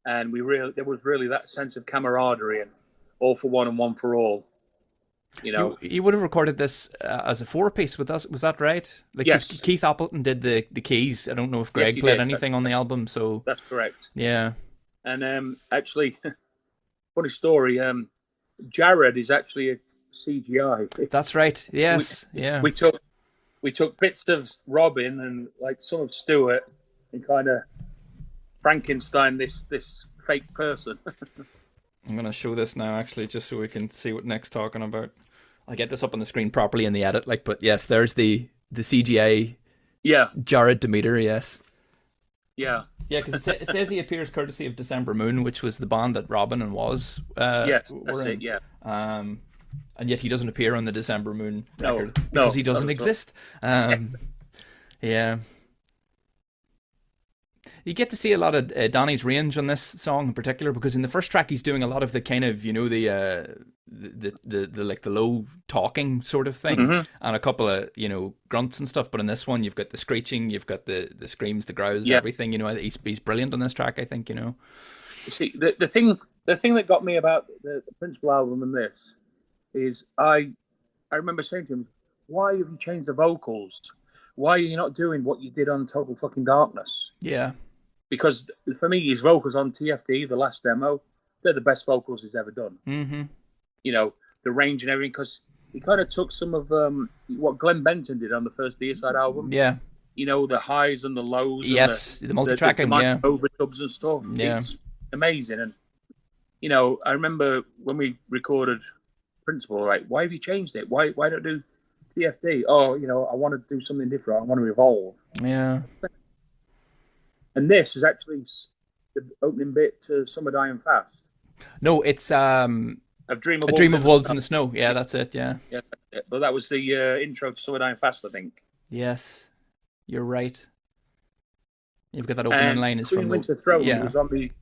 And there was really that sense of camaraderie and all for one and one for all. You would have recorded this as a 4-piece with us, was that right? Yes. Keith Appleton did the keys. I don't know if Greg played anything on the album, so that's correct. Yeah. And actually, funny story. Jared is actually a CGI. That's right. Yes. We took bits of Robin and like some of Stuart and kind of Frankenstein this fake person. I'm going to show this now, actually, just so we can see what Nick's talking about. I'll get this up on the screen properly in the edit, but yes, there's the CGI. Yeah. Jared Demeter, yes. Yeah. Yeah, because it says he appears courtesy of December Moon, which was the band that Robin and Woz Yes, were that's in. it. Yeah. Um, and yet he doesn't appear on the December Moon No, record no, because he doesn't not at all. exist. Yeah. You get to see a lot of Donny's range on this song in particular, because in the first track he's doing a lot of the kind of, the like the low talking sort of thing, Hmm. and a couple of grunts and stuff. But in this one you've got the screeching, you've got the screams, the growls, Yeah. everything. He's brilliant on this track, I think. See, the thing that got me about the Principal album and this is I remember saying to him, "Why have you changed the vocals? Why are you not doing what you did on Total Fucking Darkness?" Yeah. Because for me, his vocals on TFD, the last demo, they're the best vocals he's ever done. Mm-hmm. The range and everything, because he kind of took some of what Glenn Benton did on the first Deicide album. Yeah. The highs and the lows. Yes, and the multi-tracking, yeah. overdubs and stuff. Yeah. It's amazing. And, I remember when we recorded Principal, like, why have you changed it? Why don't do TFD? Oh, I want to do something different. I want to evolve. Yeah. And this is actually the opening bit to Summer Dying Fast. No, it's A Dream of Wolves in the Snow. Yeah, that's it. Yeah. Yeah, but that was the intro to Summer Dying Fast, I think. Yes, you're right. You've got that opening line. Is Queen from Winter Throne yeah. was on the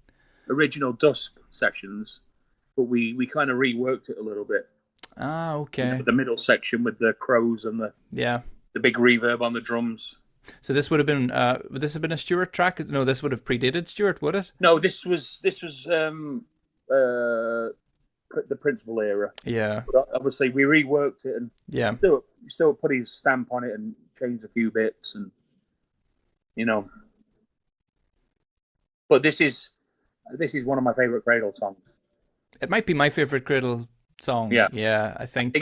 original Dusk sections, but we kind of reworked it a little bit. Ah, okay. The middle section with the crows and the big reverb on the drums. So this would have been would this have been a Stewart track? No, this would have predated Stewart, would it? No, this was the Principal era. Yeah. But obviously we reworked it and still put his stamp on it and changed a few bits and But this is one of my favorite Cradle songs. It might be my favorite Cradle song. Yeah. I think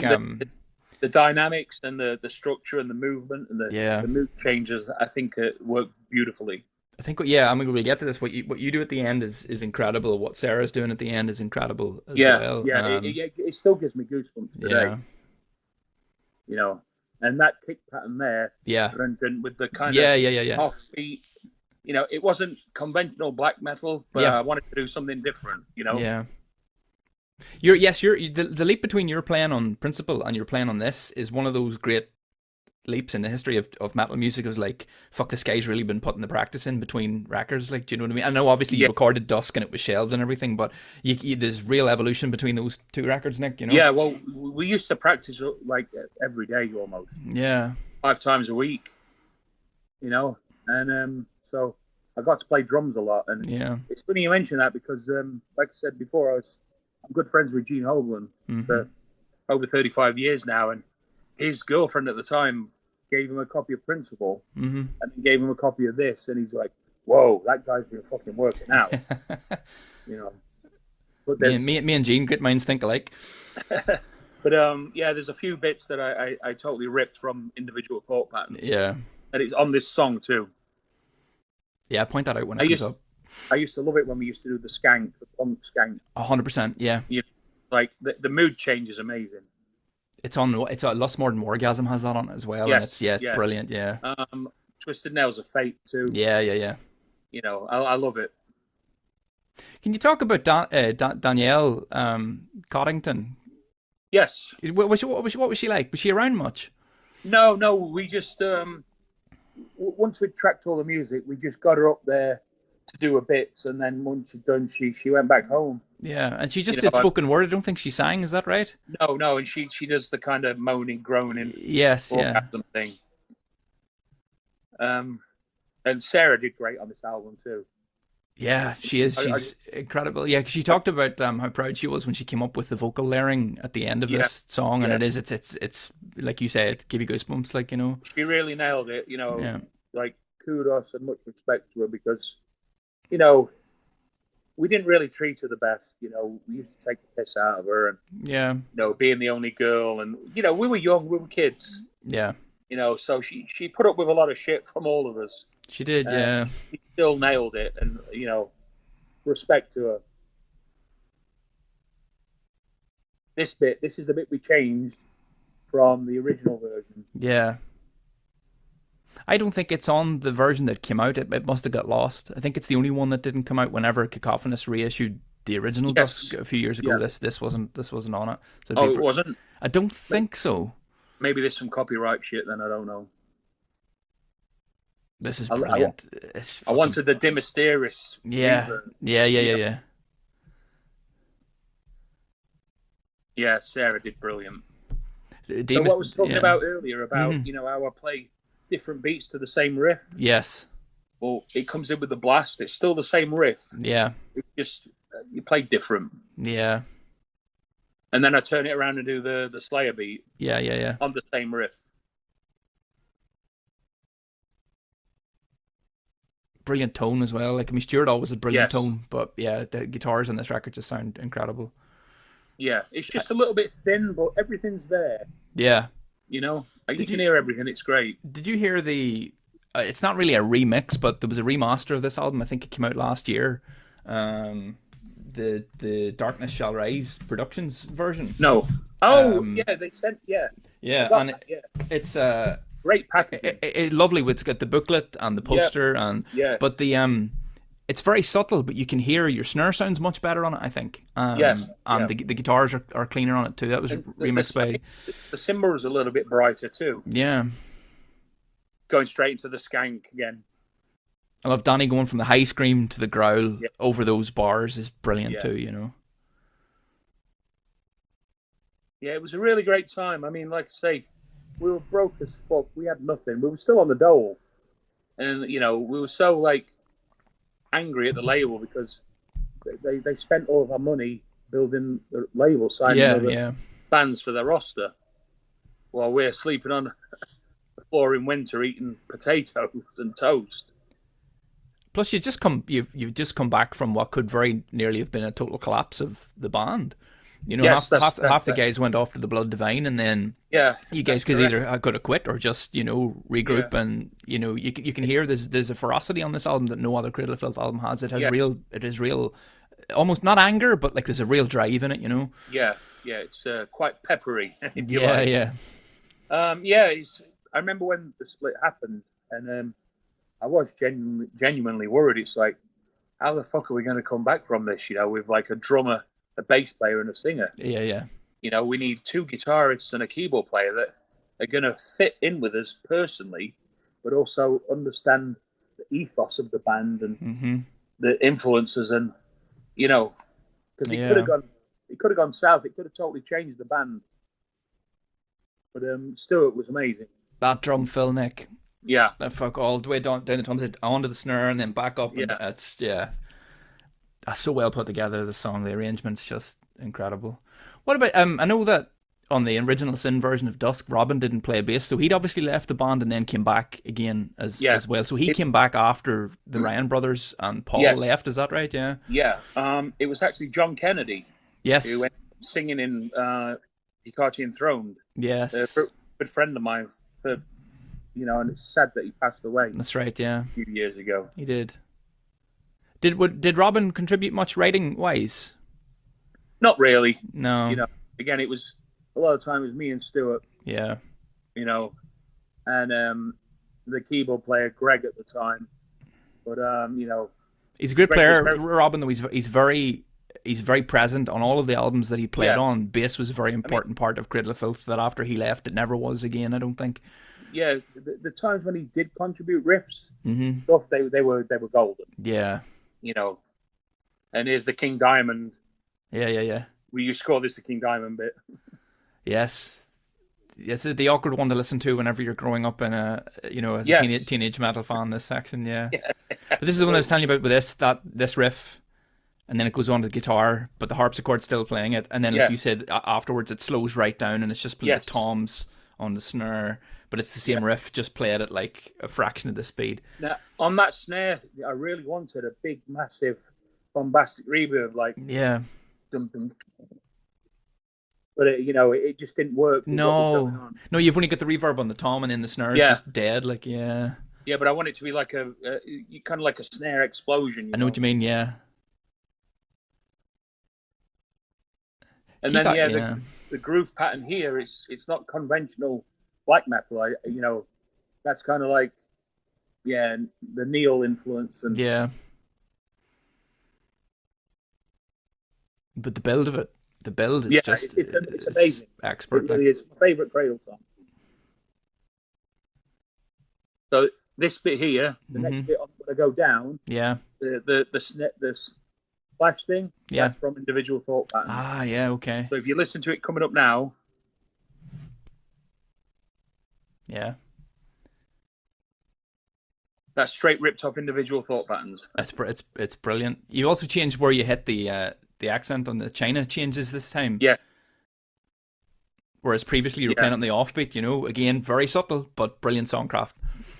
the dynamics and the structure and the movement and the mood changes, I think it worked beautifully. I think we'll get to this. What you do at the end is incredible. What Sarah's doing at the end is incredible as well. Yeah, it still gives me goosebumps today. And that kick pattern there, with the kind of offbeat. It wasn't conventional black metal, but I wanted to do something different. Yeah. The leap between your playing on Principle and your playing on this is one of those great leaps in the history of metal music. It was like, fuck, this guy's really been putting the practice in between records. Like, do you know what I mean? I know obviously you recorded Dusk and it was shelved and everything, but there's real evolution between those two records, Nick. Yeah, well, we used to practice like every day almost. Yeah, 5 times a week. And so I got to play drums a lot. And it's funny you mention that because, like I said before, I'm good friends with Gene Hoglan for over 35 years now, and his girlfriend at the time gave him a copy of Principle and then gave him a copy of this, and he's like, "Whoa, that guy's been fucking working out." But me and Gene, great minds think alike. But there's a few bits that I totally ripped from individual thought patterns. Yeah, and it's on this song too. Yeah, point that out when it comes up. I used to love it when we used to do the punk skank. 100%, yeah. Like the mood change is amazing. It's Lost More Than Orgasm has that on it as well, yes, and it's brilliant, yeah. Twisted Nails of Fate too. Yeah. I love it. Can you talk about Danielle Coddington? Yes. What was she like? Was she around much? No. We just once we tracked all the music, we just got her up there to do a bits, and then once she'd done, she went back home. Yeah, and she just did spoken word. I don't think she sang. Is that right? No, and she does the kind of moaning, groaning. Yes, yeah. Thing. And Sarah did great on this album too. Yeah, she is. She's incredible. Yeah, 'cause she talked about how proud she was when she came up with the vocal layering at the end of this song, and it's like you say, it give you goosebumps. Like she really nailed it. Like kudos and much respect to her because, we didn't really treat her the best. We used to take the piss out of her, and being the only girl, and we were young, we were kids. Yeah. So she put up with a lot of shit from all of us. She did, yeah. She still nailed it, and respect to her. This is the bit we changed from the original version. Yeah. I don't think it's on the version that came out. It must have got lost. I think it's the only one that didn't come out whenever Cacophonous reissued the original Dusk a few years ago. Yeah. This wasn't on it. So it wasn't? I don't think so. Maybe there's some copyright shit then, I don't know. This is brilliant. I wanted the De Mysteris. Yeah. Yeah, Sarah did brilliant. So what I was talking about earlier about, how I play different beats to the same riff. Yes. Well, it comes in with the blast. It's still the same riff. Yeah. It's just, you play different. Yeah. And then I turn it around and do the Slayer beat. Yeah. On the same riff. Brilliant tone as well. Like, I mean, Stuart always had brilliant tone, but yeah, the guitars on this record just sound incredible. Yeah, it's just a little bit thin, but everything's there. Yeah. You can hear everything. It's great. Did you hear the... it's not really a remix, but there was a remaster of this album. I think it came out last year. The Darkness Shall Rise Productions version. No. Oh, they sent... Yeah. Yeah, and it's... great packaging. Lovely. It's got the booklet and the poster, but the it's very subtle, but you can hear your snare sounds much better on it, I think. The guitars are cleaner on it too. That was remixed by... The cymbal is a little bit brighter too. Yeah. Going straight into the skank again. I love Danny going from the high scream to the growl over those bars is brilliant too, Yeah, it was a really great time. I mean, like I say, we were broke as fuck. We had nothing. We were still on the dole. And, we were so, angry at the label because they spent all of our money building the label, signing bands for their roster while we're sleeping on the floor in winter eating potatoes and toast. Plus, you've just come back from what could very nearly have been a total collapse of the band. Half the guys went off to the Blood Divine, and then you guys could either could have quit or just regroup, and you can hear there's a ferocity on this album that no other Cradle of Filth album has. It is real, almost not anger, but like there's a real drive in it. Yeah, it's quite peppery. Yeah. I remember when the split happened, and I was genuinely worried. It's like, how the fuck are we going to come back from this? With like a drummer, a bass player, and a singer. Yeah. We need two guitarists and a keyboard player that are going to fit in with us personally, but also understand the ethos of the band and the influences, and because it could have gone south. It could have totally changed the band. But Stuart was amazing. That drum fill, Nick. Yeah. That fuck all the way down the toms, onto the snare, and then back up. And that's so well put together, the song. The arrangement's just incredible. What about I know that on the original Sin version of Dusk, Robin didn't play bass, so he'd obviously left the band and then came back again as well. So he came back after the Ryan brothers and Paul left. Is that right? Yeah. Yeah. It was actually John Kennedy. Yes. Who went singing in Hecate Enthroned. Yes. A good friend of mine. And it's sad that he passed away. That's right. Yeah. A few years ago. He did. Did Robin contribute much writing wise? Not really. No. Again, it was a lot of time. It was me and Stuart. Yeah. And the keyboard player Greg at the time. But he's a great player. Robin, though, he's very present on all of the albums that he played on. Bass was a very important part of Cradle of Filth. That after he left, it never was again. I don't think. Yeah, the times when he did contribute riffs, stuff they were golden. Yeah. And here's the King Diamond. Yeah. We used to call this the King Diamond bit. Yes, the awkward one to listen to whenever you're growing up in a teenage metal fan. This section, yeah. But this is the one I was telling you about with this riff, and then it goes on to the guitar, but the harpsichord's still playing it, and then like you said afterwards, it slows right down, and it's just playing the toms on the snare, but it's the same riff, just played at like a fraction of the speed. Now, on that snare, I really wanted a big, massive, bombastic reverb, like something. But it just didn't work. No, you've only got the reverb on the tom, and then the snare is just dead. Like Yeah, but I want it to be like a kind of like a snare explosion. I know what you mean. Yeah. And then the groove pattern here, it's not conventional black metal. That's kind of like and the Neil influence and Yeah. But the build of it, the build is just it's amazing. expert. It really is my favorite Cradle song. So this bit here, the next bit I'm going to go down. Yeah. The splash thing. Yeah. That's from Individual Thought Patterns. Ah, yeah. Okay. So if you listen to it coming up now. Yeah. That's straight ripped off Individual Thought Patterns. It's brilliant. You also changed where you hit the accent on the China changes this time. Yeah. Whereas previously you were playing on the offbeat, you know, again, very subtle, but brilliant songcraft.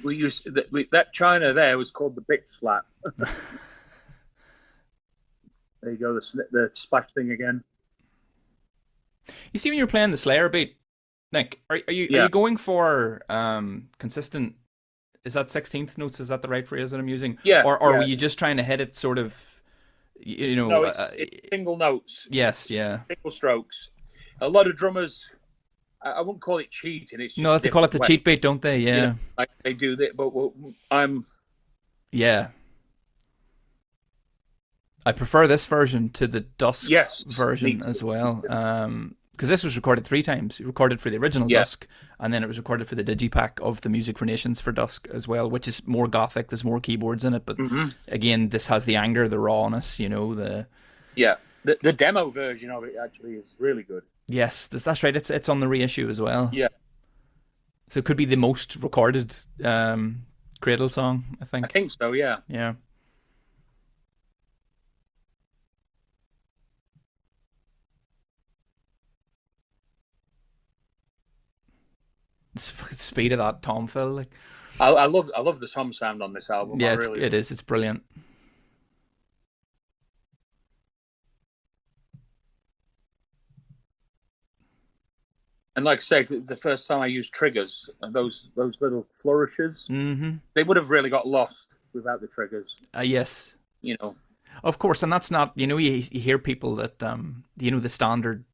We used that China there was called the bitch slap. There you go, the splash thing again. You see when you're playing the Slayer beat, Nick, are you going for consistent? Is that 16th notes? Is that the right phrase that I'm using? Yeah. Or were you just trying to hit it sort of, you know? No, it's single notes. Yes, yeah. Single strokes. A lot of drummers, I wouldn't call it cheating. It's just no, they call it the cheat beat, don't they? Yeah. You know, like they do that, but I'm. Yeah. I prefer this version to the Dusk version as well. Because this was recorded 3 times. It recorded for the original Dusk, and then it was recorded for the digipack of the Music for Nations for Dusk as well, which is more gothic. There's more keyboards in it, but again, this has the anger, the rawness, you know, the demo version of it actually is really good. Yes, that's right. It's on the reissue as well. Yeah. So it could be the most recorded Cradle song, I think. I think so, yeah. Yeah. The speed of that tom fill, like I love the tom sound on this album. Yeah, it is. It's brilliant. And like I say, the first time I used triggers, those little flourishes, they would have really got lost without the triggers. Yes. You know. Of course, and that's not, you know, you hear people that, you know, the standard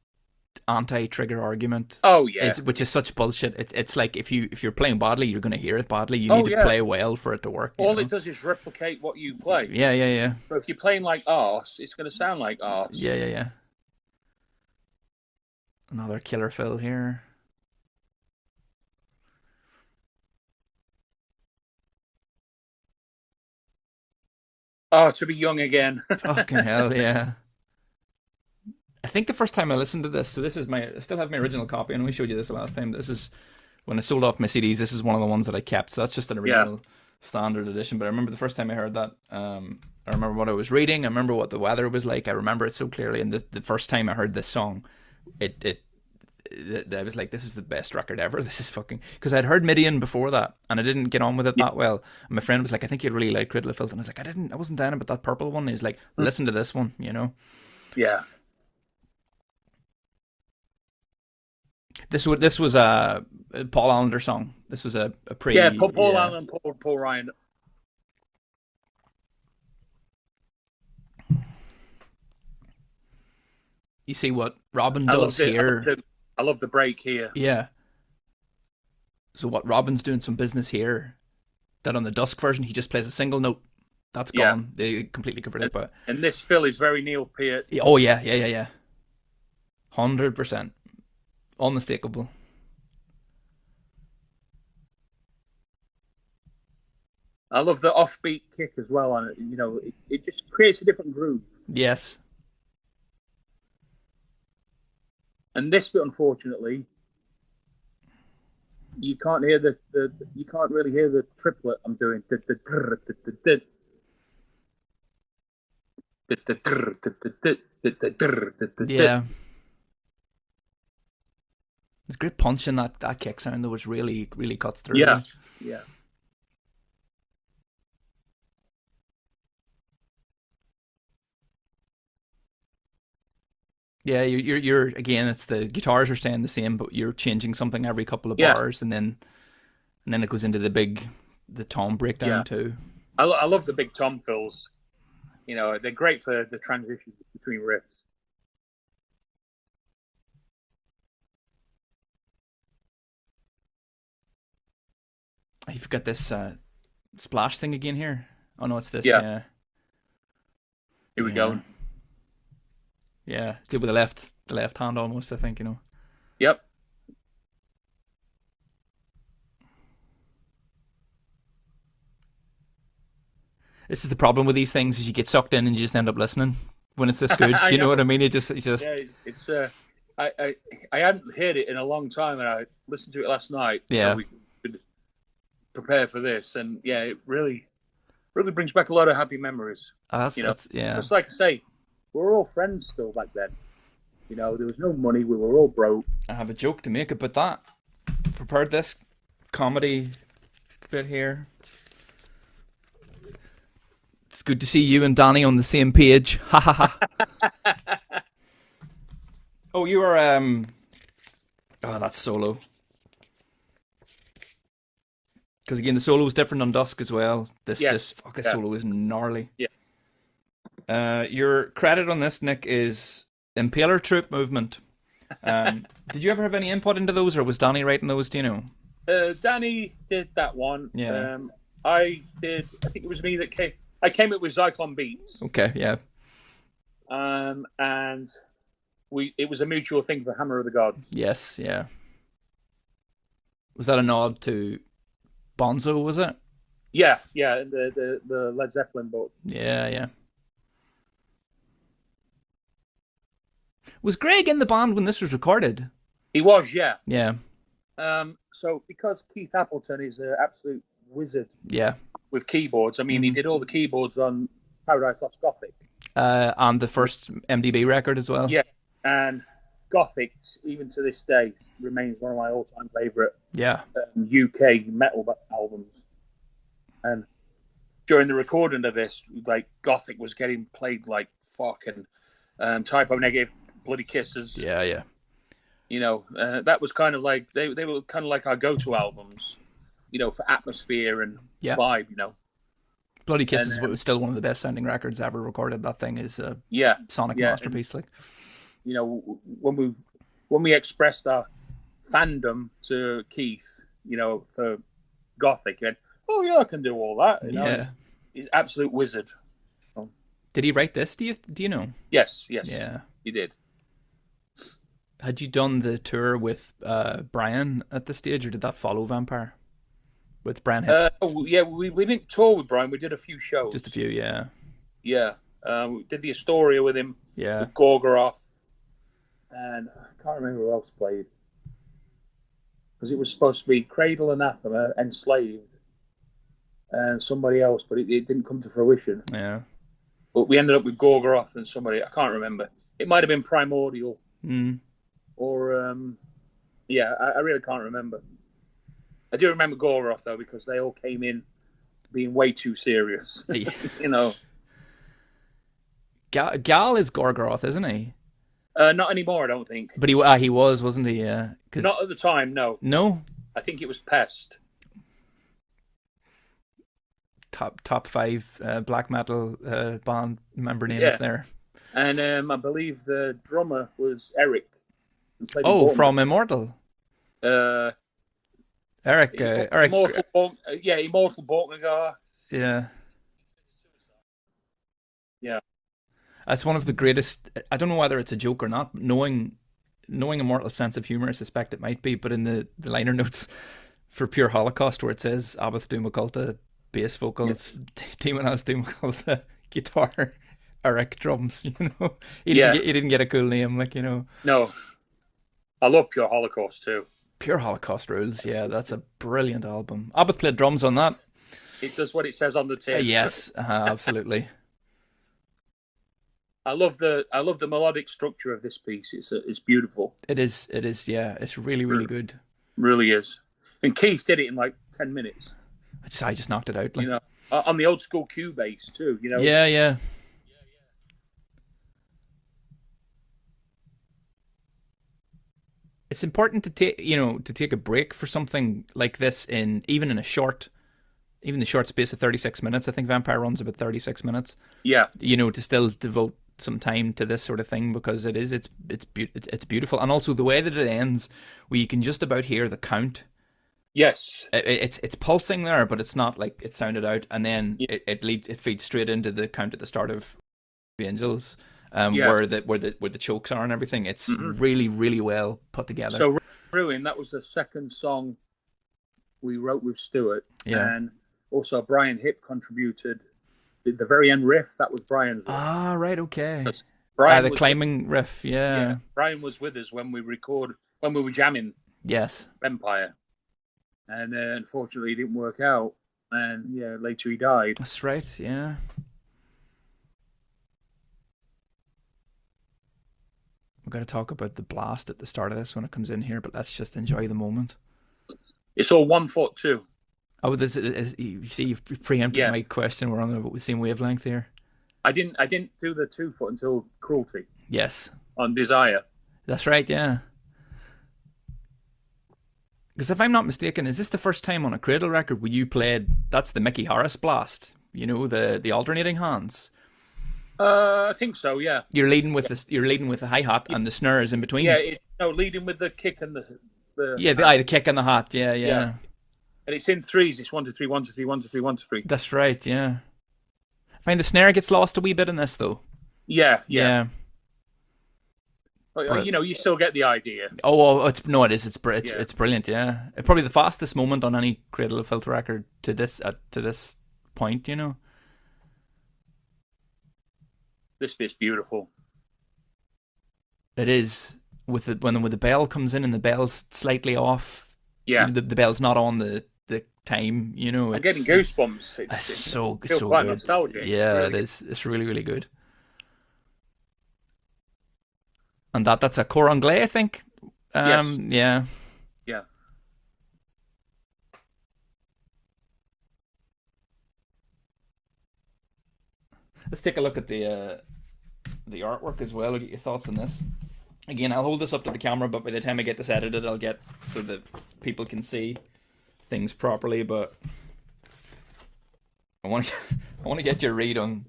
anti-trigger argument. Oh yeah. Which is such bullshit. It's like if you're playing badly, you're going to hear it badly. You need to play well for it to work. All it does is replicate what you play. Yeah. So if you're playing like arse, it's going to sound like arse. Yeah. Another killer fill here. Oh, to be young again. Fucking hell, yeah. I think the first time I listened to this, so this is I still have my original copy, and we showed you this the last time. This is, when I sold off my CDs, this is one of the ones that I kept. So that's just an original standard edition. But I remember the first time I heard that, I remember what I was reading, I remember what the weather was like, I remember it so clearly. And the first time I heard this song, I was like, this is the best record ever. This is fucking, because I'd heard Midian before that and I didn't get on with it that well. And my friend was like, I think you'd really like Cradle of Filth, and I was like, I wasn't down about that purple one. And he's like, listen to this one, you know. Yeah. This was a Paul Allender song. This was a pre. Yeah, Paul Allen, Paul Ryan. You see what Robin does here. I love the break here. Yeah. So what Robin's doing some business here, that on the Dusk version he just plays a single note. That's gone. They completely covered it. But and this fill is very Neil Peart. Oh yeah. 100%. Unmistakable. I love the offbeat kick as well on it. You know, it just creates a different groove. Yes. And this bit, unfortunately, you can't hear you can't really hear the triplet I'm doing. Yeah. There's great punch in that kick sound, though, which really cuts through. Yeah. Yeah, you're again. It's the guitars are staying the same, but you're changing something every couple of bars, and then it goes into the tom breakdown too. I love the big tom fills. You know, they're great for the transitions between riffs. You've got this splash thing again here. Oh no, it's this. Yeah. Yeah. Here we go. Yeah, did with the left hand almost. I think Yep. This is the problem with these things: is you get sucked in and you just end up listening when it's this good. Do you know what I mean? It just. Yeah, it's I hadn't heard it in a long time, and I listened to it last night. Yeah. So we could prepare for this, and yeah, it really brings back a lot of happy memories. That's yeah. It's like I say, we were all friends still back then. There was no money. We were all broke. I have a joke to make about that. Prepared this comedy bit here. It's good to see you and Danny on the same page. Ha ha ha. Oh, you are oh, that's solo. Because again, the solo is different on Dusk as well. This solo is gnarly. Yeah. Your credit on this, Nick, is Impaler Troop Movement. Did you ever have any input into those, or was Danny writing those? Do you know? Danny did that one. Yeah. I did. I think it was me that came. I came up with Zyklon Beats. Okay. Yeah. And it was a mutual thing for Hammer of the Gods. Yes. Yeah. Was that a nod to Bonzo? Was it? Yeah. The Led Zeppelin book. Yeah. Was Greg in the band when this was recorded? He was, yeah. Yeah. So because Keith Appleton is an absolute wizard. Yeah. With keyboards, I mean, he did all the keyboards on Paradise Lost Gothic. And the first MDB record as well. Yeah, and Gothic, even to this day, remains one of my all-time favourite UK metal albums. And during the recording of this, like, Gothic was getting played like fucking Typo Negative, Bloody Kisses. Yeah. That was kind of like, they were kind of like our go-to albums, for atmosphere and vibe, Bloody Kisses was still one of the best sounding records ever recorded. That thing is a sonic masterpiece. And, when we expressed our fandom to Keith, for Gothic, and I can do all that. He's an absolute wizard. Did he write this? Do you know? Yes. Yeah, he did. Had you done the tour with Brian at this stage, or did that follow Vampire? With Brian Hipp? We didn't tour with Brian. We did a few shows. Just a few, yeah. Yeah. We did the Astoria with him. Yeah. With Gorgoroth. And I can't remember who else played. Because it was supposed to be Cradle, Anathema, Enslaved, and somebody else, but it didn't come to fruition. Yeah. But we ended up with Gorgoroth and somebody, I can't remember. It might have been Primordial. Or, I really can't remember. I do remember Gorgoroth, though, because they all came in being way too serious. Gal is Gorgoroth, isn't he? Not anymore, I don't think. But he was, wasn't he? Yeah. Not at the time, no. No? I think it was Pest. Top 5 black metal band member names there. And I believe the drummer was Eric. From Immortal. Eric. Immortal Borknagar. Yeah. Yeah. That's one of the greatest. I don't know whether it's a joke or not. Knowing Immortal's sense of humor, I suspect it might be. But in the liner notes for Pure Holocaust, where it says Abath Doom Occulta, bass vocals, Demonaz Doom Occulta, guitar, Eric drums. He didn't get a cool name, No. I love Pure Holocaust too. Pure Holocaust rules. Yeah, that's a brilliant album. Abath played drums on that. It does what it says on the tin. Yes, absolutely. I love the melodic structure of this piece. It's beautiful. It is. Yeah, it's really, really good. Really is. And Keith did it in like 10 minutes. I just knocked it out. On the old school Cubase too. Yeah. It's important to take a break for something like this even the short space of 36 minutes. I think Vampire runs about 36 minutes. Yeah. To still devote some time to this sort of thing, because it's beautiful, and also the way that it ends, where you can just about hear the count Yes. It's pulsing there, but it's not like it sounded out, and then Yeah. it feeds straight into the count at the start of the Angels, Yeah. where the chokes are and everything. It's Mm-hmm. really, really well put together. So Ruin, that was the second song we wrote with Stuart, and also Brian Hipp contributed the very end riff. That was Brian's riff. Ah, right, okay. Brian the climbing riff, yeah. Brian was with us when we were jamming. Yes. Vampire, and unfortunately it didn't work out, and later he died. That's right, yeah. We're going to talk about the blast at the start of this when it comes in here, but let's just enjoy the moment. It's all 1/4 too. Oh, you see, you've preempted my question. We're on the same wavelength here. I didn't do the 2/4 until Cruelty. Yes. On Desire. That's right, yeah. Because if I'm not mistaken, is this the first time on a Cradle record where you played? That's the Mickey Harris blast. You know, the alternating hands. I think so. Yeah. You're leading with the hi hat and the snare is in between. Yeah. Leading with the kick and the the kick and the hat. Yeah. And it's in threes. It's 1 2 3 1 2 3 1 2 3 1 2 3. That's right. Yeah. I find the snare gets lost a wee bit in this though. Yeah. But, you still get the idea. It is. It's brilliant. Yeah, it's probably the fastest moment on any Cradle of Filth record to this point. You know, this bit's beautiful. It is when the bell comes in and the bell's slightly off. Yeah, the bell's not on the time. You know, I'm getting goosebumps. It's so quite good. Nostalgic. Yeah, really it is. It's really, really good. And that's a cor anglais, I think. Yes. Yeah. Yeah. Let's take a look at the artwork as well. I'll get your thoughts on this. Again, I'll hold this up to the camera, but by the time I get this edited, I'll get so that people can see things properly. But I want to get your read on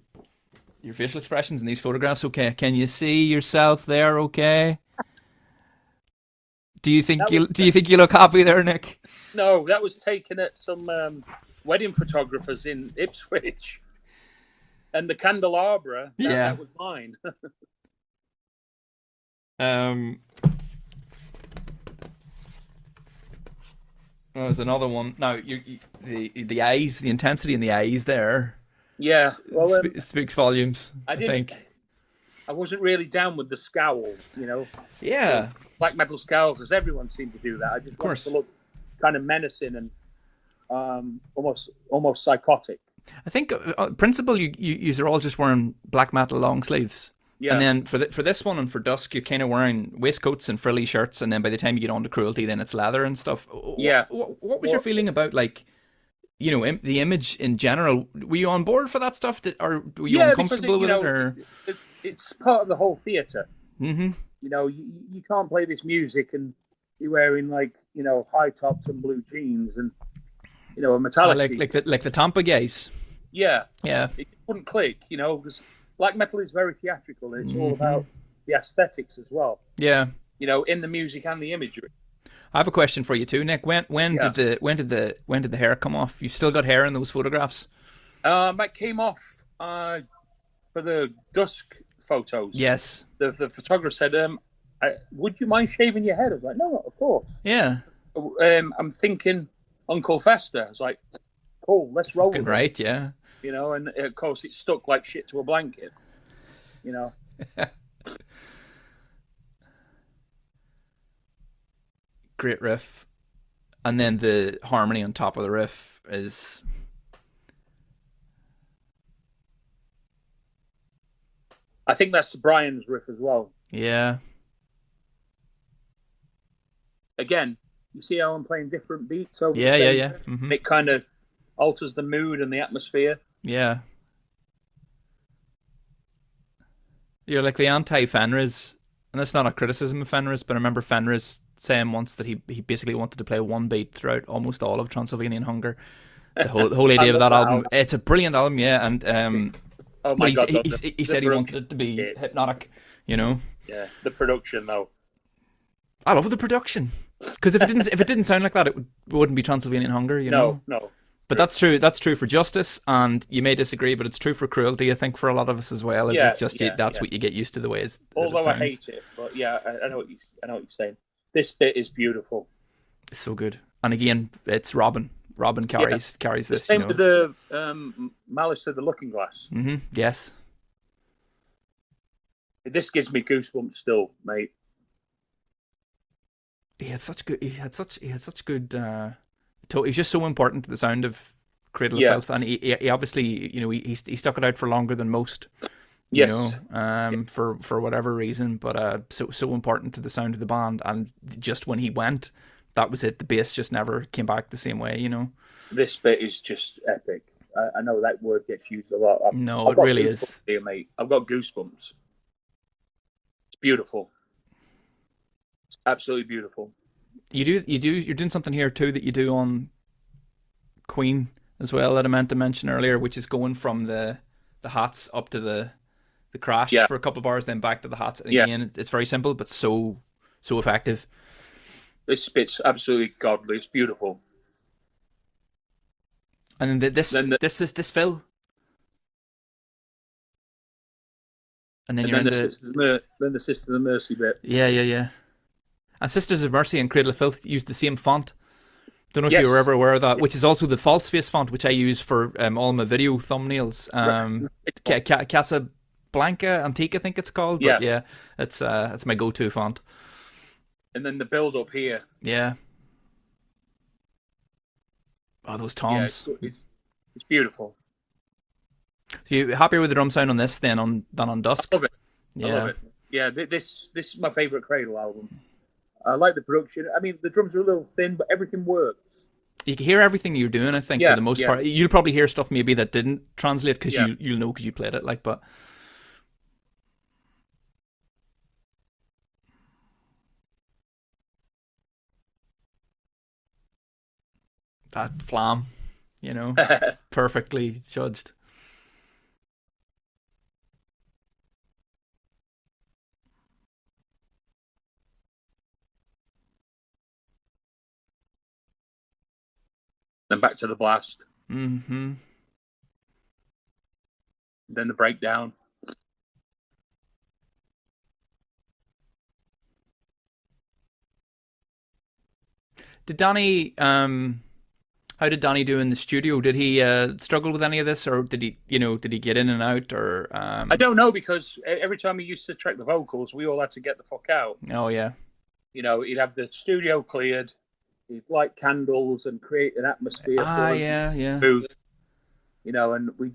your facial expressions in these photographs. Okay, can you see yourself there? Okay. Do you think you look happy there, Nick? No, that was taken at some wedding photographers in Ipswich, and the candelabra. That was mine. There's another one. Now, the eyes, the intensity in the eyes there. Yeah, well, speaks volumes. I think. I wasn't really down with the scowl, you know. Yeah. Black metal scowl, because everyone seemed to do that. I just wanted to look kind of menacing and almost psychotic. I think, principle, you are all just wearing black metal long sleeves. Yeah. And then for this one and for Dusk, you're kind of wearing waistcoats and frilly shirts, and then by the time you get on to Cruelty, then it's leather and stuff. Yeah. What was your feeling about, like, you know, the image in general? Were you on board for that stuff, or were you uncomfortable with it? Or it's part of the whole theatre. Mm-hmm. You know, you can't play this music and you're wearing, like, you know, high tops and blue jeans and, you know, a metallic. Like the Tampa guys. Yeah. Yeah. It wouldn't click, you know, because black metal is very theatrical and it's all about the aesthetics as well. Yeah. You know, in the music and the imagery. I have a question for you too, Nick. When did the hair come off? You've still got hair in those photographs? That came off for the Dusk photos. Yes. The photographer said, would you mind shaving your head? I was like, no, of course. Yeah. I'm thinking Uncle Fester. I was like, cool, let's roll with it. Right, yeah. You know, and of course it stuck like shit to a blanket. You know. Great riff. And then the harmony on top of the riff is... I think that's Brian's riff as well. Yeah. Again, you see how I'm playing different beats over yeah. Mm-hmm. It kind of alters the mood and the atmosphere. Yeah. You're like the anti-Fenriz, and that's not a criticism of Fenriz, but I remember Fenriz saying once that he basically wanted to play one beat throughout almost all of Transylvanian Hunger. The whole idea of that album. It's a brilliant album, yeah, and oh my God, he said he wanted it to be hypnotic, you know. Yeah, the production though. I love the production. Because if it didn't sound like that, it wouldn't be Transylvanian Hunger, you know. No. But that's true. That's true for justice, and you may disagree, but it's true for cruelty. I think for a lot of us as well. Is it just that's what you get used to the ways. Although I hate it, but yeah, I know what you're saying. This bit is beautiful. It's so good, and again, it's Robin. Robin carries this. Same with the Malice Through the Looking Glass. Mm-hmm. Yes. This gives me goosebumps still, mate. He had such good. He had such good. He's just so important to the sound of Cradle of Filth, and he obviously, you know, he stuck it out for longer than most. You know, for whatever reason, but so important to the sound of the band, and just when he went, that was it. The bass just never came back the same way, you know. This bit is just epic. I know that word gets used a lot. It really is. Here, mate. I've got goosebumps. It's beautiful. It's absolutely beautiful. You're doing something here too that you do on Queen as well that I meant to mention earlier, which is going from the hats up to the crash for a couple of bars, then back to the hats. And again, it's very simple, but so effective. This bit's absolutely godly. It's beautiful. And then this fill. And then the Sisters of Mercy bit. Yeah. And Sisters of Mercy and Cradle of Filth use the same font. Don't know if you were ever aware of that, which is also the false face font, which I use for all my video thumbnails. Casablanca Antique, I think it's called. But yeah, it's my go-to font. And then the build up here. Yeah. Oh, those toms. Yeah, it's beautiful. So you happier with the drum sound on this than on Dusk? I love it. Yeah. I love it. Yeah, this is my favourite Cradle album. I like the production. I mean, the drums are a little thin, but everything works. You can hear everything you're doing, I think, for the most part. You'll probably hear stuff maybe that didn't translate because you'll know because you played it, like, but... That flam, you know, perfectly judged. Then back to the blast. Mm-hmm. Then the breakdown. Did Danny, how did Danny do in the studio? Did he struggle with any of this, or did he get in and out, or? I don't know, because every time he used to track the vocals, we all had to get the fuck out. Oh yeah. You know, he'd have the studio cleared. He'd light candles and create an atmosphere. Yeah. Booth. You know, and we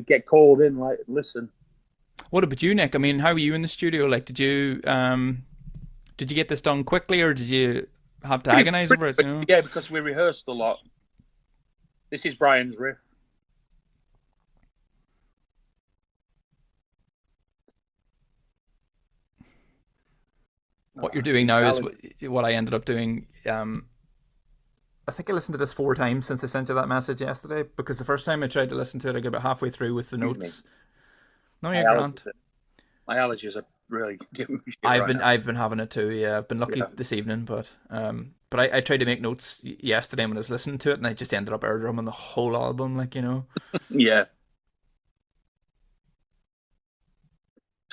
get called in, like, listen. What about you, Nick? I mean, how were you in the studio? Like, did you get this done quickly, or did you have to agonize over it? You know? Yeah, because we rehearsed a lot. This is Brian's riff. What you're doing now is what I ended up doing. I think I listened to this 4 times since I sent you that message yesterday, because the first time I tried to listen to it, I got about halfway through with the notes. No, yeah, Grant. My allergies are really giving me shit. I've been having it too. Yeah, I've been lucky this evening, but I tried to make notes yesterday when I was listening to it, and I just ended up air drumming the whole album, like, you know. Yeah.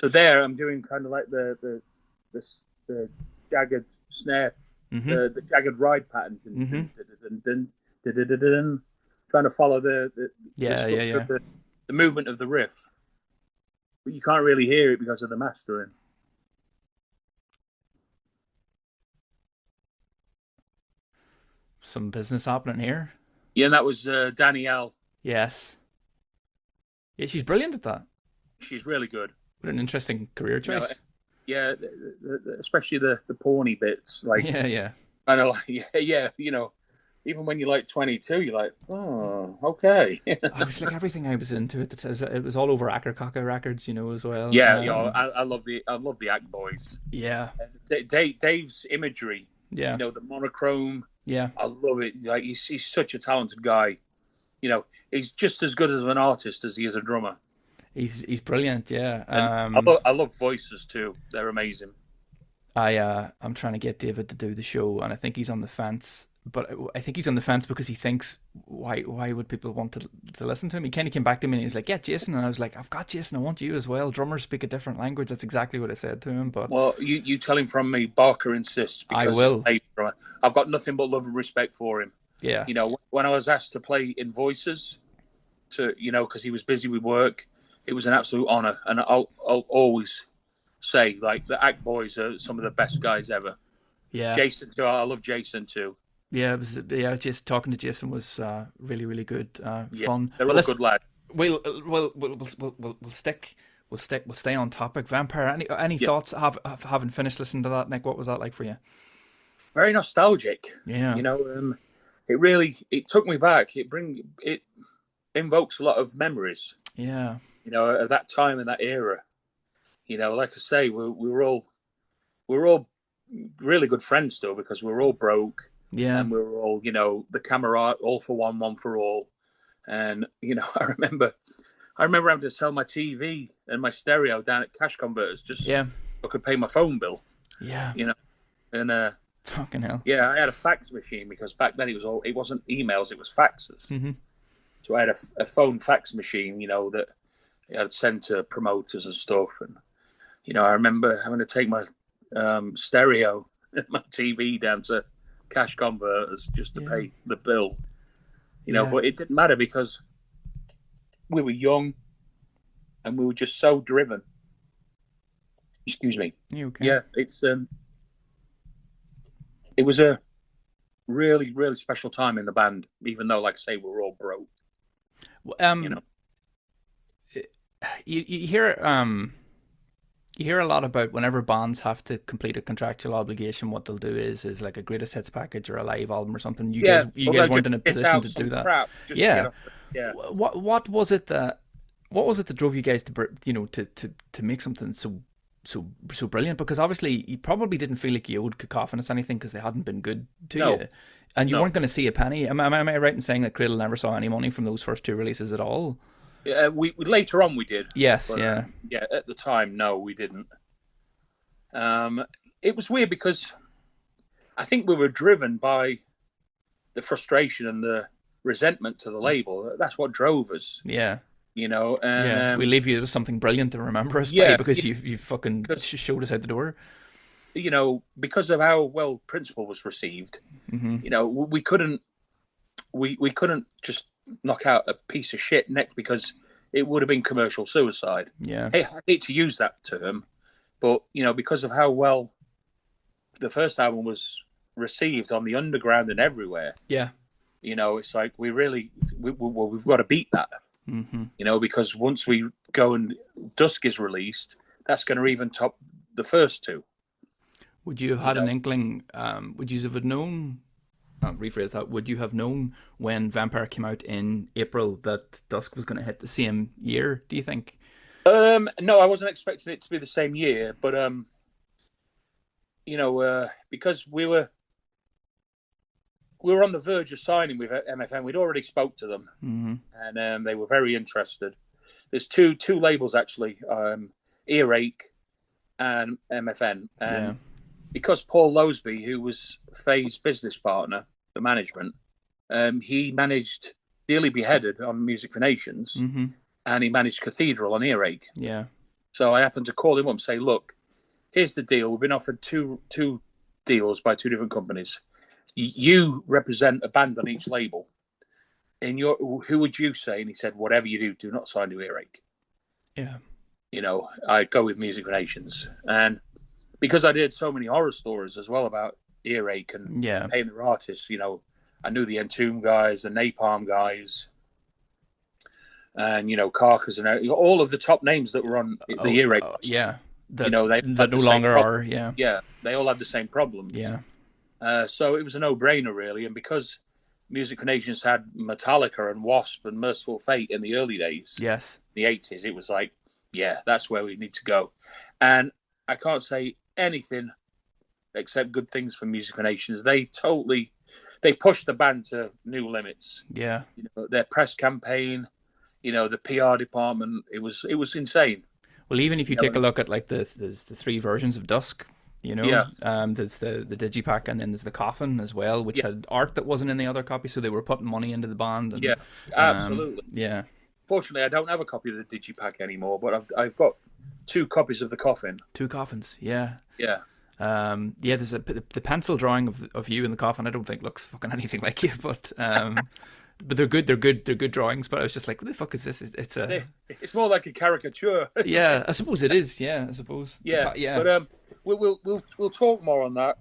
So there, I'm doing kind of like the jagged snare. Mm-hmm. The jagged ride pattern, trying to follow the movement of the riff, but you can't really hear it because of the mastering. Some business happening here. Yeah, and that was Danielle. Yes. Yeah, she's brilliant at that. She's really good. What an interesting career choice. Yeah, especially the porny bits, like yeah. I know, like, yeah. You know, even when you're like 22, you're like, oh, okay. I was like, everything I was into at the time, it was all over Ackercocker Records, you know, as well. Yeah, I love the Act Boys. Yeah, Dave's imagery. Yeah, you know, the monochrome. Yeah, I love it. Like, he's such a talented guy. You know, he's just as good as an artist as he is a drummer. He's brilliant, yeah. I love voices too. They're amazing. I'm trying to get David to do the show, and I think he's on the fence. But I think he's on the fence because he thinks why would people want to listen to him? He kind of came back to me and he was like, "Yeah, Jason," and I was like, "I've got Jason. I want you as well. Drummers speak a different language." That's exactly what I said to him. But Well, you tell him from me. Barker insists I because will. I've got nothing but love and respect for him. Yeah, You know, when I was asked to play in Voices, because he was busy with work, it was an absolute honour, and I'll always say like the Act Boys are some of the best guys ever. yeah, Jason too. I love Jason too. yeah. It was, yeah. Just talking to Jason was really really good, Yeah, fun. they're But all let's good lads. we'll stay on topic. Vampire. Any Yeah, thoughts? Having finished listening to that, Nick? What was that like for you? very nostalgic. Yeah, It took me back. It invokes a lot of memories. yeah, At that time and that era. Like I say, we were all really good friends still because we were all broke yeah, and we were all, the camaraderie, all for one, one for all. And I remember having to sell my TV and my stereo down at Cash Converters just yeah, so I could pay my phone bill. yeah. You know, and Fucking hell. yeah, I had a fax machine because back then it wasn't emails, it was faxes. Mm-hmm. So I had a phone fax machine, that I'd send to promoters and stuff. And I remember having to take my stereo and my TV down to Cash Converters just to pay the bill. Yeah. But it didn't matter because we were young and we were just so driven. Excuse me. You okay? Yeah, it was a really, really special time in the band, even though, like I say, we were all broke. You know, You hear a lot about whenever bands have to complete a contractual obligation, what they'll do is like a greatest hits package or a live album or something. You guys weren't in a position to do that. Yeah. What was it that drove you guys to make something so brilliant? Because obviously you probably didn't feel like you owed Cacophonous anything because they hadn't been good to you, and you weren't going to see a penny. Am I right in saying that Cradle never saw any money from those first two releases at all? We later on we did. Yes, but, yeah. Yeah, at the time, no, we didn't. It was weird because I think we were driven by the frustration and the resentment to the label. That's what drove us. Yeah. And we leave you with something brilliant to remember us by because you fucking showed us out the door. Because of how well Principle was received, we couldn't just knock out a piece of shit next because it would have been commercial suicide. Yeah. Hey, I hate to use that term, but because of how well the first album was received on the underground and everywhere. Yeah. It's like we've got to beat that. Mm-hmm. Because once we go and Dusk is released, that's going to even top the first two. Would you have had an inkling? Would you have known? Rephrase that. Would you have known when Vampire came out in April that Dusk was going to hit the same year? Do you think? No, I wasn't expecting it to be the same year, but because we were on the verge of signing with MFN. We'd already spoke to them, and they were very interested. There's two labels actually, Earache and MFN, and because Paul Lowsby, who was Faye's business partner, the management, he managed Dearly Beheaded on Music for Nations, and he managed Cathedral on Earache. Yeah. So I happened to call him up and say, "Look, here's the deal. We've been offered two deals by two different companies. You represent a band on each label. Who would you say?" And he said, "Whatever you do not sign to Earache." Yeah. I'd go with Music for Nations. And because I'd heard so many horror stories as well about Earache and paying their artists, I knew the Entomb guys, the Napalm guys, and, Carcass and all of the top names that were on the Earache. Yeah. They no longer are, yeah. Yeah, they all had the same problems. Yeah. So it was a no-brainer, really. And because Music for Nations had Metallica and Wasp and Merciful Fate in the early days, yes, the 80s, it was like, yeah, that's where we need to go. And I can't say anything except good things for Music for Nations. They pushed the band to new limits. Yeah. Their press campaign, the PR department, it was insane. Well, even if you take a look at like the three versions of Dusk, You know, Yeah. there's the digipack, and then there's the coffin as well, which Yeah. had art that wasn't in the other copy, so they were putting money into the band. Yeah. And Absolutely. yeah, Fortunately, I don't have a copy of the digipack anymore, but I've got 2 copies of the coffin. 2 coffins. Yeah. Yeah. Yeah, there's the pencil drawing of you in the coffin. I don't think looks fucking anything like you, but they're good. They're good drawings. But I was just like, what the fuck is this? It's more like a caricature. Yeah, I suppose it is. Yeah, I suppose. Yeah. Yeah. But we'll talk more on that.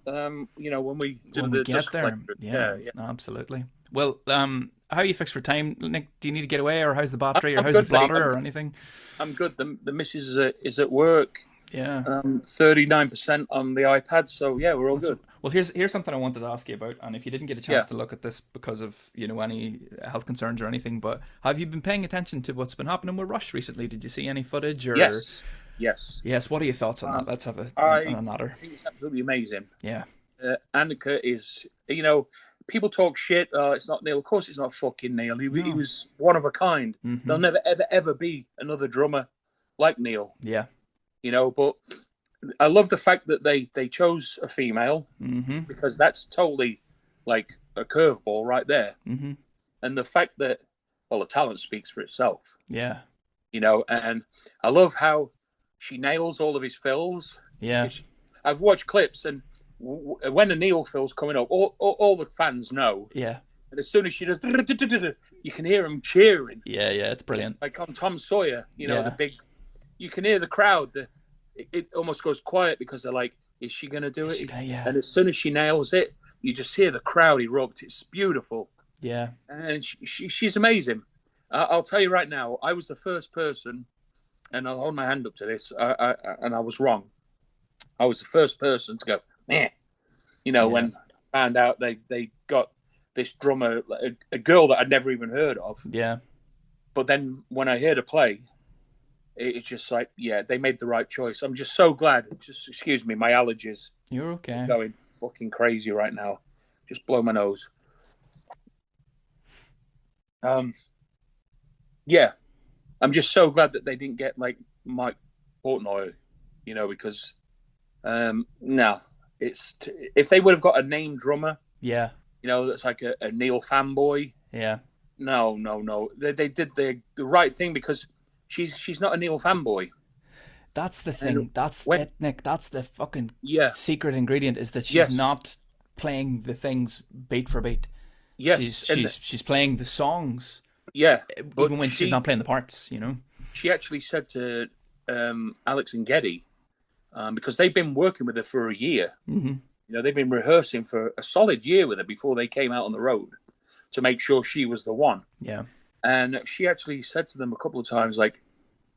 You know, when we get there. Yeah, absolutely. Well, how are you fixed for time, Nick? Do you need to get away, or how's the battery, or how's the bladder, or anything? I'm good. The missus is at work. Yeah. 39% on the iPad, so yeah, we're all good. Well, here's something I wanted to ask you about, and if you didn't get a chance to look at this because of any health concerns or anything, but have you been paying attention to what's been happening with Rush recently? Did you see any footage? Or... Yes. What are your thoughts on that? Let's have I natter. think it's absolutely amazing. Yeah. Annika is, people talk shit. It's not Neil. Of course, it's not fucking Neil. He was one of a kind. Mm-hmm. There'll never, ever, ever be another drummer like Neil. Yeah. But I love the fact that they chose a female, because that's totally like a curveball right there. Mm-hmm. And the fact that, the talent speaks for itself. Yeah. And I love how she nails all of his fills. Yeah. I've watched clips, and when the Neil fill's coming up, all the fans know. Yeah. And as soon as she does, you can hear them cheering. Yeah, it's brilliant. Like on Tom Sawyer, the big... You can hear the crowd. It almost goes quiet because they're like, is she going to do it? And as soon as she nails it, you just hear the crowd erupt. It's beautiful. Yeah. And she's amazing. I'll tell you right now, I was the first person, and I'll hold my hand up to this, and I was wrong. I was the first person to go, meh. When I found out they got this drummer, a girl that I'd never even heard of. Yeah. But then when I heard her play, it's just like, they made the right choice. I'm just so glad. Just excuse me, my allergies. You're okay. I'm going fucking crazy right now. Just blow my nose. I'm just so glad that they didn't get like Mike Portnoy, because no, it's if they would have got a named drummer, that's like a Neil fanboy. Yeah. No. They did the right thing because she's not a Neil fanboy. That's the thing. That's it, Nick. That's the fucking secret ingredient, is that she's not playing the things beat for beat. Yes. She's playing the songs. Yeah. Even when she's not playing the parts, She actually said to Alex and Geddy, because they've been working with her for a year. Mm-hmm. They've been rehearsing for a solid year with her before they came out on the road to make sure she was the one. Yeah. And she actually said to them a couple of times, like,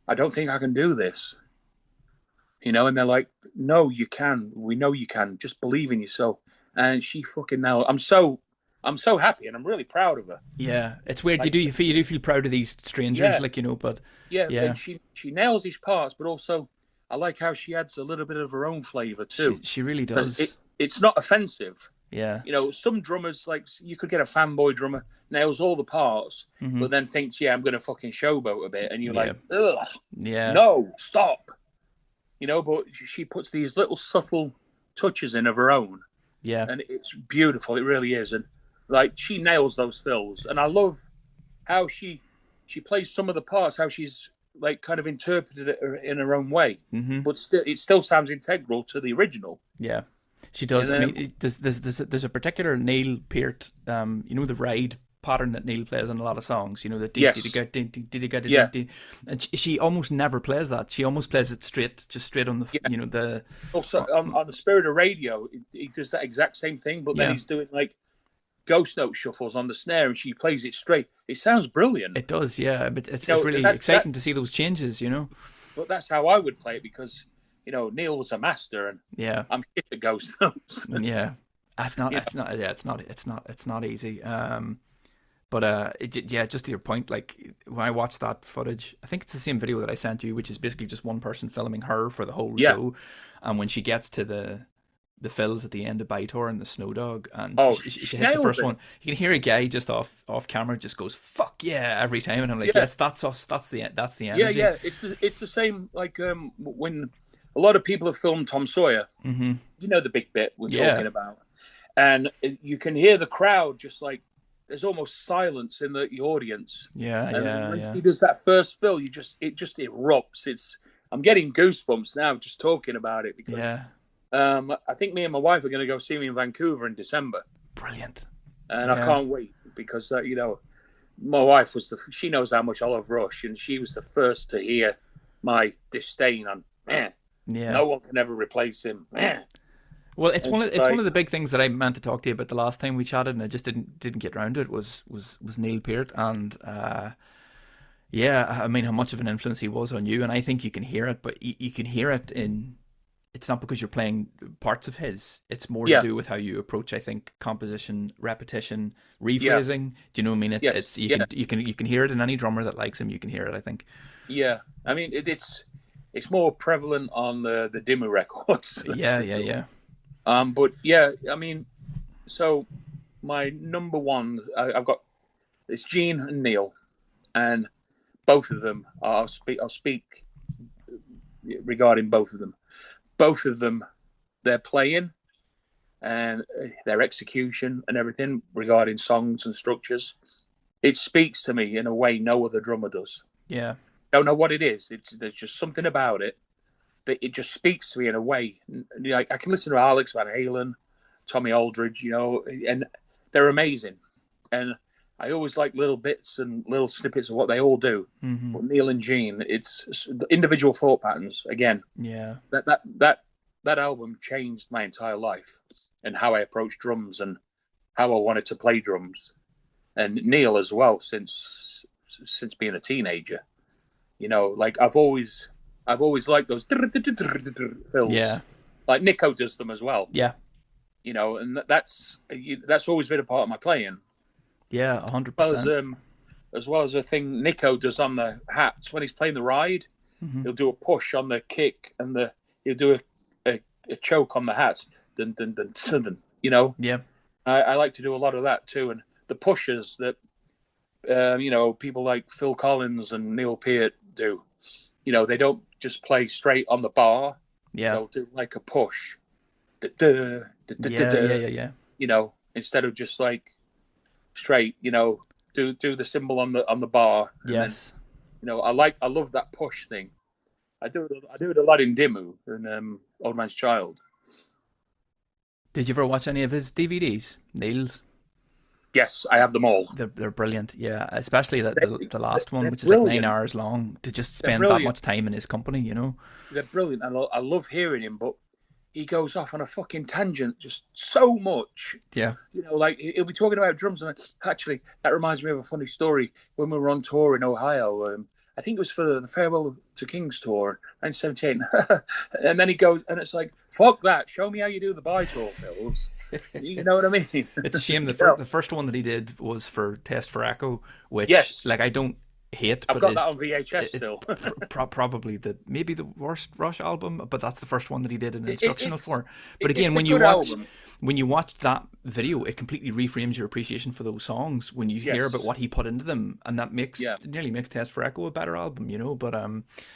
I don't think I can do this. And they're like, no, you can. We know you can. Just believe in yourself. And she fucking nailed it. I'm so happy, and I'm really proud of her. Yeah. It's weird. Like, you do feel proud of these strangers, but... Yeah. And she nails these parts, but also I like how she adds a little bit of her own flavour too. She really does. It's not offensive. Yeah. Some drummers, like, you could get a fanboy drummer, nails all the parts, but then thinks, I'm going to fucking showboat a bit. And you're like, ugh. Yeah. No, stop. But she puts these little subtle touches in of her own. Yeah. And it's beautiful. It really is. And, like, she nails those fills. And I love how she plays some of the parts, how she's, like, kind of interpreted it in her own way. Mm-hmm. But it still sounds integral to the original. Yeah. She does. I mean, there's a particular Neil Peart, the ride pattern that Neil plays in a lot of songs. And she almost never plays that. She almost plays it straight on the the. Also on the Spirit of Radio, he does that exact same thing, but then he's doing like ghost note shuffles on the snare, and she plays it straight. It sounds brilliant. It does, yeah. But it's really exciting to see those changes, But that's how I would play it because. Neil was a master, and I'm shit at ghost notes. Yeah, it's not easy. Just to your point, like when I watched that footage, I think it's the same video that I sent you, which is basically just one person filming her for the whole show, and when she gets to the fills at the end of Bytor and the Snow Dog, and she hits the first one, you can hear a guy just off camera just goes "fuck yeah" every time, and I'm like, yes, that's us, that's the energy. Yeah. It's the same like when a lot of people have filmed Tom Sawyer. Mm-hmm. You know the big bit we're Yeah. talking about, and you can hear the crowd just like there's almost silence in the audience. Yeah, and yeah, when yeah. he does that first fill, it just erupts. I'm getting goosebumps now just talking about it because Yeah. I think me and my wife are going to go see me in Vancouver in December. Brilliant. And I can't wait because my wife she knows how much I love Rush, and she was the first to hear my disdain on no one can ever replace him. Well, it's one of the big things that I meant to talk to you about the last time we chatted, and I just didn't get around to it. Was Neil Peart, and I mean how much of an influence he was on you, and I think you can hear it, but you can hear it in. It's not because you're playing parts of his. It's more to do with how you approach, I think, composition, repetition, rephrasing. Do you know what I mean? You can hear it in any drummer that likes him. You can hear it, I think. Yeah, I mean it's more prevalent on the Dimmu records. Yeah. But yeah, I mean, so my number one, I've got it's Gene and Neil, and both of them. I'll speak regarding both of them. Both of them, their playing and their execution and everything regarding songs and structures, it speaks to me in a way no other drummer does. Yeah. Don't know what it is. There's just something about it that it just speaks to me in a way. Like I can listen to Alex Van Halen, Tommy Aldridge, and they're amazing. And I always like little bits and little snippets of what they all do. Mm-hmm. But Neil and Gene, it's the individual thought patterns again. Yeah. That album changed my entire life and how I approach drums and how I wanted to play drums. And Neil as well, since being a teenager. Like I've always liked those fills. Yeah. Like Nico does them as well. Yeah. And that's always been a part of my playing. Yeah, 100%. As well as the thing Nico does on the hats when he's playing the ride, he'll do a push on the kick and he'll do a choke on the hats. Dun, dun, dun, dun, dun, Yeah. I like to do a lot of that too, and the pushes that people like Phil Collins and Neil Peart do. They don't just play straight on the bar. Yeah. They'll do like a push. Yeah. Instead of just like straight, do the symbol on the bar. Yes. Then, I love that push thing. I do it a lot in Dimmu and Old Man's Child. Did you ever watch any of his DVDs, Neil's? Yes, I have them all. They're brilliant, yeah. Especially the last one, which is brilliant. like 9 hours long. To just spend that much time in his company, They're brilliant, and I love hearing him. But he goes off on a fucking tangent just so much. Yeah. Like he'll be talking about drums, and actually that reminds me of a funny story. When we were on tour in Ohio, I think it was for the Farewell to Kings tour, 1978. And then he goes, and it's like, fuck that, show me how you do the bye tour fills. You know what I mean? It's a shame. The first one that he did was for Test for Echo, which I don't hate. I've got that on VHS still. Probably maybe the worst Rush album, but that's the first one that he did an instructional for. But again, when you watch that video, it completely reframes your appreciation for those songs when you hear about what he put into them, and that nearly makes Test for Echo a better album, But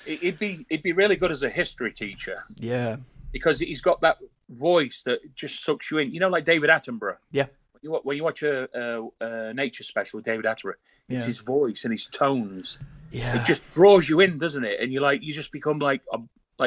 it'd be really good as a history teacher. Yeah. Because he's got that voice that just sucks you in. Like David Attenborough. Yeah. When you watch a nature special with David Attenborough, it's his voice and his tones. Yeah. It just draws you in, doesn't it? And you just become like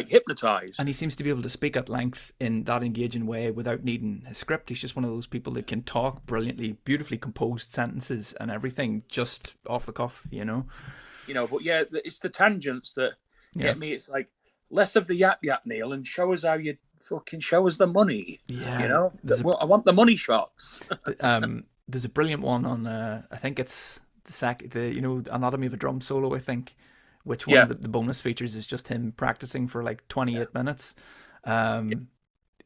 hypnotized. And he seems to be able to speak at length in that engaging way without needing a script. He's just one of those people that can talk brilliantly, beautifully composed sentences and everything just off the cuff, But yeah, it's the tangents that get me. It's like, less of the yap, Neil, and show us how you fucking show us the money. Yeah. I want the money shots. There's a brilliant one on, I think it's the Anatomy of a Drum Solo, I think, which one of the bonus features is just him practicing for like 28 minutes.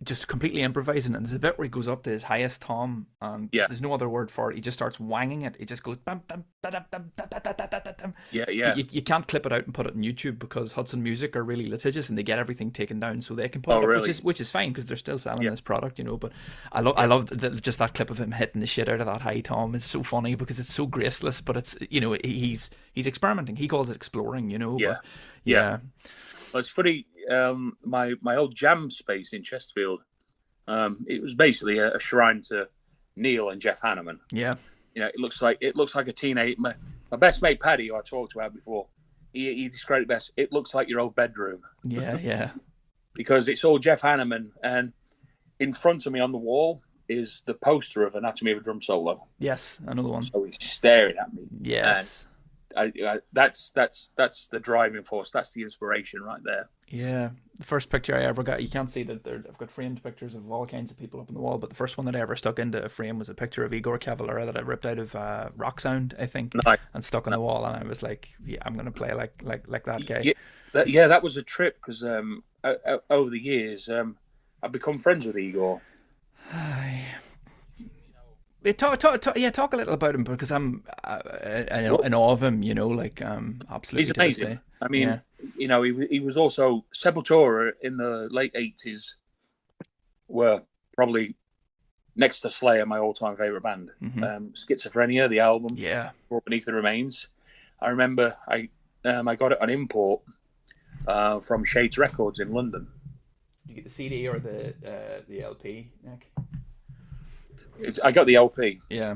Just completely improvising, and there's a bit where he goes up to his highest tom, and there's no other word for it. He just starts wanging it. He just goes bam, bam, ba-dum, bam, ba, ba, ba, ba, ba, ba, Yeah. You can't clip it out and put it on YouTube because Hudson Music are really litigious and they get everything taken down so they can put it up, really? which is fine because they're still selling this product, But I love just that clip of him hitting the shit out of that high tom. It's so funny because it's so graceless, but it's he's experimenting. He calls it exploring, But, Well, it's funny. my old jam space in Chesterfield. It was basically a shrine to Neil and Jeff Hanneman. Yeah. You know, it looks like a teenage. My best mate Paddy, who I talked about before, he described it best. It looks like your old bedroom. Yeah, yeah. Because it's all Jeff Hanneman, and in front of me on the wall is the poster of Anatomy of a Drum Solo. Yes, another one. So he's staring at me. Yes. And that's the driving force. That's the inspiration right there. Yeah, the first picture I ever got, you can't see that I've got framed pictures of all kinds of people up on the wall, but the first one that I ever stuck into a frame was a picture of Igor Cavalera that I ripped out of Rock Sound, I think, and stuck on the wall, and I was like, yeah, I'm going to play like that guy. That was a trip, because over the years, I've become friends with Igor. Talk a little about him, because I'm in awe of him, like absolutely. He's amazing. I mean, he was also Sepultura in the late 80s were probably next to Slayer my all-time favorite band. Mm-hmm. Schizophrenia, the album, Beneath the Remains. I remember I got it on import from Shades Records in London. Did you get the CD or the LP, Nick? I got the LP. Yeah.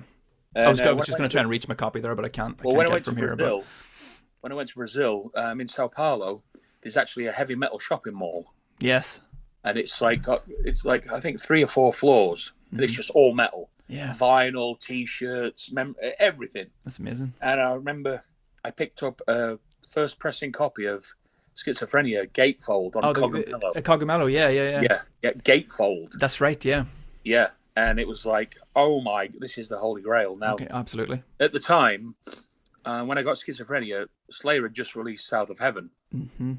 I was just going to try and reach my copy there, but I can't. When I went to Brazil, in Sao Paulo, there's actually a heavy metal shopping mall. Yes. And it's like I think 3 or 4 floors, and it's just all metal. Yeah. Vinyl, T-shirts, everything. That's amazing. And I remember I picked up a first pressing copy of Schizophrenia, Gatefold on Cogumelo. Cogumelo, yeah, Gatefold. That's right, yeah. Yeah. And it was like, oh my, this is the Holy Grail. Now, okay, absolutely. At the time, when I got Schizophrenia, Slayer had just released South of Heaven. Mm-hmm.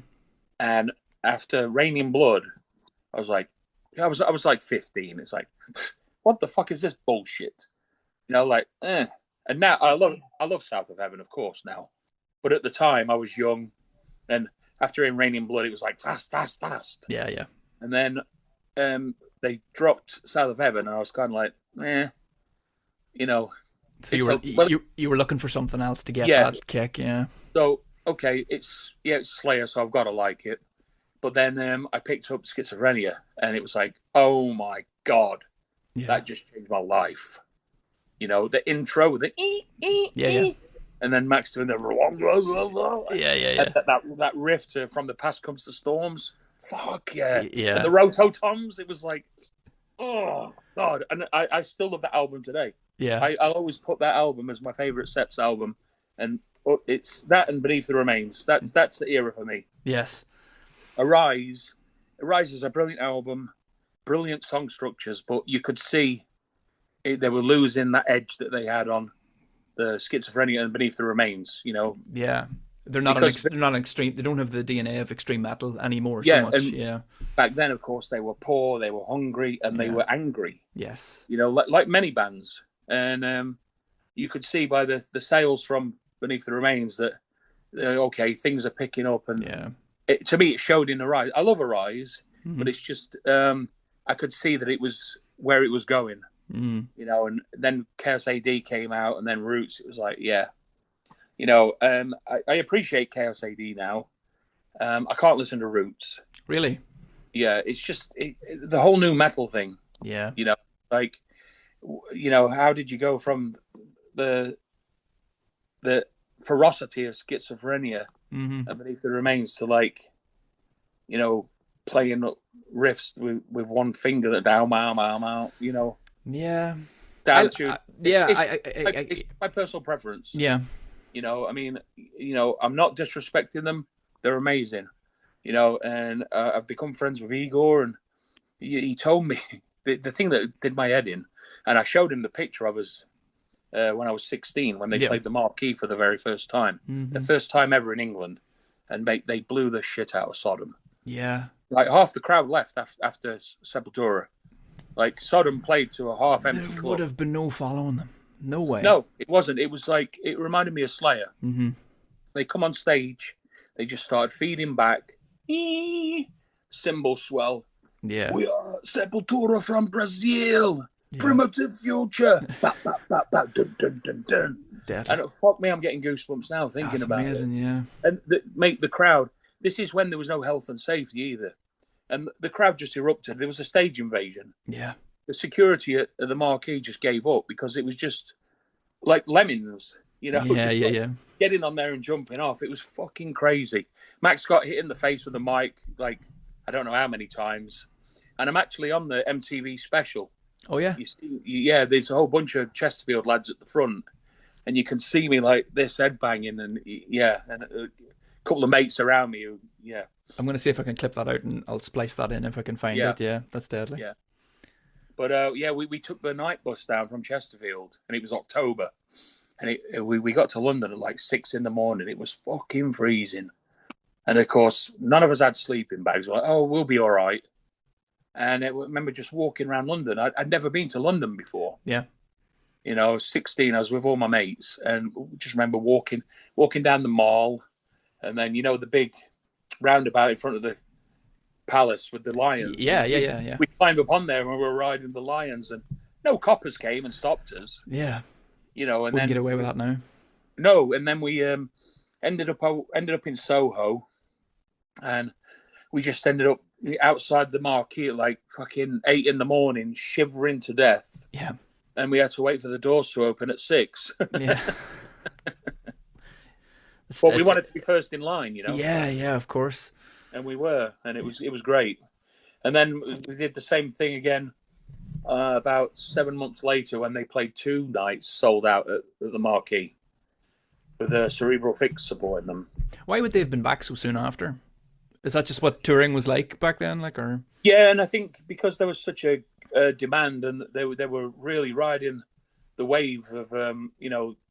And after Raining Blood, I was like, I was like 15. It's like, what the fuck is this bullshit? And now I love South of Heaven, of course, now. But at the time, I was young. And after in Raining Blood, it was like, fast, fast, fast. Yeah, yeah. And then they dropped South of Heaven, and I was kind of like, So you were looking for something else to get that kick, yeah. So okay, it's Slayer, so I've got to like it. But then I picked up Schizophrenia, and it was like, oh my god, that just changed my life. The intro with the and then Max doing the that riff to From the Past Comes the Storms. Fuck yeah. And the Rototoms, it was like, oh god. And I still love that album today. Yeah. I'll always put that album as my favorite Seps album, and it's that and Beneath the Remains. That's the era for me. Yes. Arise is a brilliant album, brilliant song structures, but you could see they were losing that edge that they had on the Schizophrenia and Beneath the Remains. Yeah. They're not an extreme. They don't have the DNA of extreme metal anymore. So much. Back then, of course, they were poor, they were hungry, and they were angry. Yes. Like many bands, and you could see by the sales from Beneath the Remains that things are picking up, and to me, it showed in Arise. I love Arise, but it's just I could see that it was where it was going. And then Chaos AD came out, and then Roots. It was like, I appreciate Chaos AD now. I can't listen to Roots. Really? Yeah, it's just the whole new metal thing. Yeah. How did you go from the ferocity of Schizophrenia and Beneath the Remains to playing riffs with one finger that down, Yeah. The attitude. It's my personal preference. Yeah. I'm not disrespecting them. They're amazing. And I've become friends with Igor, and he told me the thing that did my head in, and I showed him the picture of us when I was 16, when they played the Marquee for the very first time. The first time ever in England, and they blew the shit out of Sodom. Yeah. Like half the crowd left after Sepultura. Like Sodom played to a half-empty club. There would have been no following them. No way. No, it wasn't. It was like, it reminded me of Slayer. Mm-hmm. They come on stage, they just started feeding back. Cymbal swell. Yeah. We are Sepultura from Brazil. Yeah. Primitive future. Bap, bap, bap, bap, dun, dun, dun, dun. And fuck me, I'm getting goosebumps now thinking about amazing, it. Yeah. And make the crowd. this is when there was no health and safety either. And the crowd just erupted. There was a stage invasion. Yeah. The security at the marquee just gave up because it was just like lemmings, Yeah. getting on there and jumping off. It was fucking crazy. Max got hit in the face with a mic, like, I don't know how many times. And I'm actually on the MTV special. Oh, yeah? There's a whole bunch of Chesterfield lads at the front. And you can see me like this headbanging and, and a couple of mates around me. I'm going to see if I can clip that out and I'll splice that in if I can find it. Yeah, that's deadly. Yeah. But, we took the night bus down from Chesterfield, and it was October. And we got to London at like 6 a.m. It was fucking freezing. And, of course, none of us had sleeping bags. We're like, oh, we'll be all right. And I remember just walking around London. I'd never been to London before. Yeah. I was 16. I was with all my mates. And just remember walking down the mall. And then, the big roundabout in front of the palace with the lions. Yeah. We climbed up on there and we were riding the lions, and no coppers came and stopped us. Yeah. And wouldn't then get away with that now. No, and then we ended up in Soho, and we just ended up outside the marquee at like fucking 8 a.m, shivering to death. Yeah. And we had to wait for the doors to open at 6. Yeah. But we wanted to be first in line, Yeah, of course. And we were, and it was great. And then we did the same thing again about 7 months later when they played 2 nights sold out at the marquee with the Cerebral Fix supporting them. Why would they have been back so soon after? Is that just what touring was like back then, or? Yeah, and I think because there was such a demand, and they were really riding the wave of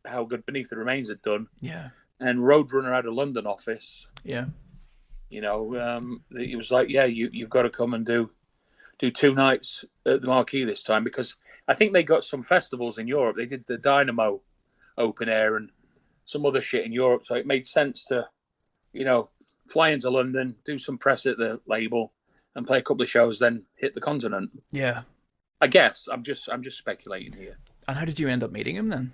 how good Beneath the Remains had done. Yeah. And Roadrunner had a London office. Yeah. It was like, you've got to come and do 2 nights at the marquee this time, because I think they got some festivals in Europe. They did the Dynamo open air and some other shit in Europe, so it made sense to, fly into London, do some press at the label, and play a couple of shows, then hit the continent. Yeah. I guess I'm just speculating here. And how did you end up meeting him then?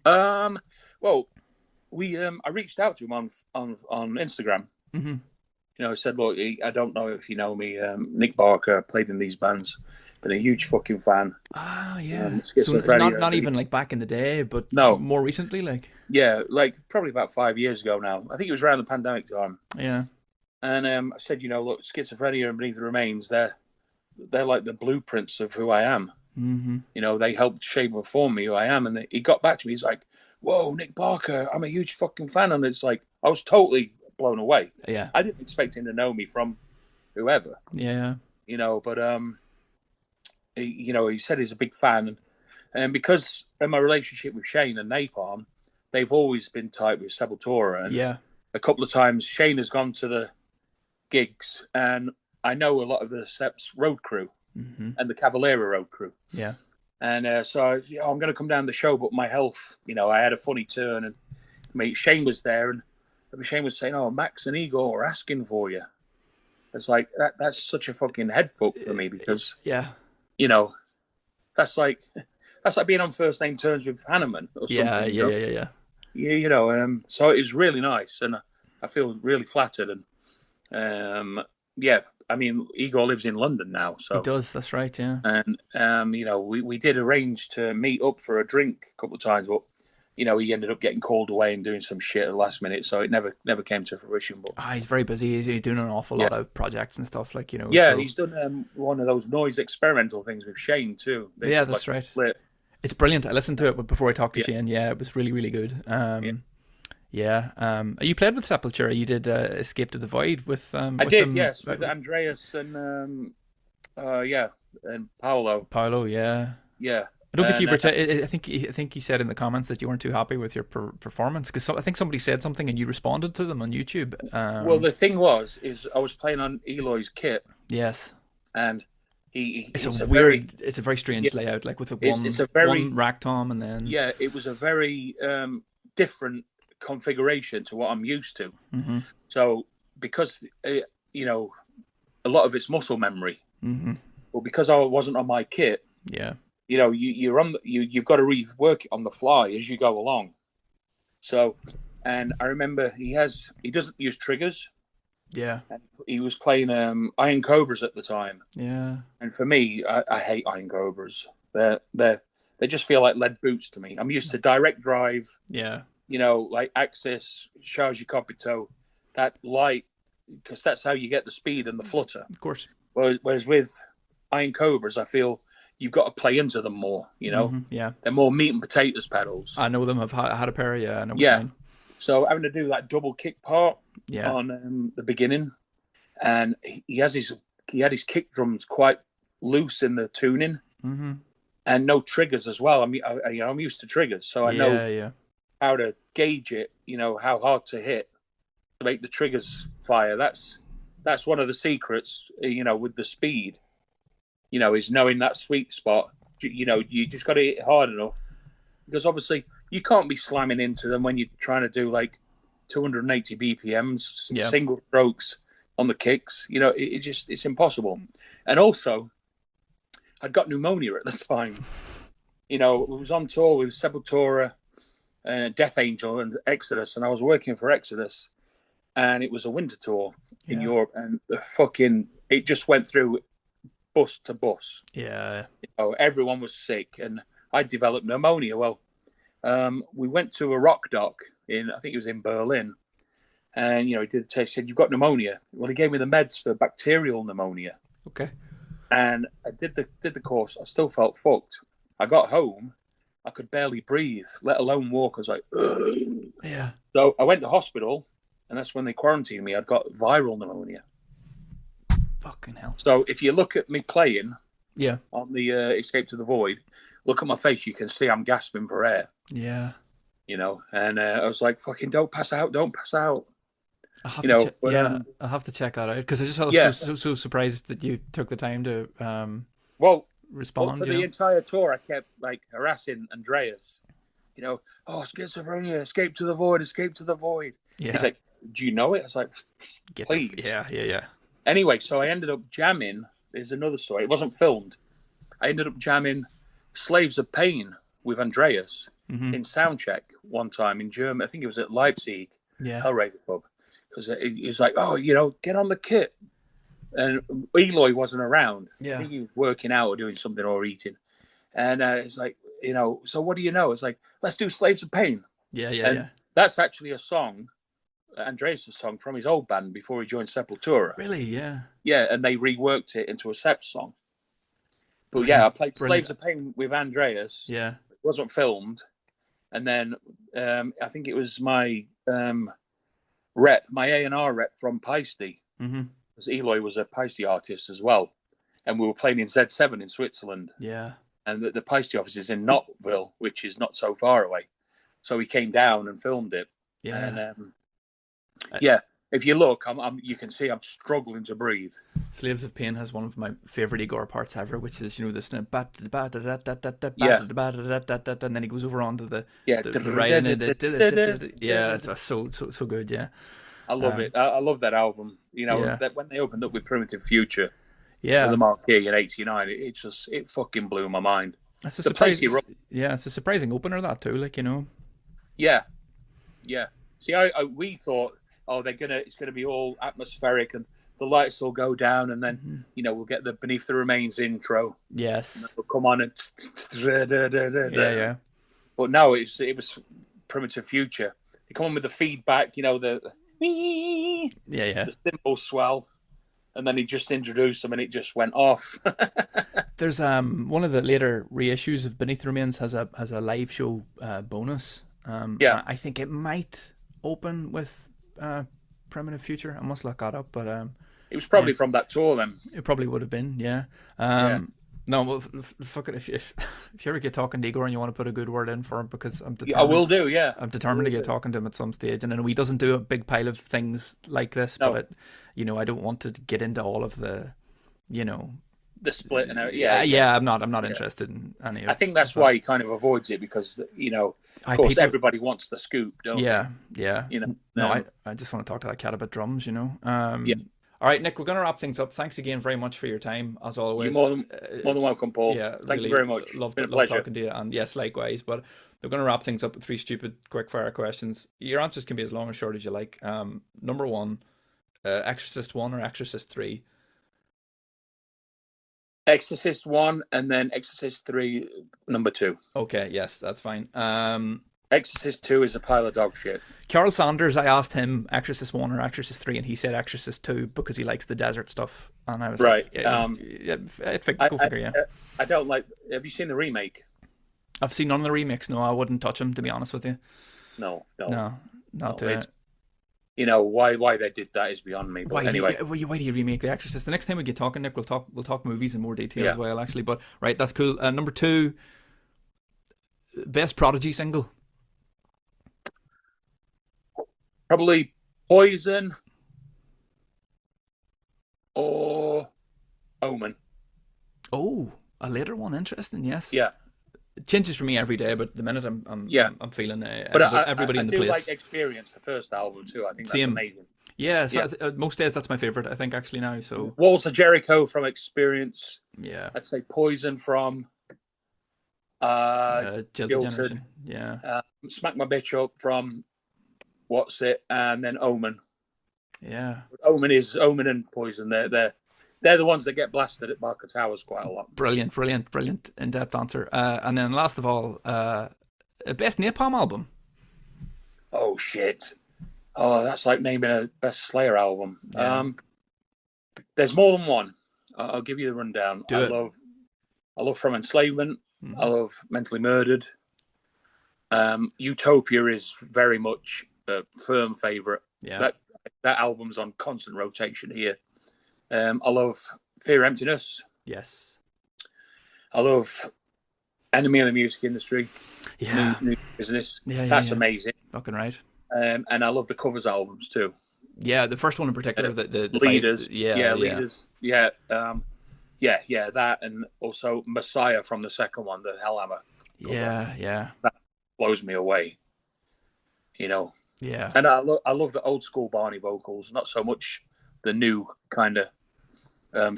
Well, I reached out to him on Instagram. Mm-hmm. I said, look, I don't know if you know me. Nick Barker, played in these bands, been a huge fucking fan. Ah, yeah. So not even like back in the day, but more recently, like? Yeah, like probably about 5 years ago now. I think it was around the pandemic time. Yeah. And I said, look, Schizophrenia and Beneath the Remains, they're like the blueprints of who I am. Mm-hmm. They helped shape and form me who I am. And he got back to me. He's like, whoa, Nick Barker, I'm a huge fucking fan. And it's like, I was totally blown away. Yeah. I didn't expect him to know me from whoever. Yeah. But he said he's a big fan, and because of my relationship with Shane and Napalm, they've always been tight with Sepultura. And a couple of times Shane has gone to the gigs, and I know a lot of the Seps road crew and the Cavalera road crew. Yeah. And so I'm going to come down the show, but my health, I had a funny turn, and Shane was there, and Shane was saying, "Oh, Max and Igor are asking for you." It's like that's such a fucking head fuck for me, because that's like being on first name terms with Hanneman or something. Yeah. So it was really nice, and I feel really flattered. And Igor lives in London now, so he does. That's right, yeah. And we did arrange to meet up for a drink a couple of times, but he ended up getting called away and doing some shit at the last minute, so it never came to fruition. But he's very busy. He's doing an awful lot of projects and stuff, like, Yeah, so. He's done one of those noise experimental things with Shane too. That's right. Split. It's brilliant. I listened to it before I talked to Shane. Yeah, it was really, really good. You played with Sepultura. You did Escape to the Void with I with did, them. yes, with Andreas and and Paolo. Yeah. I don't think I think you said in the comments that you weren't too happy with your performance, because I think somebody said something and you responded to them on YouTube. Well, the thing is I was playing on Eloy's kit. Yes. And it's a very strange layout, like with one rack tom, and then it was a very different configuration to what I'm used to. Mm-hmm. So because a lot of it's muscle memory, but because I wasn't on my kit, you've got to rework it on the fly as you go along. So, and I remember he doesn't use triggers, Yeah. And he was playing Iron Cobras at the time. Yeah. And for me, I hate Iron Cobras. They just feel like lead boots to me. I'm used to direct drive, Yeah. like Axis, Charge Copito, that light, because that's how you get the speed and the flutter. Of course. Whereas with Iron Cobras, I feel you've got to play into them more, Yeah. They're more meat and potatoes pedals. I know them. I've had a pair. Yeah, I know what you mean. So having to do that double kick part on the beginning, and he had his kick drums quite loose in the tuning, and no triggers as well. I mean, I'm used to triggers, so I know how to gauge it. How hard to hit to make the triggers fire. That's one of the secrets. With the speed, is knowing that sweet spot. You just got to hit it hard enough, because obviously you can't be slamming into them when you're trying to do like 280 BPMs, single strokes on the kicks. It's impossible. And also, I'd got pneumonia at the time. We was on tour with Sepultura, Death Angel, and Exodus, and I was working for Exodus, and it was a winter tour in Europe, and it just went through bus to bus. Yeah. Everyone was sick, and I developed pneumonia. Well, we went to a rock doc I think it was in Berlin, and he did a test. Said, "You've got pneumonia." Well, he gave me the meds for bacterial pneumonia. Okay. And I did the course. I still felt fucked. I got home, I could barely breathe, let alone walk. I was like, ugh. Yeah. So I went to hospital, and that's when they quarantined me. I'd got viral pneumonia. Fucking hell. So if you look at me playing, on the Escape to the Void, look at my face. You can see I'm gasping for air. Yeah. And I was like, "Fucking don't pass out! Don't pass out!" I'll have to check that out, because I just was so surprised that you took the time to respond. For the entire tour, I kept like harassing Andreas. Schizophrenia, escape to the void, escape to the void. Yeah. He's like, "Do you know it?" I was like, "Please." Yeah. Anyway, so I ended up jamming. There's another story. It wasn't filmed. I ended up jamming "Slaves of Pain" with Andreas in soundcheck one time in Germany. I think it was at Leipzig, Hellraiser Club. Because he was like, "Oh, get on the kit." And Eloy wasn't around. Yeah. I think he was working out or doing something or eating. And it's like, so what do you know? It's like, let's do Slaves of Pain. Yeah. That's actually a song, Andreas' song from his old band before he joined Sepultura. Really? Yeah. Yeah, and they reworked it into a Sept song. But I played Slaves of Pain with Andreas. Yeah. It wasn't filmed. And then I think it was my my A&R rep from Peisty, because Eloy was a Peisty artist as well, and we were playing in Z7 in Switzerland. Yeah. And the Peisty office is in Knoxville, which is not so far away. So he came down and filmed it. Yeah. And if you look, you can see I'm struggling to breathe. Slaves of Pain has one of my favorite Igor parts ever, which is this and then he goes over onto the right, and it's so good. Yeah, I love it. I love that album. That when they opened up with Primitive Future, for the Marquee in '89, it fucking blew my mind. It's a surprising opener, that too. Yeah. See, we thought, it's gonna be all atmospheric and the lights will go down, and then we'll get the Beneath the Remains intro. Yes. And we'll come on and yeah. But no, it was Primitive Future. They come on with the feedback, the cymbal swell, and then he just introduced them, and it just went off. There's one of the later reissues of Beneath the Remains has a live show bonus. I think it might open with Primitive Future. I must look that up, but it was probably from that tour then. It probably would have been, No, well, fuck it. If you ever get talking to Igor and you want to put a good word in for him, because I'm determined. I will do, yeah. I'm determined to get talking to him at some stage, and I know he doesn't do a big pile of things like this, but I don't want to get into all of the, the split and I'm not interested in any of. I think that's why he kind of avoids it, because of course everybody wants the scoop, don't they? Yeah. I just want to talk to that cat about drums, All right, Nick, we're going to wrap things up. Thanks again very much for your time, as always. You're more than welcome, Paul. Yeah, Thank you very much. Love pleasure talking to you, and yes, likewise. But we're going to wrap things up with 3 stupid quick-fire questions. Your answers can be as long or short as you like. Number 1, Exorcist 1 or Exorcist 3? Exorcist 1 and then Exorcist 3, number 2. Okay, yes, that's fine. Exorcist 2 is a pile of dog shit. Carl Sanders, I asked him Exorcist 1 or Exorcist 3, and he said Exorcist 2 because he likes the desert stuff. And I was right. Like, yeah, go figure, yeah. I don't like... Have you seen the remake? I've seen none of the remakes. No, I wouldn't touch them, to be honest with you. No. You know, why they did that is beyond me. But anyway. Why do you remake The Exorcist? The next time we get talking, Nick, we'll talk movies in more detail as well, actually. But, right, that's cool. Number 2, best Prodigy single? Probably Poison or Omen. Oh, a later one. Interesting, yes. Yeah. It changes for me every day, but the minute I'm feeling but everybody in the place. I do like Experience, the first album too. I think that's amazing. Yeah, so most days that's my favorite. I think actually now. So Walls of Jericho from Experience. Yeah, I'd say Poison from Jilted Generation. Yeah, Smack My Bitch Up from What's It, and then Omen. Yeah, Omen and Poison. They're the ones that get blasted at Barker Towers quite a lot. Brilliant in-depth answer. And then last of all, best Napalm album. Oh shit! Oh, that's like naming a best Slayer album. Yeah. There's more than one. I'll give you the rundown. I love From Enslavement. Mm-hmm. I love Mentally Murdered. Utopia is very much a firm favourite. Yeah, that album's on constant rotation here. I love Fear Emptiness. Yes. I love Enemy of the Music Industry. Yeah. New Business. That's amazing. Fucking right. And I love the covers albums too. Yeah, the first one in particular. The Leaders. Leaders. Yeah. That, and also Messiah from the second one, the Hellhammer cover. Yeah. That blows me away. You know. Yeah. And I love the old school Barney vocals, not so much the new kind of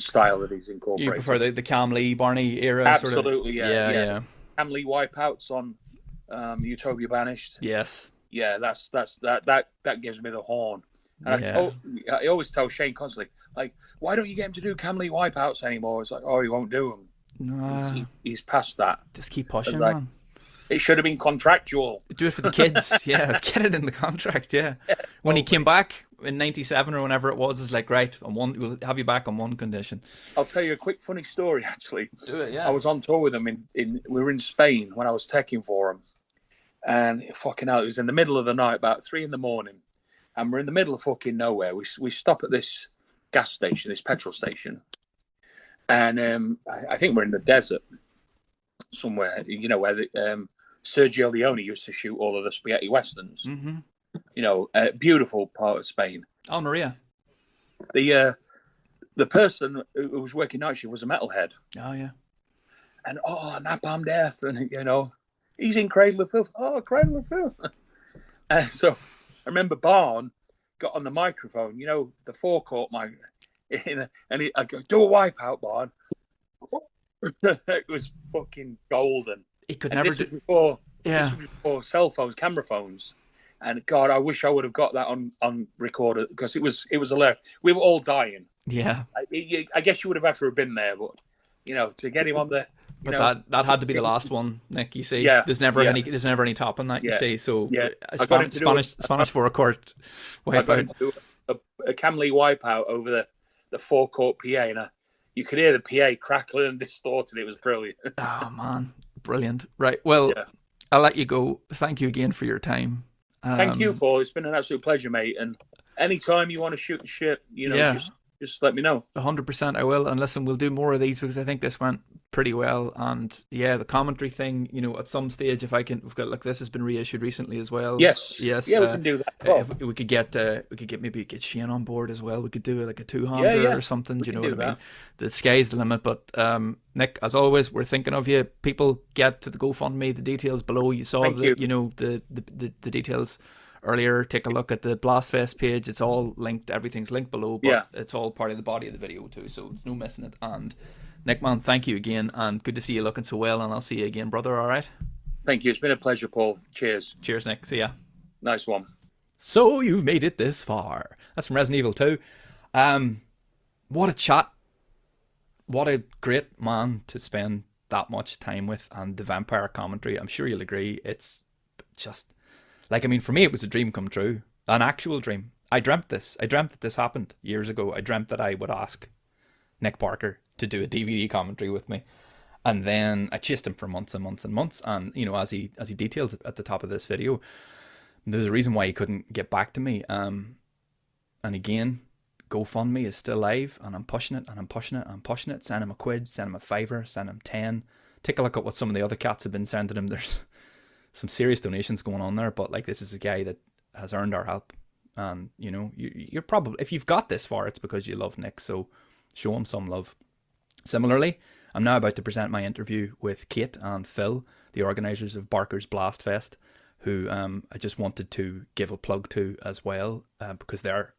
style that he's incorporated. You prefer the Cam Lee Barney era? Absolutely, sort of? Yeah. Cam Lee wipeouts on Utopia Banished. Yes. Yeah, that gives me the horn. And I always tell Shane constantly, like, why don't you get him to do Cam Lee wipeouts anymore? It's like, oh, he won't do them. Nah. He's past that. Just keep pushing, like, man. It should have been contractual. Do it for the kids. Yeah, get it in the contract. Yeah. When he came back in '97 or whenever it was, it's like, right, we'll have you back on one condition. I'll tell you a quick funny story. Actually, do it. Yeah. I was on tour with him we were in Spain when I was teching for him, and fucking hell, it was in the middle of the night, about 3 a.m, and we're in the middle of fucking nowhere. We stop at this gas station, this petrol station, and I think we're in the desert somewhere. You know where the Sergio Leone used to shoot all of the spaghetti westerns. Mm-hmm. You know, a beautiful part of Spain. Almeria. The person who was working night shift was a metalhead. Oh yeah. And Napalm Death, and you know, he's in Cradle of Filth. Oh, Cradle of Filth. And so I remember Barn got on the microphone. You know, the forecourt mic, and I go, "Do a wipeout, Barn." It was fucking golden. He could never do. This was before cell phones, camera phones, and God, I wish I would have got that on recorder, because it was hilarious. We were all dying. Yeah, I guess you would have had to have been there, but you know, to get him on the. But that had to be the last one, Nick. You see, there's never any top on that. You see, so Spanish forecourt wipeout. A Cam Lee wipeout over the forecourt PA, and you could hear the PA crackling and distorting. It was brilliant. Oh man. Brilliant. Right. Well, I'll let you go. Thank you again for your time. Thank you, Paul. It's been an absolute pleasure, mate. And anytime you want to shoot the shit, you know, just let me know. 100% I will. And listen, we'll do more of these because I think this went pretty well. And the commentary thing, you know, at some stage, if I can, we've got, like, this has been reissued recently as well. Yes. Yeah, we can do that. We could get Shane on board as well. We could do like a two-hander or something. You know what I mean? The sky's the limit. But Nick, as always, we're thinking of you. People, get to the GoFundMe. The details below. You saw the details earlier. Take a look at the BlastFest page. It's all linked. Everything's linked below. But it's all part of the body of the video too. So it's no missing it. And Nick, man, thank you again, and good to see you looking so well, and I'll see you again, brother, all right? Thank you. It's been a pleasure, Paul. Cheers. Cheers, Nick. See ya. Nice one. So you've made it this far. That's from Resident Evil 2. What a chat. What a great man to spend that much time with. And the vampire commentary, I'm sure you'll agree, it's just... Like, I mean, for me, it was a dream come true. An actual dream. I dreamt this. I dreamt that this happened years ago. I dreamt that I would ask Nick Parker to do a DVD commentary with me. And then I chased him for months and months and months. And, you know, as he details at the top of this video, there's a reason why he couldn't get back to me. And again, GoFundMe is still live, and I'm pushing it, and I'm pushing it, and I'm pushing it. Send him a quid, send him a fiver, send him 10. Take a look at what some of the other cats have been sending him. There's some serious donations going on there, but like, this is a guy that has earned our help. And, you know, you're probably, if you've got this far, it's because you love Nick, so show him some love. Similarly, I'm now about to present my interview with Kate and Phil, the organisers of Barker's BlastFest, who I just wanted to give a plug to as well, because they're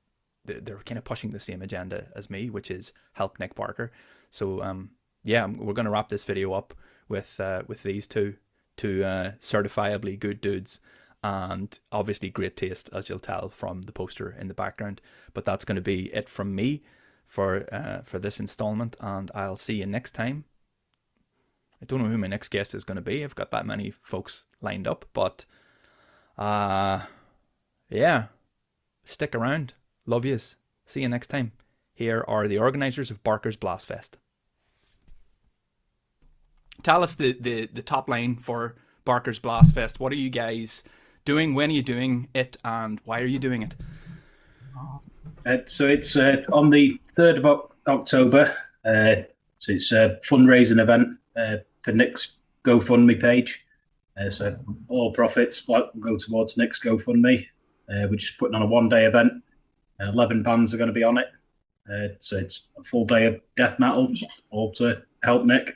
kind of pushing the same agenda as me, which is help Nick Parker. So yeah, we're going to wrap this video up with these two certifiably good dudes, and obviously great taste, as you'll tell from the poster in the background. But that's going to be it from me for this installment, and I'll see you next time. I don't know who my next guest is going to be. I've got that many folks lined up, but yeah, stick around. Love yous. See you next time. Here are the organisers of Barker's BlastFest. Tell us the top line for Barker's BlastFest. What are you guys doing? When are you doing it? And why are you doing it? So it's on the 3rd of October. So it's a fundraising event for Nick's GoFundMe page. So all profits go towards Nick's GoFundMe. We're just putting on a one-day event. 11 bands are going to be on it. So it's a full day of death metal, all to help Nick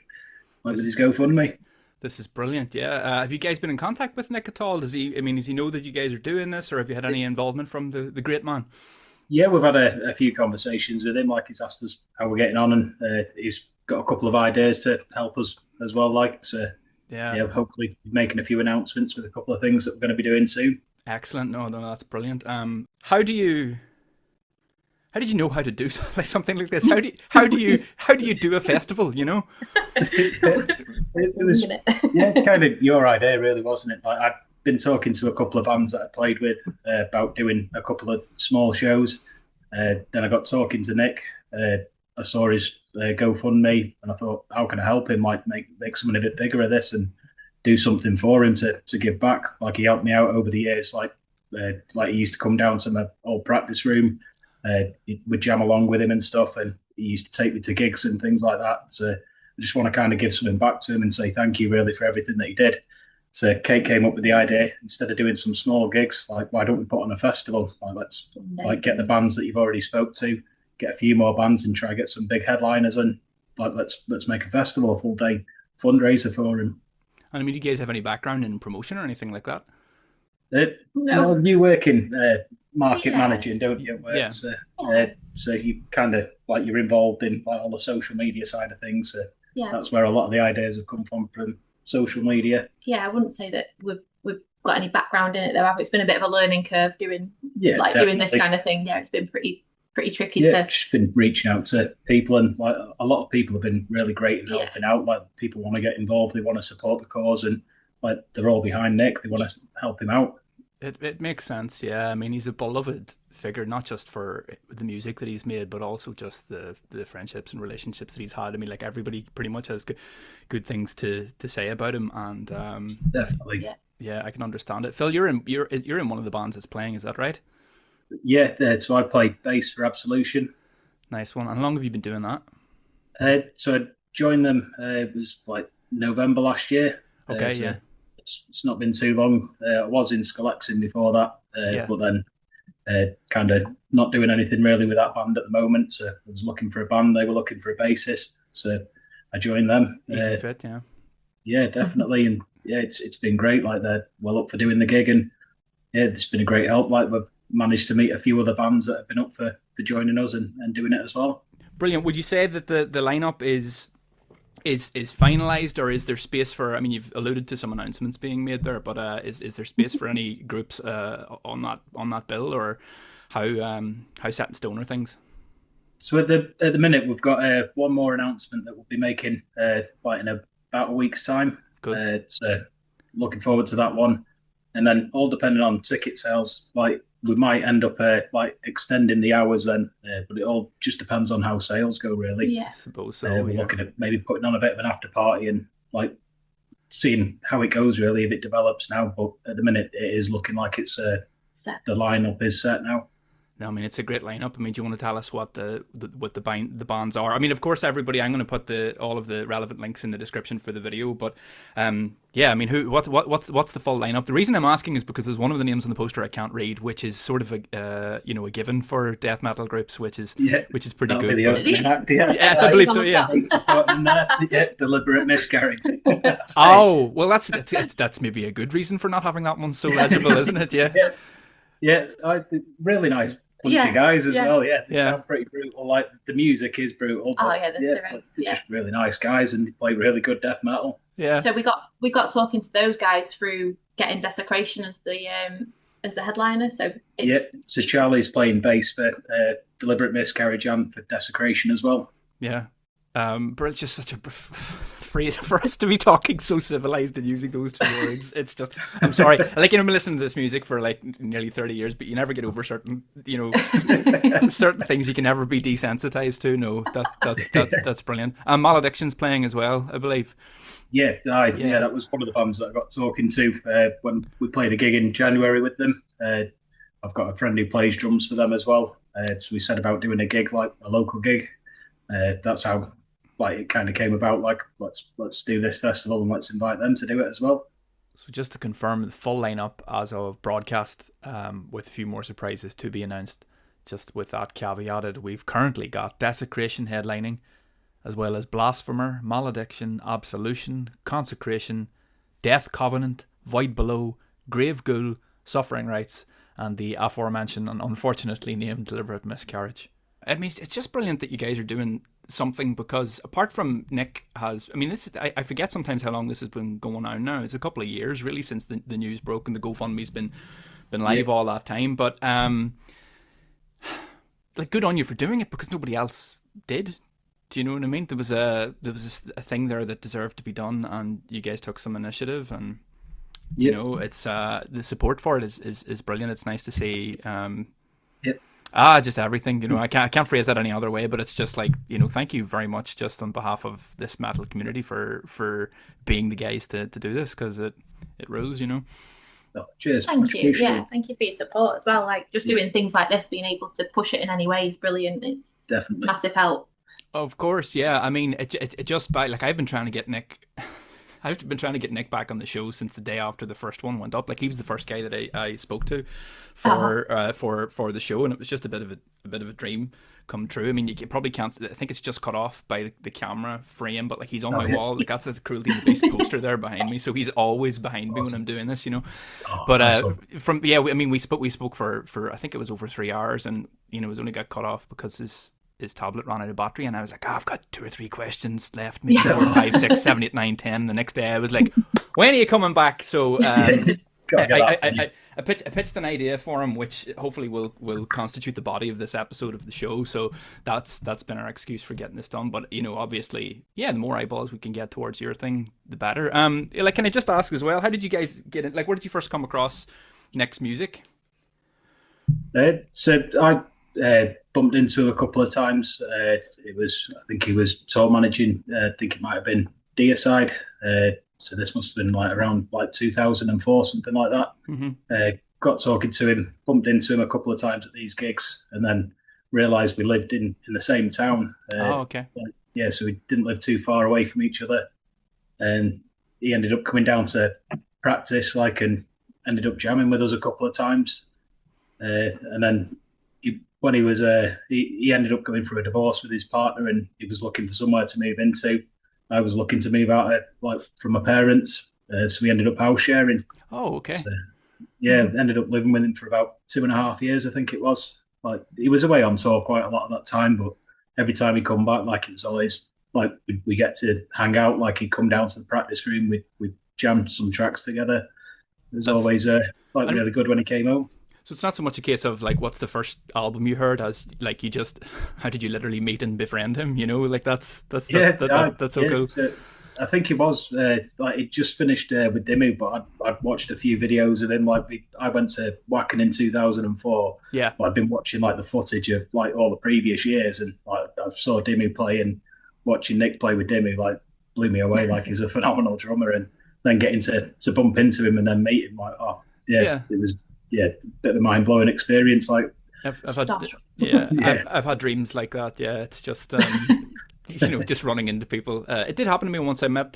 with his GoFundMe. This is brilliant, yeah. Have you guys been in contact with Nick at all? Does he know that you guys are doing this, or have you had any involvement from the great man? Yeah, we've had a few conversations with him. Like, he's asked us how we're getting on, and he's got a couple of ideas to help us as well. Like, so yeah, hopefully making a few announcements with a couple of things that we're going to be doing soon. Excellent. No, that's brilliant. How did you know how to do something like this? How do you do a festival? You know, it was kind of your idea, really, wasn't it? Like, I'd been talking to a couple of bands that I played with about doing a couple of small shows. Then I got talking to Nick. I saw his GoFundMe, and I thought, how can I help him? Like, make something a bit bigger of this and do something for him to give back. Like, he helped me out over the years. Like he used to come down to my old practice room. We'd jam along with him and stuff, and he used to take me to gigs and things like that. So I just want to kind of give something back to him and say thank you, really, for everything that he did. So Kate came up with the idea, instead of doing some small gigs, like, why don't we put on a festival? Like, let's get the bands that you've already spoke to, get a few more bands, and try get some big headliners, and like, let's make a festival, a full day fundraiser for him. And I mean, do you guys have any background in promotion or anything like that? No, you work in market managing, don't you? Yeah. So you kind of, like, you're involved in, like, all the social media side of things. So that's where a lot of the ideas have come from social media. Yeah, I wouldn't say that we've got any background in it though. It's been a bit of a learning curve doing this kind of thing. Yeah, it's been pretty tricky. Yeah, just been reaching out to people, and like, a lot of people have been really great in helping out. Like, people want to get involved, they want to support the cause, and like, they're all behind Nick. They want to help him out. It makes sense, yeah. I mean, he's a beloved figure, not just for the music that he's made, but also just the friendships and relationships that he's had. I mean, like, everybody pretty much has good things to say about him, and definitely, yeah, I can understand it. Phil, you're in one of the bands that's playing, is that right? Yeah, so I play bass for Absolution. Nice one. And how long have you been doing that? So I joined them. It was like November last year. Okay, so it's not been too long. I was in Scalexin before that, but then kind of not doing anything really with that band at the moment. So I was looking for a band. They were looking for a bassist, so I joined them. Easy fit, yeah. Yeah, definitely, and yeah, it's been great. Like, they're well up for doing the gig, and yeah, it's been a great help. Like, we've managed to meet a few other bands that have been up for joining us and doing it as well. Brilliant. Would you say that the lineup is is finalised, or is there space for? I mean, you've alluded to some announcements being made there, but is there space for any groups on that bill, or how set in stone are things? So at the minute, we've got one more announcement that we'll be making like in about a week's time. Good. So looking forward to that one, and then all depending on ticket sales, like we might end up like extending the hours then, but it all just depends on how sales go, really. Yeah, I suppose so. We're looking at maybe putting on a bit of an after party and like seeing how it goes, really, if it develops now. But at the minute, it is looking like it's set. The lineup is set now. No, I mean, it's a great lineup. I mean, do you want to tell us what the bands are? I mean, of course, everybody. I'm going to put all of the relevant links in the description for the video. But yeah, I mean, what's the full lineup? The reason I'm asking is because there's one of the names on the poster I can't read, which is sort of a given for death metal groups, which is pretty good. Yeah, I believe so. Yeah. Deliberate miscarriage. Oh well, that's maybe a good reason for not having that one so legible, isn't it? Yeah. Yeah, really nice bunch of guys as well. Yeah, they sound pretty brutal. Like the music is brutal. They're just really nice guys, and they play really good death metal. Yeah. So we got talking to those guys through getting Desecration as the headliner. So so Charlie's playing bass for Deliberate Miscarriage and for Desecration as well. Yeah. But it's just such a for us to be talking so civilized and using those two words. It's just, I'm sorry. Like, I've been listening to this music for like nearly 30 years, but you never get over certain certain things you can never be desensitized to. No, that's brilliant. And Malediction's playing as well, I believe. Yeah, that was one of the bands that I got talking to when we played a gig in January with them. I've got a friend who plays drums for them as well. So we said about doing a gig, like a local gig. That's how it kind of came about. Like, let's do this festival and let's invite them to do it as well. So just to confirm, the full lineup as of broadcast, with a few more surprises to be announced. Just with that caveated, we've currently got Desecration headlining, as well as Blasphemer, Malediction, Absolution, Consecration, Death Covenant, Void Below, Grave Ghoul, Suffering Rites, and the aforementioned and unfortunately named Deliberate Miscarriage. I mean, it's just brilliant that you guys are doing something, because apart from Nick has, I mean, I forget sometimes how long this has been going on now. It's a couple of years really since the news broke, and the GoFundMe's been live all that time. But like, good on you for doing it, because nobody else did. Do you know what I mean? There was a thing there that deserved to be done, and you guys took some initiative, and you know, it's the support for it is brilliant. It's nice to see. Just everything, you know, I can't phrase that any other way, but it's just like, you know, thank you very much just on behalf of this metal community for being the guys to do this, because it rules, you know. Oh, cheers. Thank you. Yeah, thank you for your support as well. Like, just doing things like this, being able to push it in any way is brilliant. It's definitely massive help. Of course, yeah. I mean, it just by like, I've been trying to get Nick back on the show since the day after the first one went up. Like, he was the first guy that I spoke to for the show, and it was just a bit of a dream come true. I mean, you probably can't. I think it's just cut off by the camera frame, but like, he's on my wall. Like, that's a Cruelty and the Beast poster there behind me, so he's always behind me when I'm doing this, you know. But I mean, we spoke for I think it was over 3 hours, and you know, it was only got cut off because his tablet ran out of battery, and I was like, I've got 2 or 3 questions left, maybe 4, 5, 6, 7, 8, 9, 10. The next day I was like, when are you coming back? So I pitched an idea for him, which hopefully will constitute the body of this episode of the show. So that's been our excuse for getting this done. But you know, obviously, yeah, the more eyeballs we can get towards your thing, the better. Like, can I just ask as well, how did you guys get it? Like, where did you first come across Nick's music? So I bumped into a couple of times. I think he was tour managing. I think it might have been Deicide. So this must have been like around like 2004, something like that. Mm-hmm. Got talking to him, bumped into him a couple of times at these gigs, and then realised we lived in the same town. Okay. Yeah, so we didn't live too far away from each other, and he ended up coming down to practice, and ended up jamming with us a couple of times, and then. When he was, he ended up going through a divorce with his partner, and he was looking for somewhere to move into. I was looking to move out from my parents, so we ended up house sharing. Oh, okay. So, yeah, ended up living with him for about 2.5 years, I think it was. Like, he was away on tour quite a lot at that time, but every time he come back, like, it was always like we get to hang out. Like he'd come down to the practice room, we jammed some tracks together. It was always like really good when he came home. So it's not so much a case of like what's the first album you heard as like you just how did you literally meet and befriend him? You know, like that's so cool. I think it was like it just finished with Dimmu, but I'd watched a few videos of him. Like I went to Wacken in 2004. Yeah, I'd been watching like the footage of like all the previous years, and like I saw Dimmu play, and watching Nick play with Dimmu like blew me away. Like he's a phenomenal drummer, and then getting to bump into him and then meet him, like it was a bit of a mind blowing experience. Like I've had dreams like that. Yeah, it's just. You know, just running into people. It did happen to me once. I met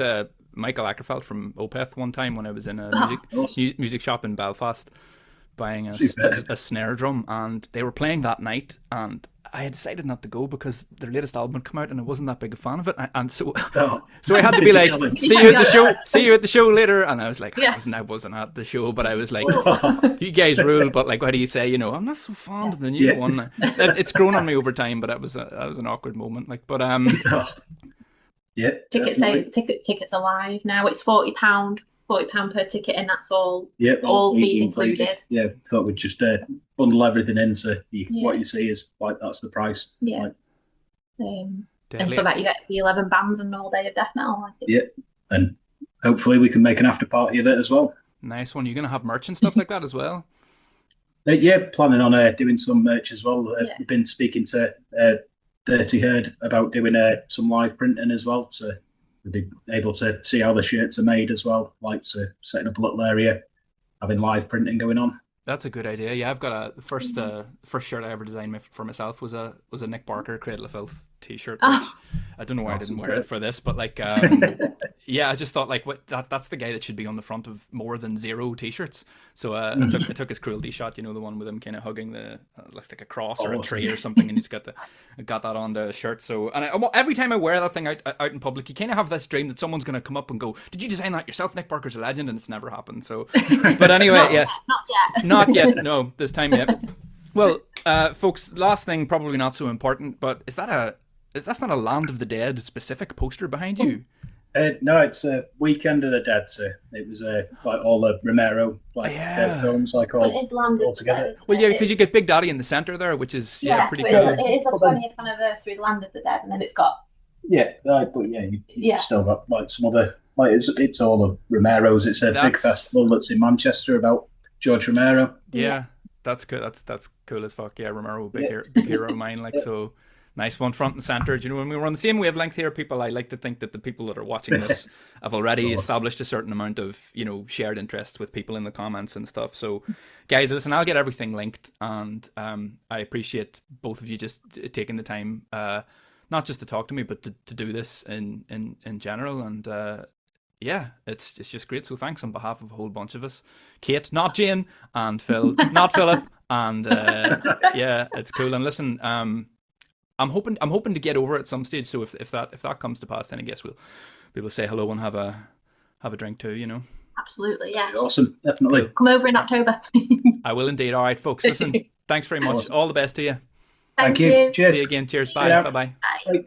Michael Ackerfeld from Opeth one time when I was in a music shop in Belfast buying a snare drum, and they were playing that night, and I had decided not to go because their latest album had come out and I wasn't that big a fan of it, and so I had to be like, see you at the show later, and I was like, I wasn't at the show, but I was like, you guys rule, but like, what do you say? You know, I'm not so fond of the new one. It's grown on me over time, but that was an awkward moment. Like, but tickets are live now. It's £40 per ticket, and that's all fees included. Yeah, thought we'd just bundle everything in, so what you see is like that's the price. Yeah. Like, and for that you get the 11 bands and all day of death metal. And hopefully we can make an after party of it as well. Nice one. You're gonna have merch and stuff like that as well. Planning on doing some merch as well. We've been speaking to Dirty Herd about doing some live printing as well, so we'll be able to see how the shirts are made as well. Like, so setting up a little area, having live printing going on. That's a good idea. Yeah, I've got the first shirt I ever designed for myself was a Nick Barker Cradle of Filth t-shirt. Which I don't know why I didn't wear it for this, but like, I just thought like that's the guy that should be on the front of more than 0 t-shirts. So I took his cruelty shot, you know, the one with him kind of hugging the looks like a cross or a tree or something, and he's got that on the shirt. So every time I wear that thing out in public, you kind of have this dream that someone's going to come up and go, "Did you design that yourself? Nick Barker's a legend," and it's never happened. So, but anyway, yes, not yet. No, this time yet. Well, folks, last thing, probably not so important, but that's not a Land of the Dead specific poster behind you? No, it's Weekend of the Dead. So it was like all the Romero dead films, like all together. Well, yeah, because you get Big Daddy in the center there, which is pretty cool. It is the 20th anniversary Land of the Dead, and then it's got you still got like some other like it's all the Romeros. It's a big festival that's in Manchester about George Romero. Yeah, that's good. That's cool as fuck. Yeah, Romero, big hero of mine. Like so. Nice one, front and center. Do you know, when we were on the same wavelength here, people, I like to think that the people that are watching this have already established a certain amount of, you know, shared interests with people in the comments and stuff. So, guys, listen, I'll get everything linked, and I appreciate both of you just taking the time, not just to talk to me, but to do this in general. And it's just great. So, thanks on behalf of a whole bunch of us. Kate, not Jane, and Phil, not Philip, and it's cool. And listen, I'm hoping to get over at some stage. So if that comes to pass, then I guess we'll be able to say hello and have a drink too. You know. Absolutely, yeah. Awesome, definitely. Cool. Come over in October. I will indeed. All right, folks. Listen, thanks very much. Awesome. All the best to you. Thank you. Cheers. See you again. Cheers. Bye. Bye. Bye.